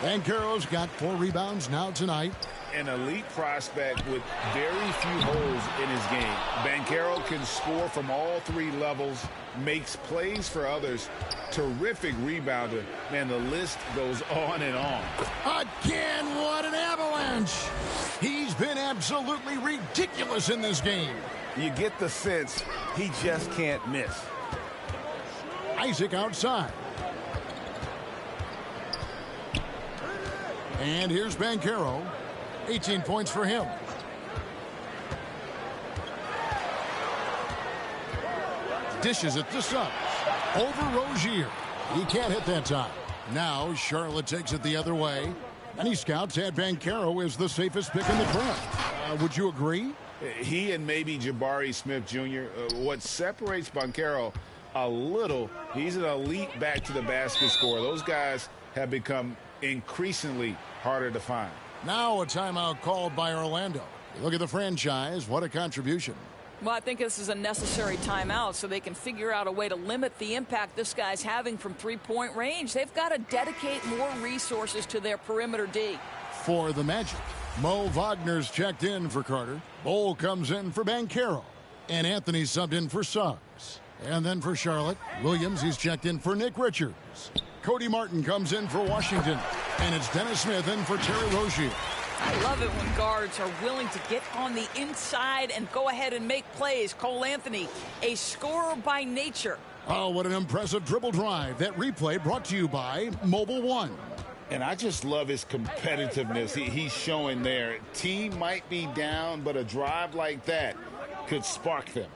Speaker 15: Banchero's got 4 rebounds now tonight.
Speaker 17: An elite prospect with very few holes in his game. Banchero can score from all 3 levels, makes plays for others. Terrific rebounder. Man, the list goes on and on.
Speaker 15: Again, what an avalanche! He's been absolutely ridiculous in this game.
Speaker 17: You get the sense he just can't miss.
Speaker 15: Isaac outside. And here's Banchero. 18 points for him. Dishes it to Suggs. Over Rozier. He can't hit that time. Now Charlotte takes it the other way. Many scouts had Banchero as the safest pick in the draft. Would you agree?
Speaker 17: He and maybe Jabari Smith Jr. What separates Banchero a little, he's an elite back to the basket scorer. Those guys have become increasingly harder to find.
Speaker 15: Now a timeout called by Orlando. Look at the franchise. What a contribution.
Speaker 16: Well, I think this is a necessary timeout so they can figure out a way to limit the impact this guy's having from three-point range. They've got to dedicate more resources to their perimeter D.
Speaker 15: For the Magic, Mo Wagner's checked in for Carter. Bol comes in for Banchero. And Anthony subbed in for Suggs. And then for Charlotte, Williams, he's checked in for Nick Richards. Cody Martin comes in for Washington. And it's Dennis Smith in for Terry Rozier.
Speaker 16: I love it when guards are willing to get on the inside and go ahead and make plays. Cole Anthony, a scorer by nature.
Speaker 15: Oh, what an impressive dribble drive. That replay brought to you by Mobile One.
Speaker 17: And I just love his competitiveness he's showing there. Team might be down, but a drive like that could spark them.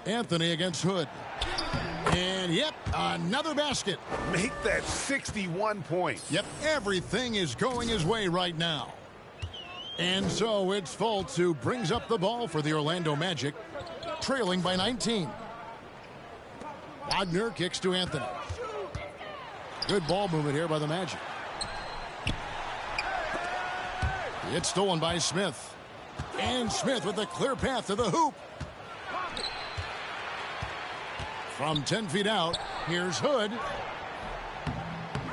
Speaker 15: Anthony against Hood. And, yep, another basket.
Speaker 14: Make that 61 points.
Speaker 15: Yep, everything is going his way right now. And so it's Fultz who brings up the ball for the Orlando Magic, trailing by 19. Wagner kicks to Anthony. Good ball movement here by the Magic. It's stolen by Smith. And Smith with a clear path to the hoop. From 10 feet out, here's Hood.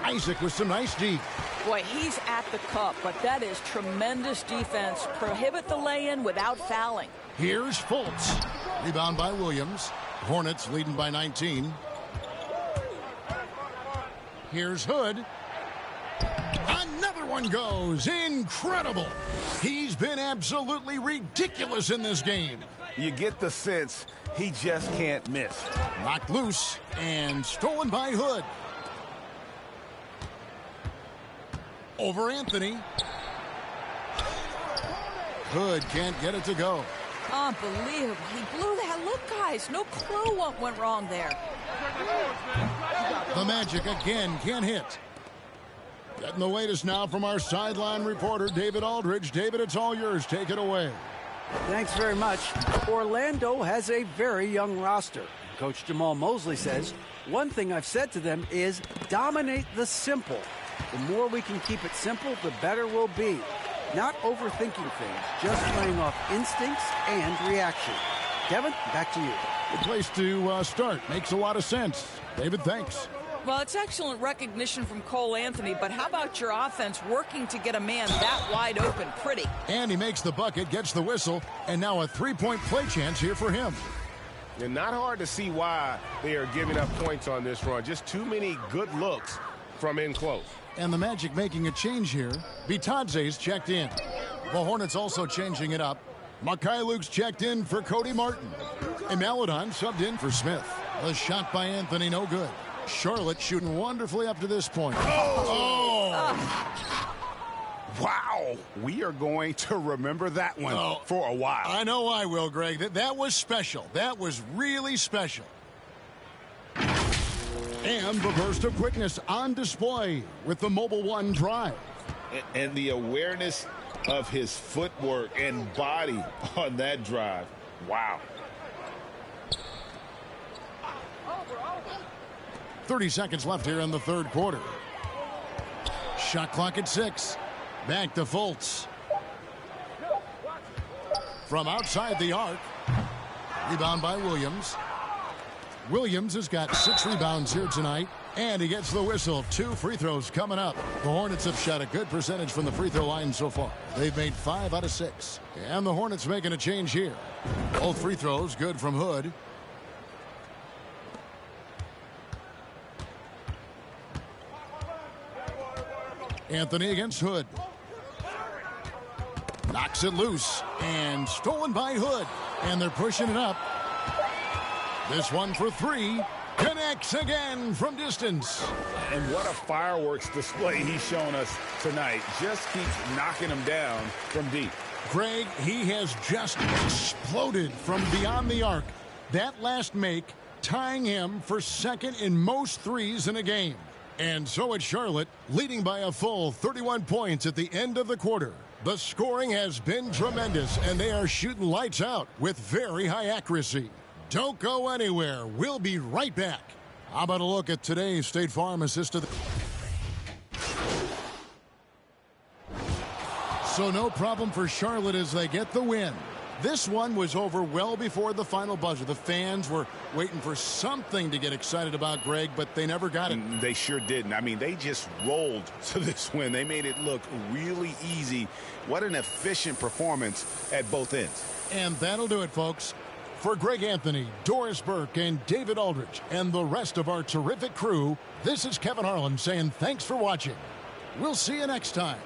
Speaker 15: Isaac with some nice D.
Speaker 16: Boy, he's at the cup, but that is tremendous defense. Prohibit the lay-in without fouling.
Speaker 15: Here's Fultz. Rebound by Williams. Hornets leading by 19. Here's Hood. Another one goes. Incredible. He's been absolutely ridiculous in this game.
Speaker 14: You get the sense he just can't miss.
Speaker 15: Knocked loose and stolen by Hood. Over Anthony. Hood can't get it to go.
Speaker 16: Unbelievable. He blew that. Look, guys, no clue what went wrong there.
Speaker 15: The Magic again can't hit. Getting the latest now from our sideline reporter, David Aldridge. David, it's all yours. Take it away.
Speaker 18: Thanks very much. Orlando has a very young roster. Coach Jamal Mosley says, one thing I've said to them is dominate the simple. The more we can keep it simple, the better we'll be. Not overthinking things, just playing off instincts and reaction. Kevin, back to you.
Speaker 15: Good place to start. Makes a lot of sense. David, thanks.
Speaker 16: Well, it's excellent recognition from Cole Anthony, but how about your offense working to get a man that wide open? Pretty.
Speaker 15: And he makes the bucket, gets the whistle, and now a three-point play chance here for him.
Speaker 6: And not hard to see why they are giving up points on this run. Just too many good looks from in close.
Speaker 15: And the Magic making a change here. Bitadze's checked in. The Hornets also changing it up. Luke's checked in for Cody Martin. And Maladon subbed in for Smith. The shot by Anthony, no good. Charlotte shooting wonderfully up to this point.
Speaker 14: Wow. We are going to remember that one for a while.
Speaker 15: I know I will, Greg. That was special. That was really special. And the burst of quickness on display with the Mobile One drive.
Speaker 17: And the awareness of his footwork and body on that drive. Wow.
Speaker 15: 30 seconds left here in the third quarter. Shot clock at 6. Back to Fultz. From outside the arc. Rebound by Williams. Williams has got 6 rebounds here tonight. And he gets the whistle. 2 free throws coming up. The Hornets have shot a good percentage from the free throw line so far. They've made 5 out of 6. And the Hornets making a change here. Both free throws good from Hood. Anthony against Hood. Knocks it loose and stolen by Hood. And they're pushing it up. This one for 3. Connects again from distance.
Speaker 17: And what a fireworks display he's shown us tonight. Just keeps knocking them down from deep.
Speaker 15: Greg, he has just exploded from beyond the arc. That last make tying him for second in most threes in a game. And so it's Charlotte leading by a full 31 points at the end of the quarter. The scoring has been tremendous, and they are shooting lights out with very high accuracy. Don't go anywhere. We'll be right back. How about a look at today's State Farm assisted? So no problem for Charlotte as they get the win. This one was over well before the final buzzer. The fans were waiting for something to get excited about, Greg, but they never got it.
Speaker 17: They sure didn't. I mean, they just rolled to this win. They made it look really easy. What an efficient performance at both ends.
Speaker 15: And that'll do it, folks. For Greg Anthony, Doris Burke, and David Aldridge, and the rest of our terrific crew, this is Kevin Harlan saying thanks for watching. We'll see you next time.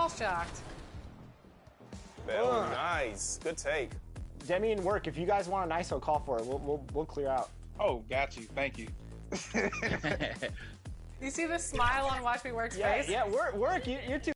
Speaker 5: all shocked.
Speaker 19: Oh, nice. Good take.
Speaker 12: Demi and Work, if you guys want an ISO, call for it. We'll clear out.
Speaker 20: Oh, got you. Thank you.
Speaker 5: You see the smile on Watch Me Work's face?
Speaker 12: Yeah, Work, you're too.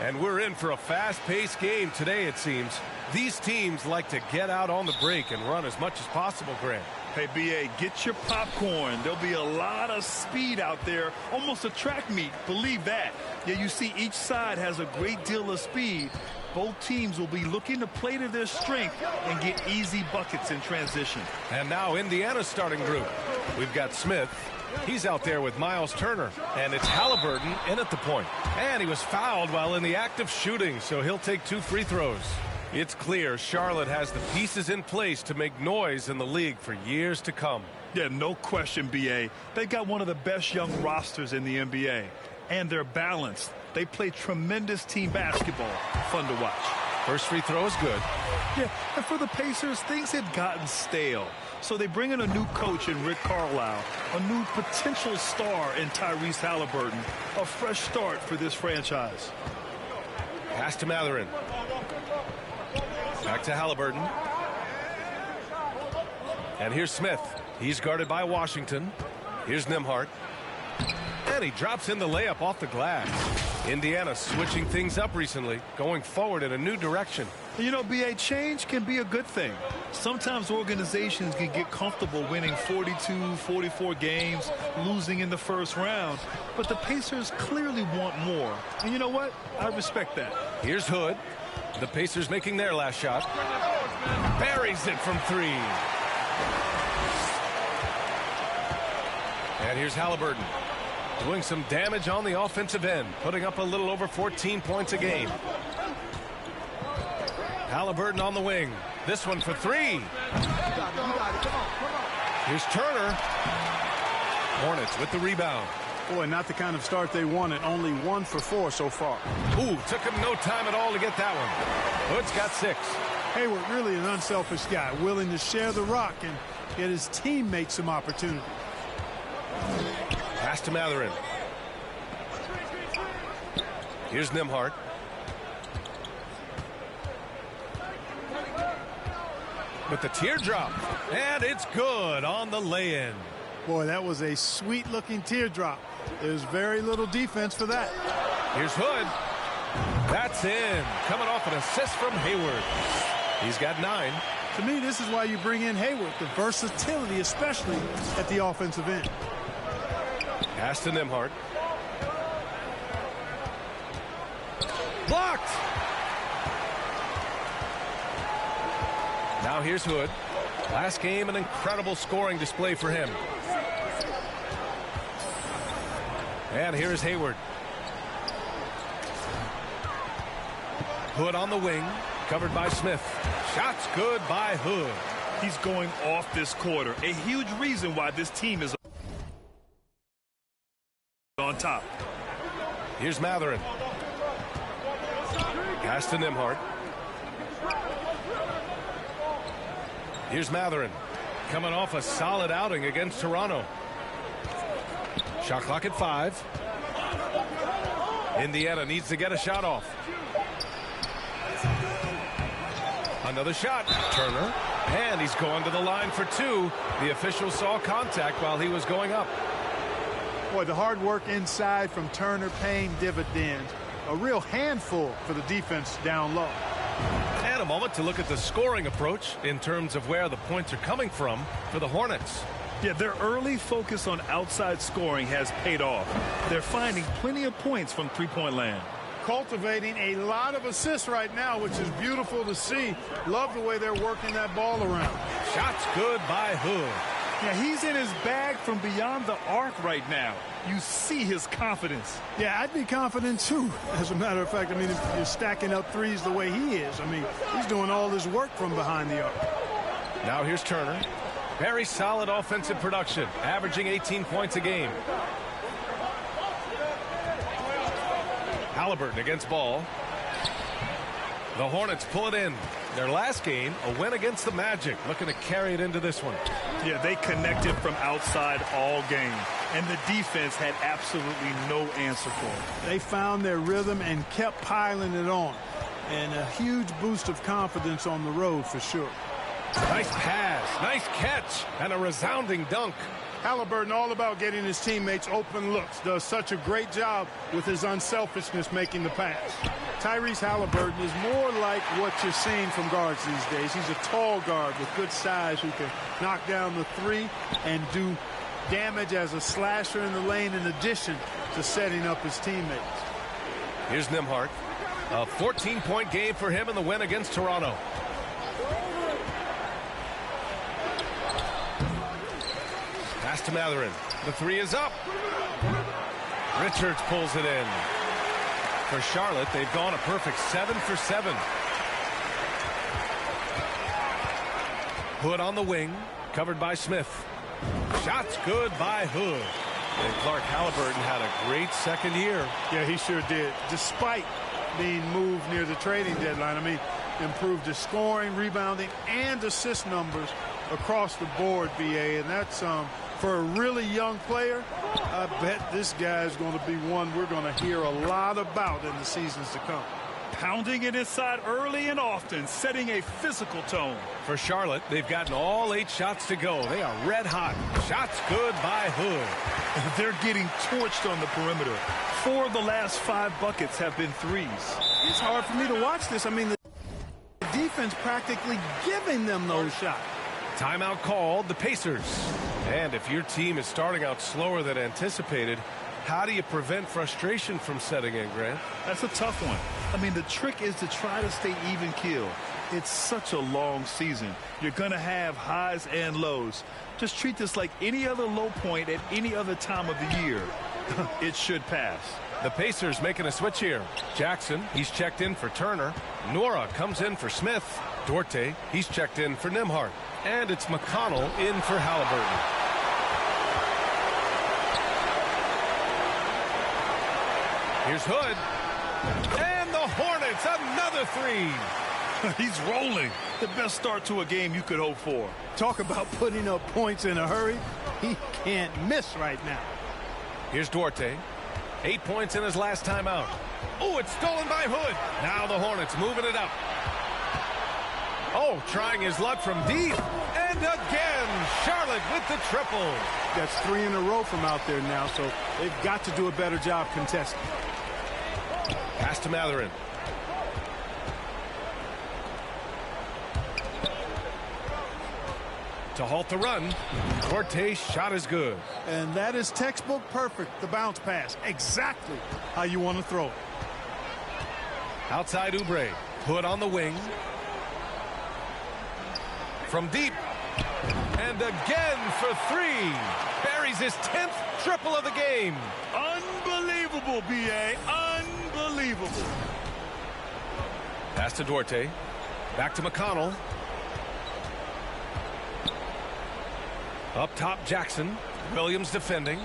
Speaker 6: And we're in for a fast-paced game today, it seems. These teams like to get out on the break and run as much as possible, Grant.
Speaker 2: Hey, BA, get your popcorn. There'll be a lot of speed out there, almost a track meet. Believe that. Yeah, you see each side has a great deal of speed. Both teams will be looking to play to their strength and get easy buckets in transition.
Speaker 6: And now Indiana's starting group. We've got Smith. He's out there with Miles Turner. And it's Halliburton in at the point. And he was fouled while in the act of shooting, so he'll take 2 free throws. It's clear Charlotte has the pieces in place to make noise in the league for years to come.
Speaker 2: Yeah, no question, BA. They've got one of the best young rosters in the NBA. And they're balanced. They play tremendous team basketball. Fun to watch.
Speaker 6: First free throw is good.
Speaker 2: Yeah, and for the Pacers, things had gotten stale. So they bring in a new coach in Rick Carlisle, a new potential star in Tyrese Halliburton, a fresh start for this franchise.
Speaker 6: Pass to Matherin. Back to Halliburton. And here's Smith. He's guarded by Washington. Here's Nembhard. And he drops in the layup off the glass. Indiana switching things up recently, going forward in a new direction.
Speaker 2: You know, BA, change can be a good thing. Sometimes organizations can get comfortable winning 42, 44 games, losing in the first round. But the Pacers clearly want more. And you know what? I respect that.
Speaker 6: Here's Hood. The Pacers making their last shot. Buries it from 3. And here's Halliburton. Doing some damage on the offensive end, putting up a little over 14 points a game. Halliburton on the wing. This one for 3. Here's Turner. Hornets with the rebound.
Speaker 8: Boy, not the kind of start they wanted. Only 1 for 4 so far.
Speaker 6: Ooh, took him no time at all to get that one. Hood's got 6.
Speaker 8: Hayward really an unselfish guy, willing to share the rock and get his teammates some opportunity.
Speaker 6: Pass to Matherin. Here's Nembhard. With the teardrop. And it's good on the lay-in.
Speaker 8: Boy, that was a sweet-looking teardrop. There's very little defense for that.
Speaker 6: Here's Hood. That's in. Coming off an assist from Hayward. He's got 9.
Speaker 8: To me, this is why you bring in Hayward, the versatility, especially at the offensive end.
Speaker 6: Pass to Nembhard. Blocked. Now here's Hood. Last game, an incredible scoring display for him. And here's Hayward. Hood on the wing, covered by Smith. Shots good by Hood.
Speaker 2: He's going off this quarter. A huge reason why this team is on top.
Speaker 6: Here's Matherin. Pass to Nembhard. Here's Matherin. Coming off a solid outing against Toronto. Shot clock at 5. Indiana needs to get a shot off. Another shot. Turner. And he's going to the line for 2. The official saw contact while he was going up.
Speaker 8: Boy, the hard work inside from Turner paying dividends. A real handful for the defense down low.
Speaker 6: And a moment to look at the scoring approach in terms of where the points are coming from for the Hornets.
Speaker 2: Yeah, their early focus on outside scoring has paid off. They're finding plenty of points from three-point land.
Speaker 8: Cultivating a lot of assists right now, which is beautiful to see. Love the way they're working that ball around.
Speaker 6: Shots good by Hood.
Speaker 2: Yeah, he's in his bag from beyond the arc right now. You see his confidence.
Speaker 8: Yeah, I'd be confident too. As a matter of fact, I mean, if you're stacking up threes the way he is, I mean, he's doing all his work from behind the arc.
Speaker 6: Now here's Turner. Very solid offensive production, averaging 18 points a game. Halliburton against Ball. The Hornets pull it in. Their last game, a win against the Magic, looking to carry it into this one.
Speaker 2: Yeah, they connected from outside all game. and the defense had absolutely no answer for it.
Speaker 8: They found their rhythm and kept piling it on. And a huge boost of confidence on the road for sure.
Speaker 6: Nice pass, nice catch, and a resounding dunk.
Speaker 8: Halliburton all about getting his teammates open looks. Does such a great job with his unselfishness making the pass. Tyrese Halliburton is more like what you're seeing from guards these days. He's a tall guard with good size who can knock down the three and do damage as a slasher in the lane in addition to setting up his teammates.
Speaker 6: Here's Nembhard. A 14-point game for him in the win against Toronto. Pass to Mathurin. The three is up. Richards pulls it in. For Charlotte, they've gone a perfect 7 for 7. Hood on the wing, covered by Smith. Shots good by Hood. And Clark Halliburton had a great second year.
Speaker 8: Yeah, he sure did. Despite being moved near the trading deadline, I mean, improved his scoring, rebounding, and assist numbers across the board, BA. And that's for a really young player, I bet this guy is going to be one we're going to hear a lot about in the seasons to come.
Speaker 2: Pounding it inside early and often, setting a physical tone.
Speaker 6: For Charlotte, they've gotten all 8 shots to go. They are red hot. Shots good by Hood.
Speaker 2: They're getting torched on the perimeter. 4 of the last 5 buckets have been threes.
Speaker 8: It's hard for me to watch this. I mean, the defense practically giving them those shots.
Speaker 6: Timeout called, the Pacers. And if your team is starting out slower than anticipated, how do you prevent frustration from setting in, Grant?
Speaker 2: That's a tough one. I mean, the trick is to try to stay even keel. It's such a long season. You're going to have highs and lows. Just treat this like any other low point at any other time of the year. It should pass.
Speaker 6: The Pacers making a switch here. Jackson, he's checked in for Turner. Nora comes in for Smith. Duarte, he's checked in for Nembhard. And it's McConnell in for Halliburton. Here's Hood. And the Hornets, another three.
Speaker 2: He's rolling. The best start to a game you could hope for.
Speaker 8: Talk about putting up points in a hurry. He can't miss right now.
Speaker 6: Here's Duarte. 8 points in his last time out. Oh, it's stolen by Hood. Now the Hornets moving it up. Oh, trying his luck from deep. And again, Charlotte with the triple.
Speaker 8: That's 3 in a row from out there now, so they've got to do a better job contesting.
Speaker 6: Pass to Mathurin. To halt the run, Duarte's shot is good.
Speaker 8: And that is textbook perfect, the bounce pass. Exactly how you want to throw it.
Speaker 6: Outside Oubre. Hood on the wing. From deep. And again for 3. Buries his 10th triple of the game.
Speaker 2: Unbelievable, B.A. Unbelievable.
Speaker 6: Pass to Duarte. Back to McConnell. Up top, Jackson. Williams defending.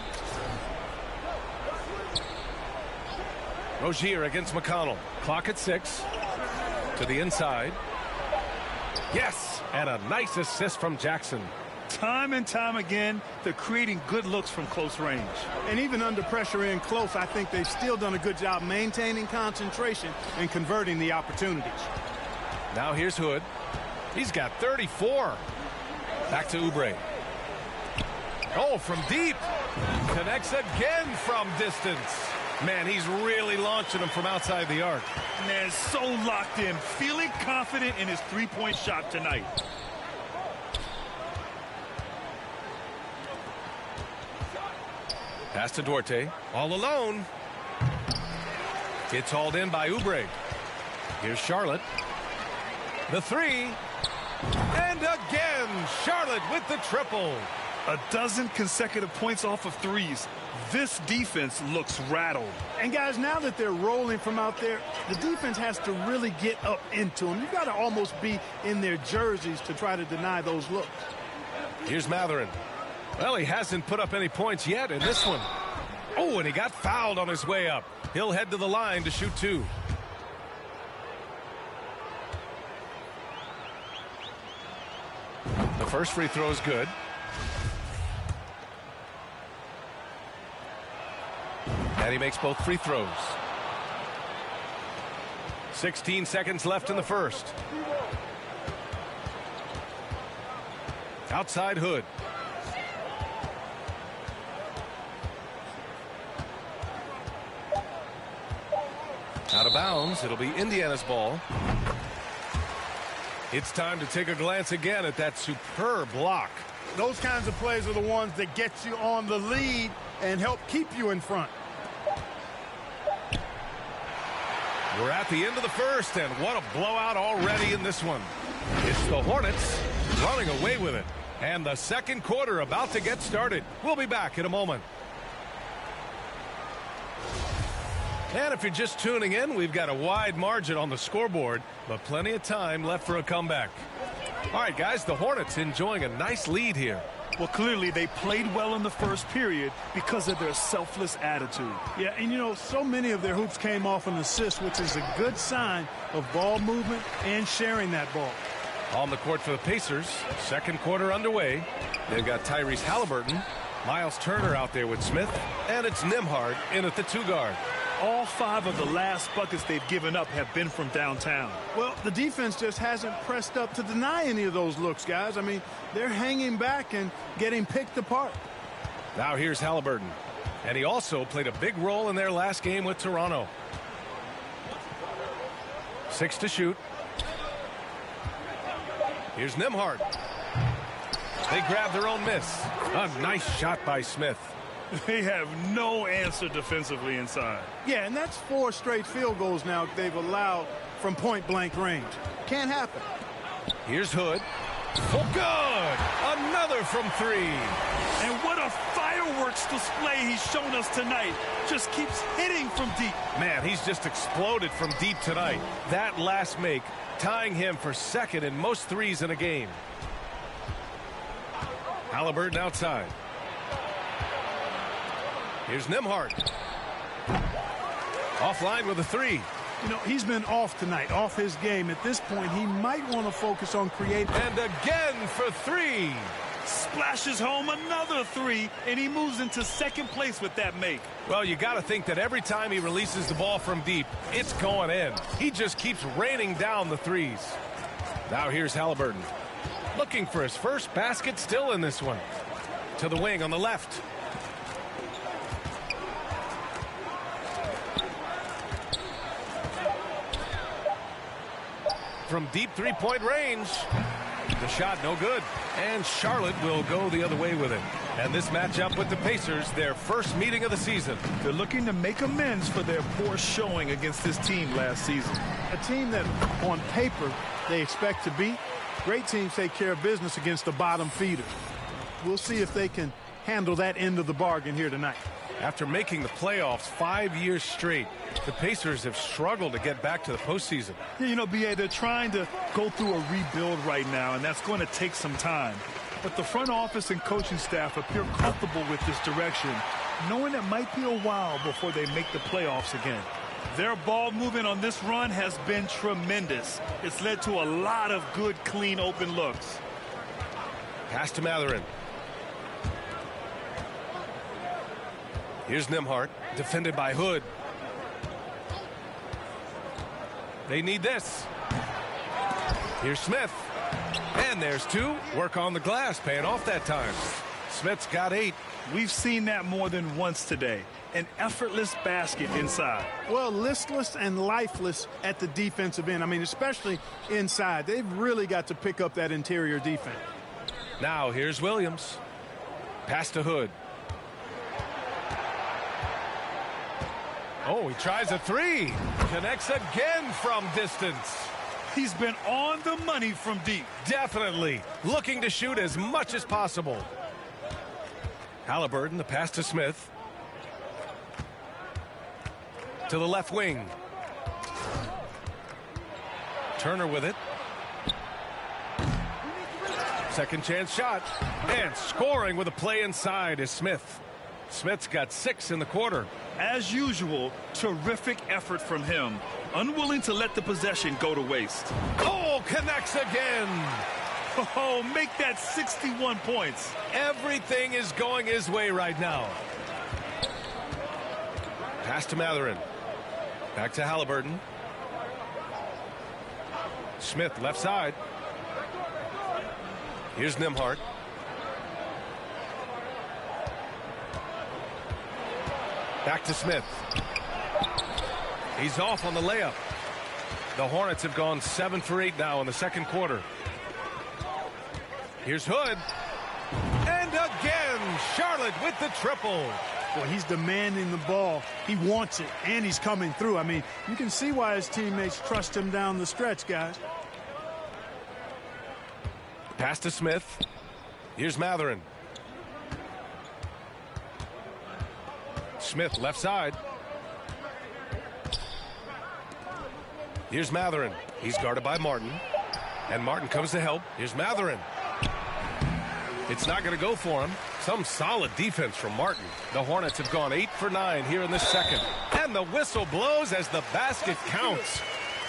Speaker 6: Rozier against McConnell. Clock at 6. To the inside. Yes! And a nice assist from Jackson.
Speaker 2: Time and time again, they're creating good looks from close range.
Speaker 8: And even under pressure in close, I think they've still done a good job maintaining concentration and converting the opportunities.
Speaker 6: Now here's Hood. He's got 34. Back to Oubre. Oh, from deep. Connects again from distance. Man, he's really launching them from outside the arc.
Speaker 2: Man, so locked in, feeling confident in his three-point shot tonight.
Speaker 6: Pass to Duarte. All alone. It's hauled in by Oubre. Here's Charlotte. The 3. And again, Charlotte with the triple.
Speaker 2: A dozen consecutive points off of threes. This defense looks rattled.
Speaker 8: And guys, now that they're rolling from out there, the defense has to really get up into them. You've got to almost be in their jerseys to try to deny those looks.
Speaker 6: Here's Mathurin. Well, he hasn't put up any points yet in this one. Oh, and he got fouled on his way up. He'll head to the line to shoot 2. The first free throw is good. And he makes both free throws. 16 seconds left in the first. Outside Hood. Out of bounds. It'll be Indiana's ball. It's time to take a glance again at that superb block.
Speaker 8: Those kinds of plays are the ones that get you on the lead and help keep you in front.
Speaker 6: We're at the end of the first, and what a blowout already in this one. It's the Hornets running away with it. And the second quarter about to get started. We'll be back in a moment. And if you're just tuning in, we've got a wide margin on the scoreboard, but plenty of time left for a comeback. All right, guys, the Hornets enjoying a nice lead here.
Speaker 2: Well, clearly they played well in the first period because of their selfless attitude.
Speaker 8: Yeah, and you know, so many of their hoops came off an assist, which is a good sign of ball movement and sharing that ball.
Speaker 6: On the court for the Pacers, second quarter underway. They've got Tyrese Halliburton, Miles Turner out there with Smith, and it's Nembhard in at the 2 guard.
Speaker 2: All 5 of the last buckets they've given up have been from downtown.
Speaker 8: Well, the defense just hasn't pressed up to deny any of those looks, guys. I mean, they're hanging back and getting picked apart.
Speaker 6: Now here's Halliburton. And he also played a big role in their last game with Toronto. 6 to shoot. Here's Nembhard. They grab their own miss. A nice shot by Smith.
Speaker 2: They have no answer defensively inside.
Speaker 8: Yeah, and that's 4 straight field goals now they've allowed from point-blank range. Can't happen.
Speaker 6: Here's Hood. Oh, good! Another from 3.
Speaker 2: And what a fireworks display he's shown us tonight. Just keeps hitting from deep.
Speaker 6: Man, he's just exploded from deep tonight. That last make tying him for second in most threes in a game. Halliburton outside. Here's Nembhard. Offline with a 3.
Speaker 8: You know, he's been off tonight, off his game. At this point, he might want to focus on creating.
Speaker 6: And again for 3.
Speaker 2: Splashes home another 3, and he moves into second place with that make.
Speaker 6: Well, you got to think that every time he releases the ball from deep, it's going in. He just keeps raining down the threes. Now here's Halliburton. Looking for his first basket still in this one. To the wing on the left. From deep three-point range. The shot no good. And Charlotte will go the other way with it. And this matchup with the Pacers, their first meeting of the season.
Speaker 2: They're looking to make amends for their poor showing against this team last season.
Speaker 8: A team that, on paper, they expect to beat. Great teams take care of business against the bottom feeder. We'll see if they can handle that end of the bargain here tonight.
Speaker 6: After making the playoffs 5 years straight, the Pacers have struggled to get back to the postseason.
Speaker 2: Yeah, you know, B.A., they're trying to go through a rebuild right now, and that's going to take some time. But the front office and coaching staff appear comfortable with this direction, knowing it might be a while before they make the playoffs again. Their ball movement on this run has been tremendous. It's led to a lot of good, clean, open looks.
Speaker 6: Pass to Mathurin. Here's Nembhard, defended by Hood. They need this. Here's Smith. And there's 2. Work on the glass, paying off that time. Smith's got 8.
Speaker 2: We've seen that more than once today. An effortless basket inside.
Speaker 8: Well, listless and lifeless at the defensive end. I mean, especially inside. They've really got to pick up that interior defense.
Speaker 6: Now here's Williams. Pass to Hood. Oh, he tries a 3. Connects again from distance.
Speaker 2: He's been on the money from deep.
Speaker 6: Definitely. Looking to shoot as much as possible. Halliburton, the pass to Smith. To the left wing. Turner with it. Second chance shot. And scoring with a play inside is Smith. Smith's got 6 in the quarter.
Speaker 2: As usual, terrific effort from him. Unwilling to let the possession go to waste.
Speaker 6: Oh, connects again.
Speaker 2: Oh, make that 61 points.
Speaker 6: Everything is going his way right now. Pass to Matherin. Back to Halliburton. Smith, left side. Here's Nimhart. Back to Smith. He's off on the layup. The Hornets have gone 7 for 8 now in the second quarter. Here's Hood. And again, Charlotte with the triple.
Speaker 8: Well, he's demanding the ball. He wants it, and he's coming through. I mean, you can see why his teammates trust him down the stretch, guys.
Speaker 6: Pass to Smith. Here's Matherin. Smith, left side. Here's Matherin. He's guarded by Martin. And Martin comes to help. Here's Matherin. It's not going to go for him. Some solid defense from Martin. The Hornets have gone 8 for 9 here in the second. And the whistle blows as the basket counts.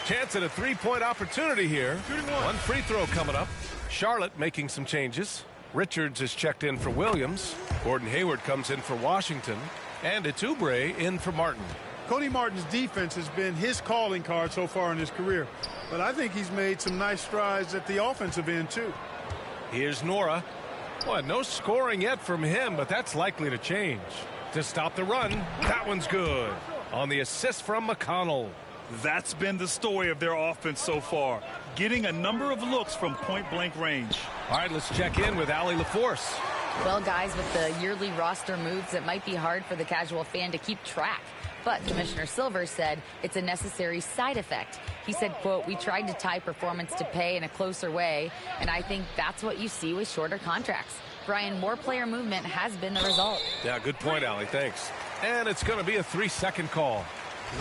Speaker 6: Chance at a three-point opportunity here. One free throw coming up. Charlotte making some changes. Richards is checked in for Williams. Gordon Hayward comes in for Washington. And Etubre in for Martin.
Speaker 8: Cody Martin's defense has been his calling card so far in his career. But I think he's made some nice strides at the offensive end, too.
Speaker 6: Here's Nora. Well, no scoring yet from him, but that's likely to change. To stop the run, that one's good. On the assist from McConnell.
Speaker 2: That's been the story of their offense so far, getting a number of looks from point-blank range.
Speaker 6: All right, let's check in with Allie LaForce.
Speaker 7: Well, guys, with the yearly roster moves, it might be hard for the casual fan to keep track. But Commissioner Silver said it's a necessary side effect. He said, quote, "We tried to tie performance to pay in a closer way, and I think that's what you see with shorter contracts." Brian, more player movement has been the result.
Speaker 6: Yeah, good point, Allie. Thanks. And it's going to be a 3-second call.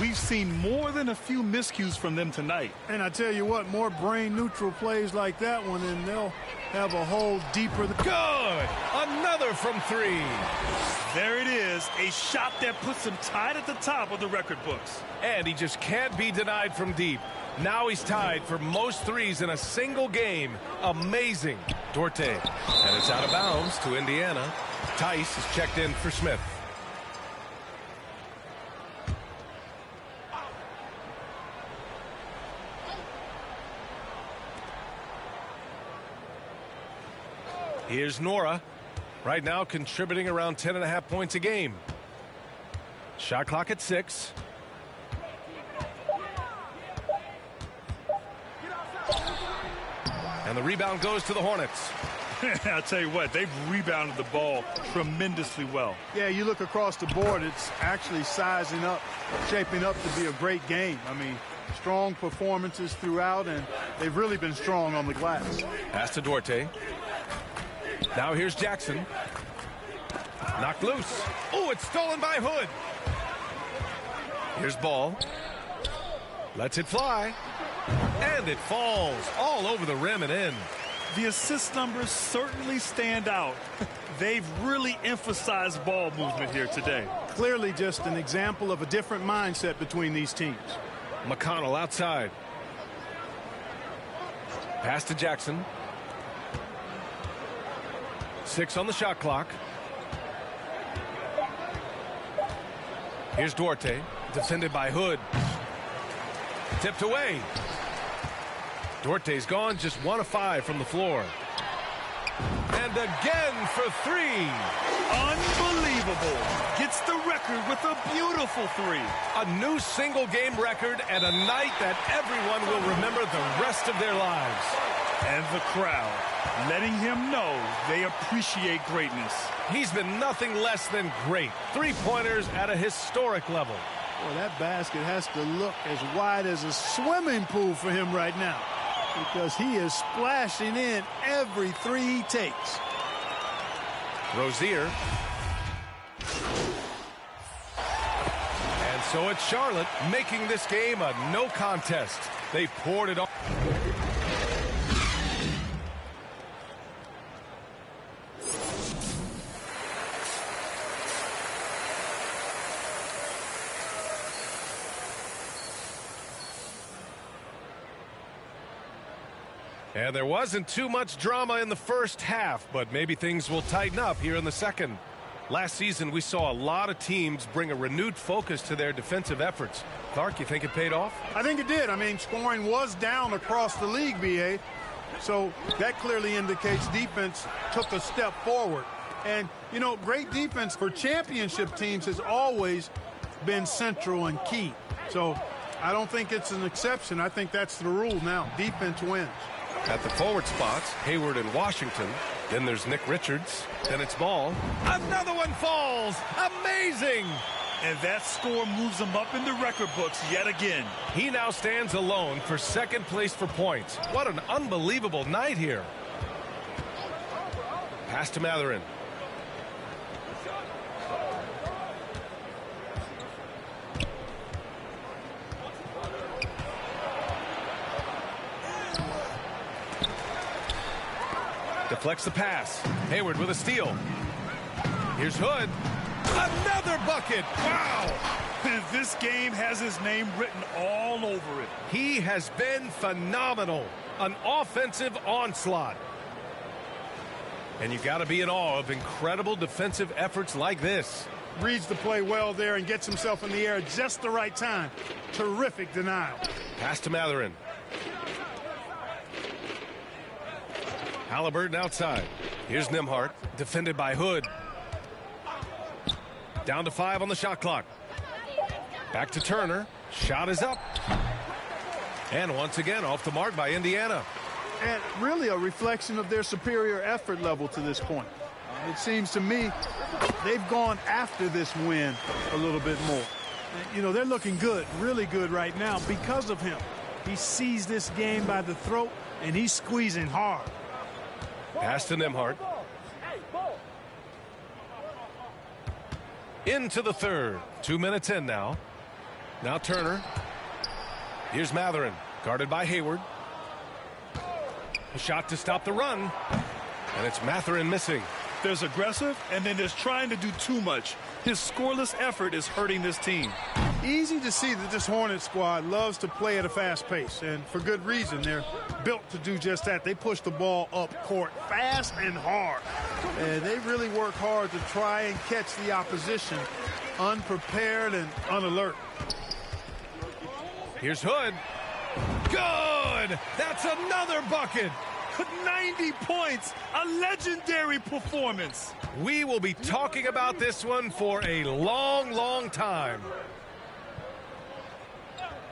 Speaker 2: We've seen more than a few miscues from them tonight.
Speaker 8: And I tell you what, more brain-neutral plays like that one, and they'll have a hole deeper.
Speaker 6: Good! Another from 3.
Speaker 2: There it is, a shot that puts him tied at the top of the record books.
Speaker 6: And he just can't be denied from deep. Now he's tied for most threes in a single game. Amazing. Duarte. And it's out of bounds to Indiana. Tice is checked in for Smith. Here's Nora. Right now contributing around 10.5 points a game. Shot clock at 6. And the rebound goes to the Hornets.
Speaker 2: I'll tell you what, they've rebounded the ball tremendously well.
Speaker 8: Yeah, you look across the board, it's actually sizing up, shaping up to be a great game. I mean, strong performances throughout, and they've really been strong on the glass.
Speaker 6: Pass to Duarte. Now here's Jackson. Knocked loose. Oh, it's stolen by Hood. Here's Ball. Lets it fly. And it falls all over the rim and in.
Speaker 2: The assist numbers certainly stand out. They've really emphasized ball movement here today.
Speaker 8: Clearly just an example of a different mindset between these teams.
Speaker 6: McConnell outside. Pass to Jackson. 6 on the shot clock. Here's Duarte, defended by Hood. Tipped away. Duarte's gone just 1 of 5 from the floor. And again for 3.
Speaker 2: Unbelievable. Gets the record with a beautiful 3.
Speaker 6: A new single game record and a night that everyone will remember the rest of their lives.
Speaker 2: And the crowd letting him know they appreciate greatness.
Speaker 6: He's been nothing less than great. 3-pointers at a historic level.
Speaker 8: Well, that basket has to look as wide as a swimming pool for him right now, because he is splashing in every 3 he takes.
Speaker 6: Rozier. And so it's Charlotte making this game a no contest. They poured it on. And there wasn't too much drama in the first half, but maybe things will tighten up here in the second. Last season, we saw a lot of teams bring a renewed focus to their defensive efforts. Clark, you think it paid off?
Speaker 8: I think it did. I mean, scoring was down across the league, B.A., so that clearly indicates defense took a step forward. And, you know, great defense for championship teams has always been central and key. So I don't think it's an exception. I think that's the rule now. Defense wins.
Speaker 6: At the forward spots, Hayward and Washington. Then there's Nick Richards. Then it's Ball. Another one falls. Amazing.
Speaker 2: And that score moves him up in the record books yet again.
Speaker 6: He now stands alone for second place for points. What an unbelievable night here. Pass to Matherin. Deflects the pass. Hayward with a steal. Here's Hood. Another bucket. Wow.
Speaker 2: This game has his name written all over it.
Speaker 6: He has been phenomenal. An offensive onslaught. And you got to be in awe of incredible defensive efforts like this.
Speaker 8: Reads the play well there and gets himself in the air at just the right time. Terrific denial.
Speaker 6: Pass to Matherin. Halliburton outside. Here's Nembhard, defended by Hood. Down to 5 on the shot clock. Back to Turner. Shot is up. And once again, off the mark by Indiana.
Speaker 8: And really a reflection of their superior effort level to this point. It seems to me they've gone after this win a little bit more. You know, they're looking good, really good right now because of him. He sees this game by the throat, and he's squeezing hard.
Speaker 6: Pass to Nembhard. Into the third. 2 minutes in now. Now Turner. Here's Matherin, guarded by Hayward. A shot to stop the run. And it's Matherin missing.
Speaker 2: There's aggressive, and then there's trying to do too much. His scoreless effort is hurting this team.
Speaker 8: Easy to see that this Hornets squad loves to play at a fast pace, and for good reason. They're built to do just that. They push the ball up court fast and hard. And they really work hard to try and catch the opposition unprepared and unalert.
Speaker 6: Here's Hood. Good! That's another bucket!
Speaker 2: 90 points, a legendary performance.
Speaker 6: We will be talking about this one for a long, long time.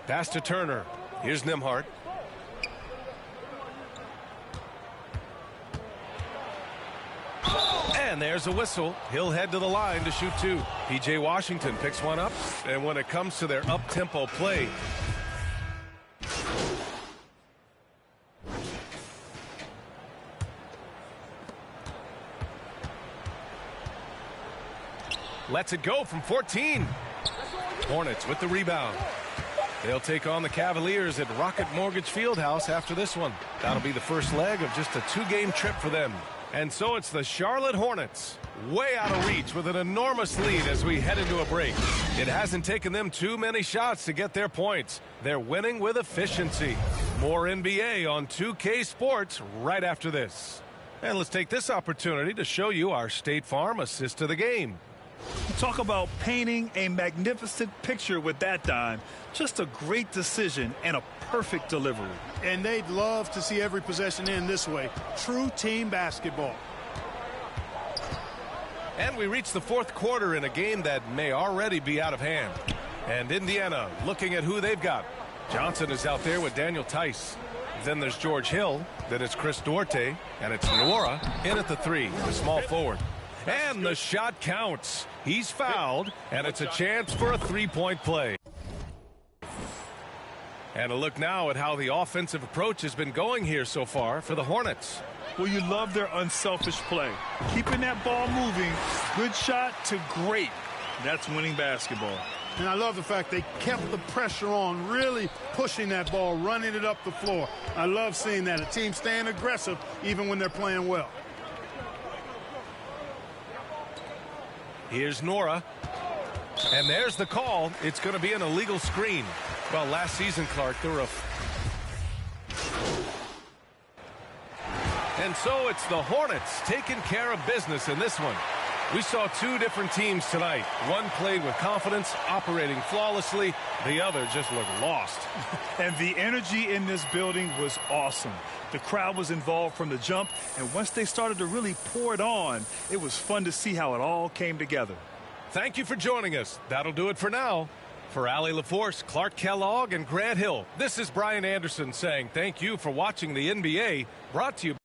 Speaker 6: Pass to Turner. Here's Nembhard. And there's a whistle. He'll head to the line to shoot 2. P.J. Washington picks one up. And when it comes to their up-tempo play, lets it go from 14. Hornets with the rebound. They'll take on the Cavaliers at Rocket Mortgage Fieldhouse after this one. That'll be the first leg of just a 2-game trip for them. And so it's the Charlotte Hornets, way out of reach with an enormous lead as we head into a break. It hasn't taken them too many shots to get their points. They're winning with efficiency. More NBA on 2K Sports right after this. And let's take this opportunity to show you our State Farm assist to the game.
Speaker 2: Talk about painting a magnificent picture with that dime. Just a great decision and a perfect delivery.
Speaker 8: And they'd love to see every possession end this way. True team basketball.
Speaker 6: And we reach the fourth quarter in a game that may already be out of hand. And Indiana looking at who they've got. Johnson is out there with Daniel Tice. Then there's George Hill. Then it's Chris Duarte. And it's Nora in at the 3, the small forward. And the shot counts. He's fouled, and it's a chance for a 3-point play. And a look now at how the offensive approach has been going here so far for the Hornets.
Speaker 2: Well, you love their unselfish play. Keeping that ball moving, good shot to great. That's winning basketball.
Speaker 8: And I love the fact they kept the pressure on, really pushing that ball, running it up the floor. I love seeing that. A team staying aggressive even when they're playing well.
Speaker 6: Here's Nora. And there's the call. It's going to be an illegal screen. Well, last season, Clark, there were And so it's the Hornets taking care of business in this one. We saw two different teams tonight. One played with confidence, operating flawlessly. The other just looked lost.
Speaker 2: And the energy in this building was awesome. The crowd was involved from the jump, and once they started to really pour it on, it was fun to see how it all came together.
Speaker 6: Thank you for joining us. That'll do it for now. For Allie LaForce, Clark Kellogg, and Grant Hill, this is Brian Anderson saying thank you for watching the NBA, brought to you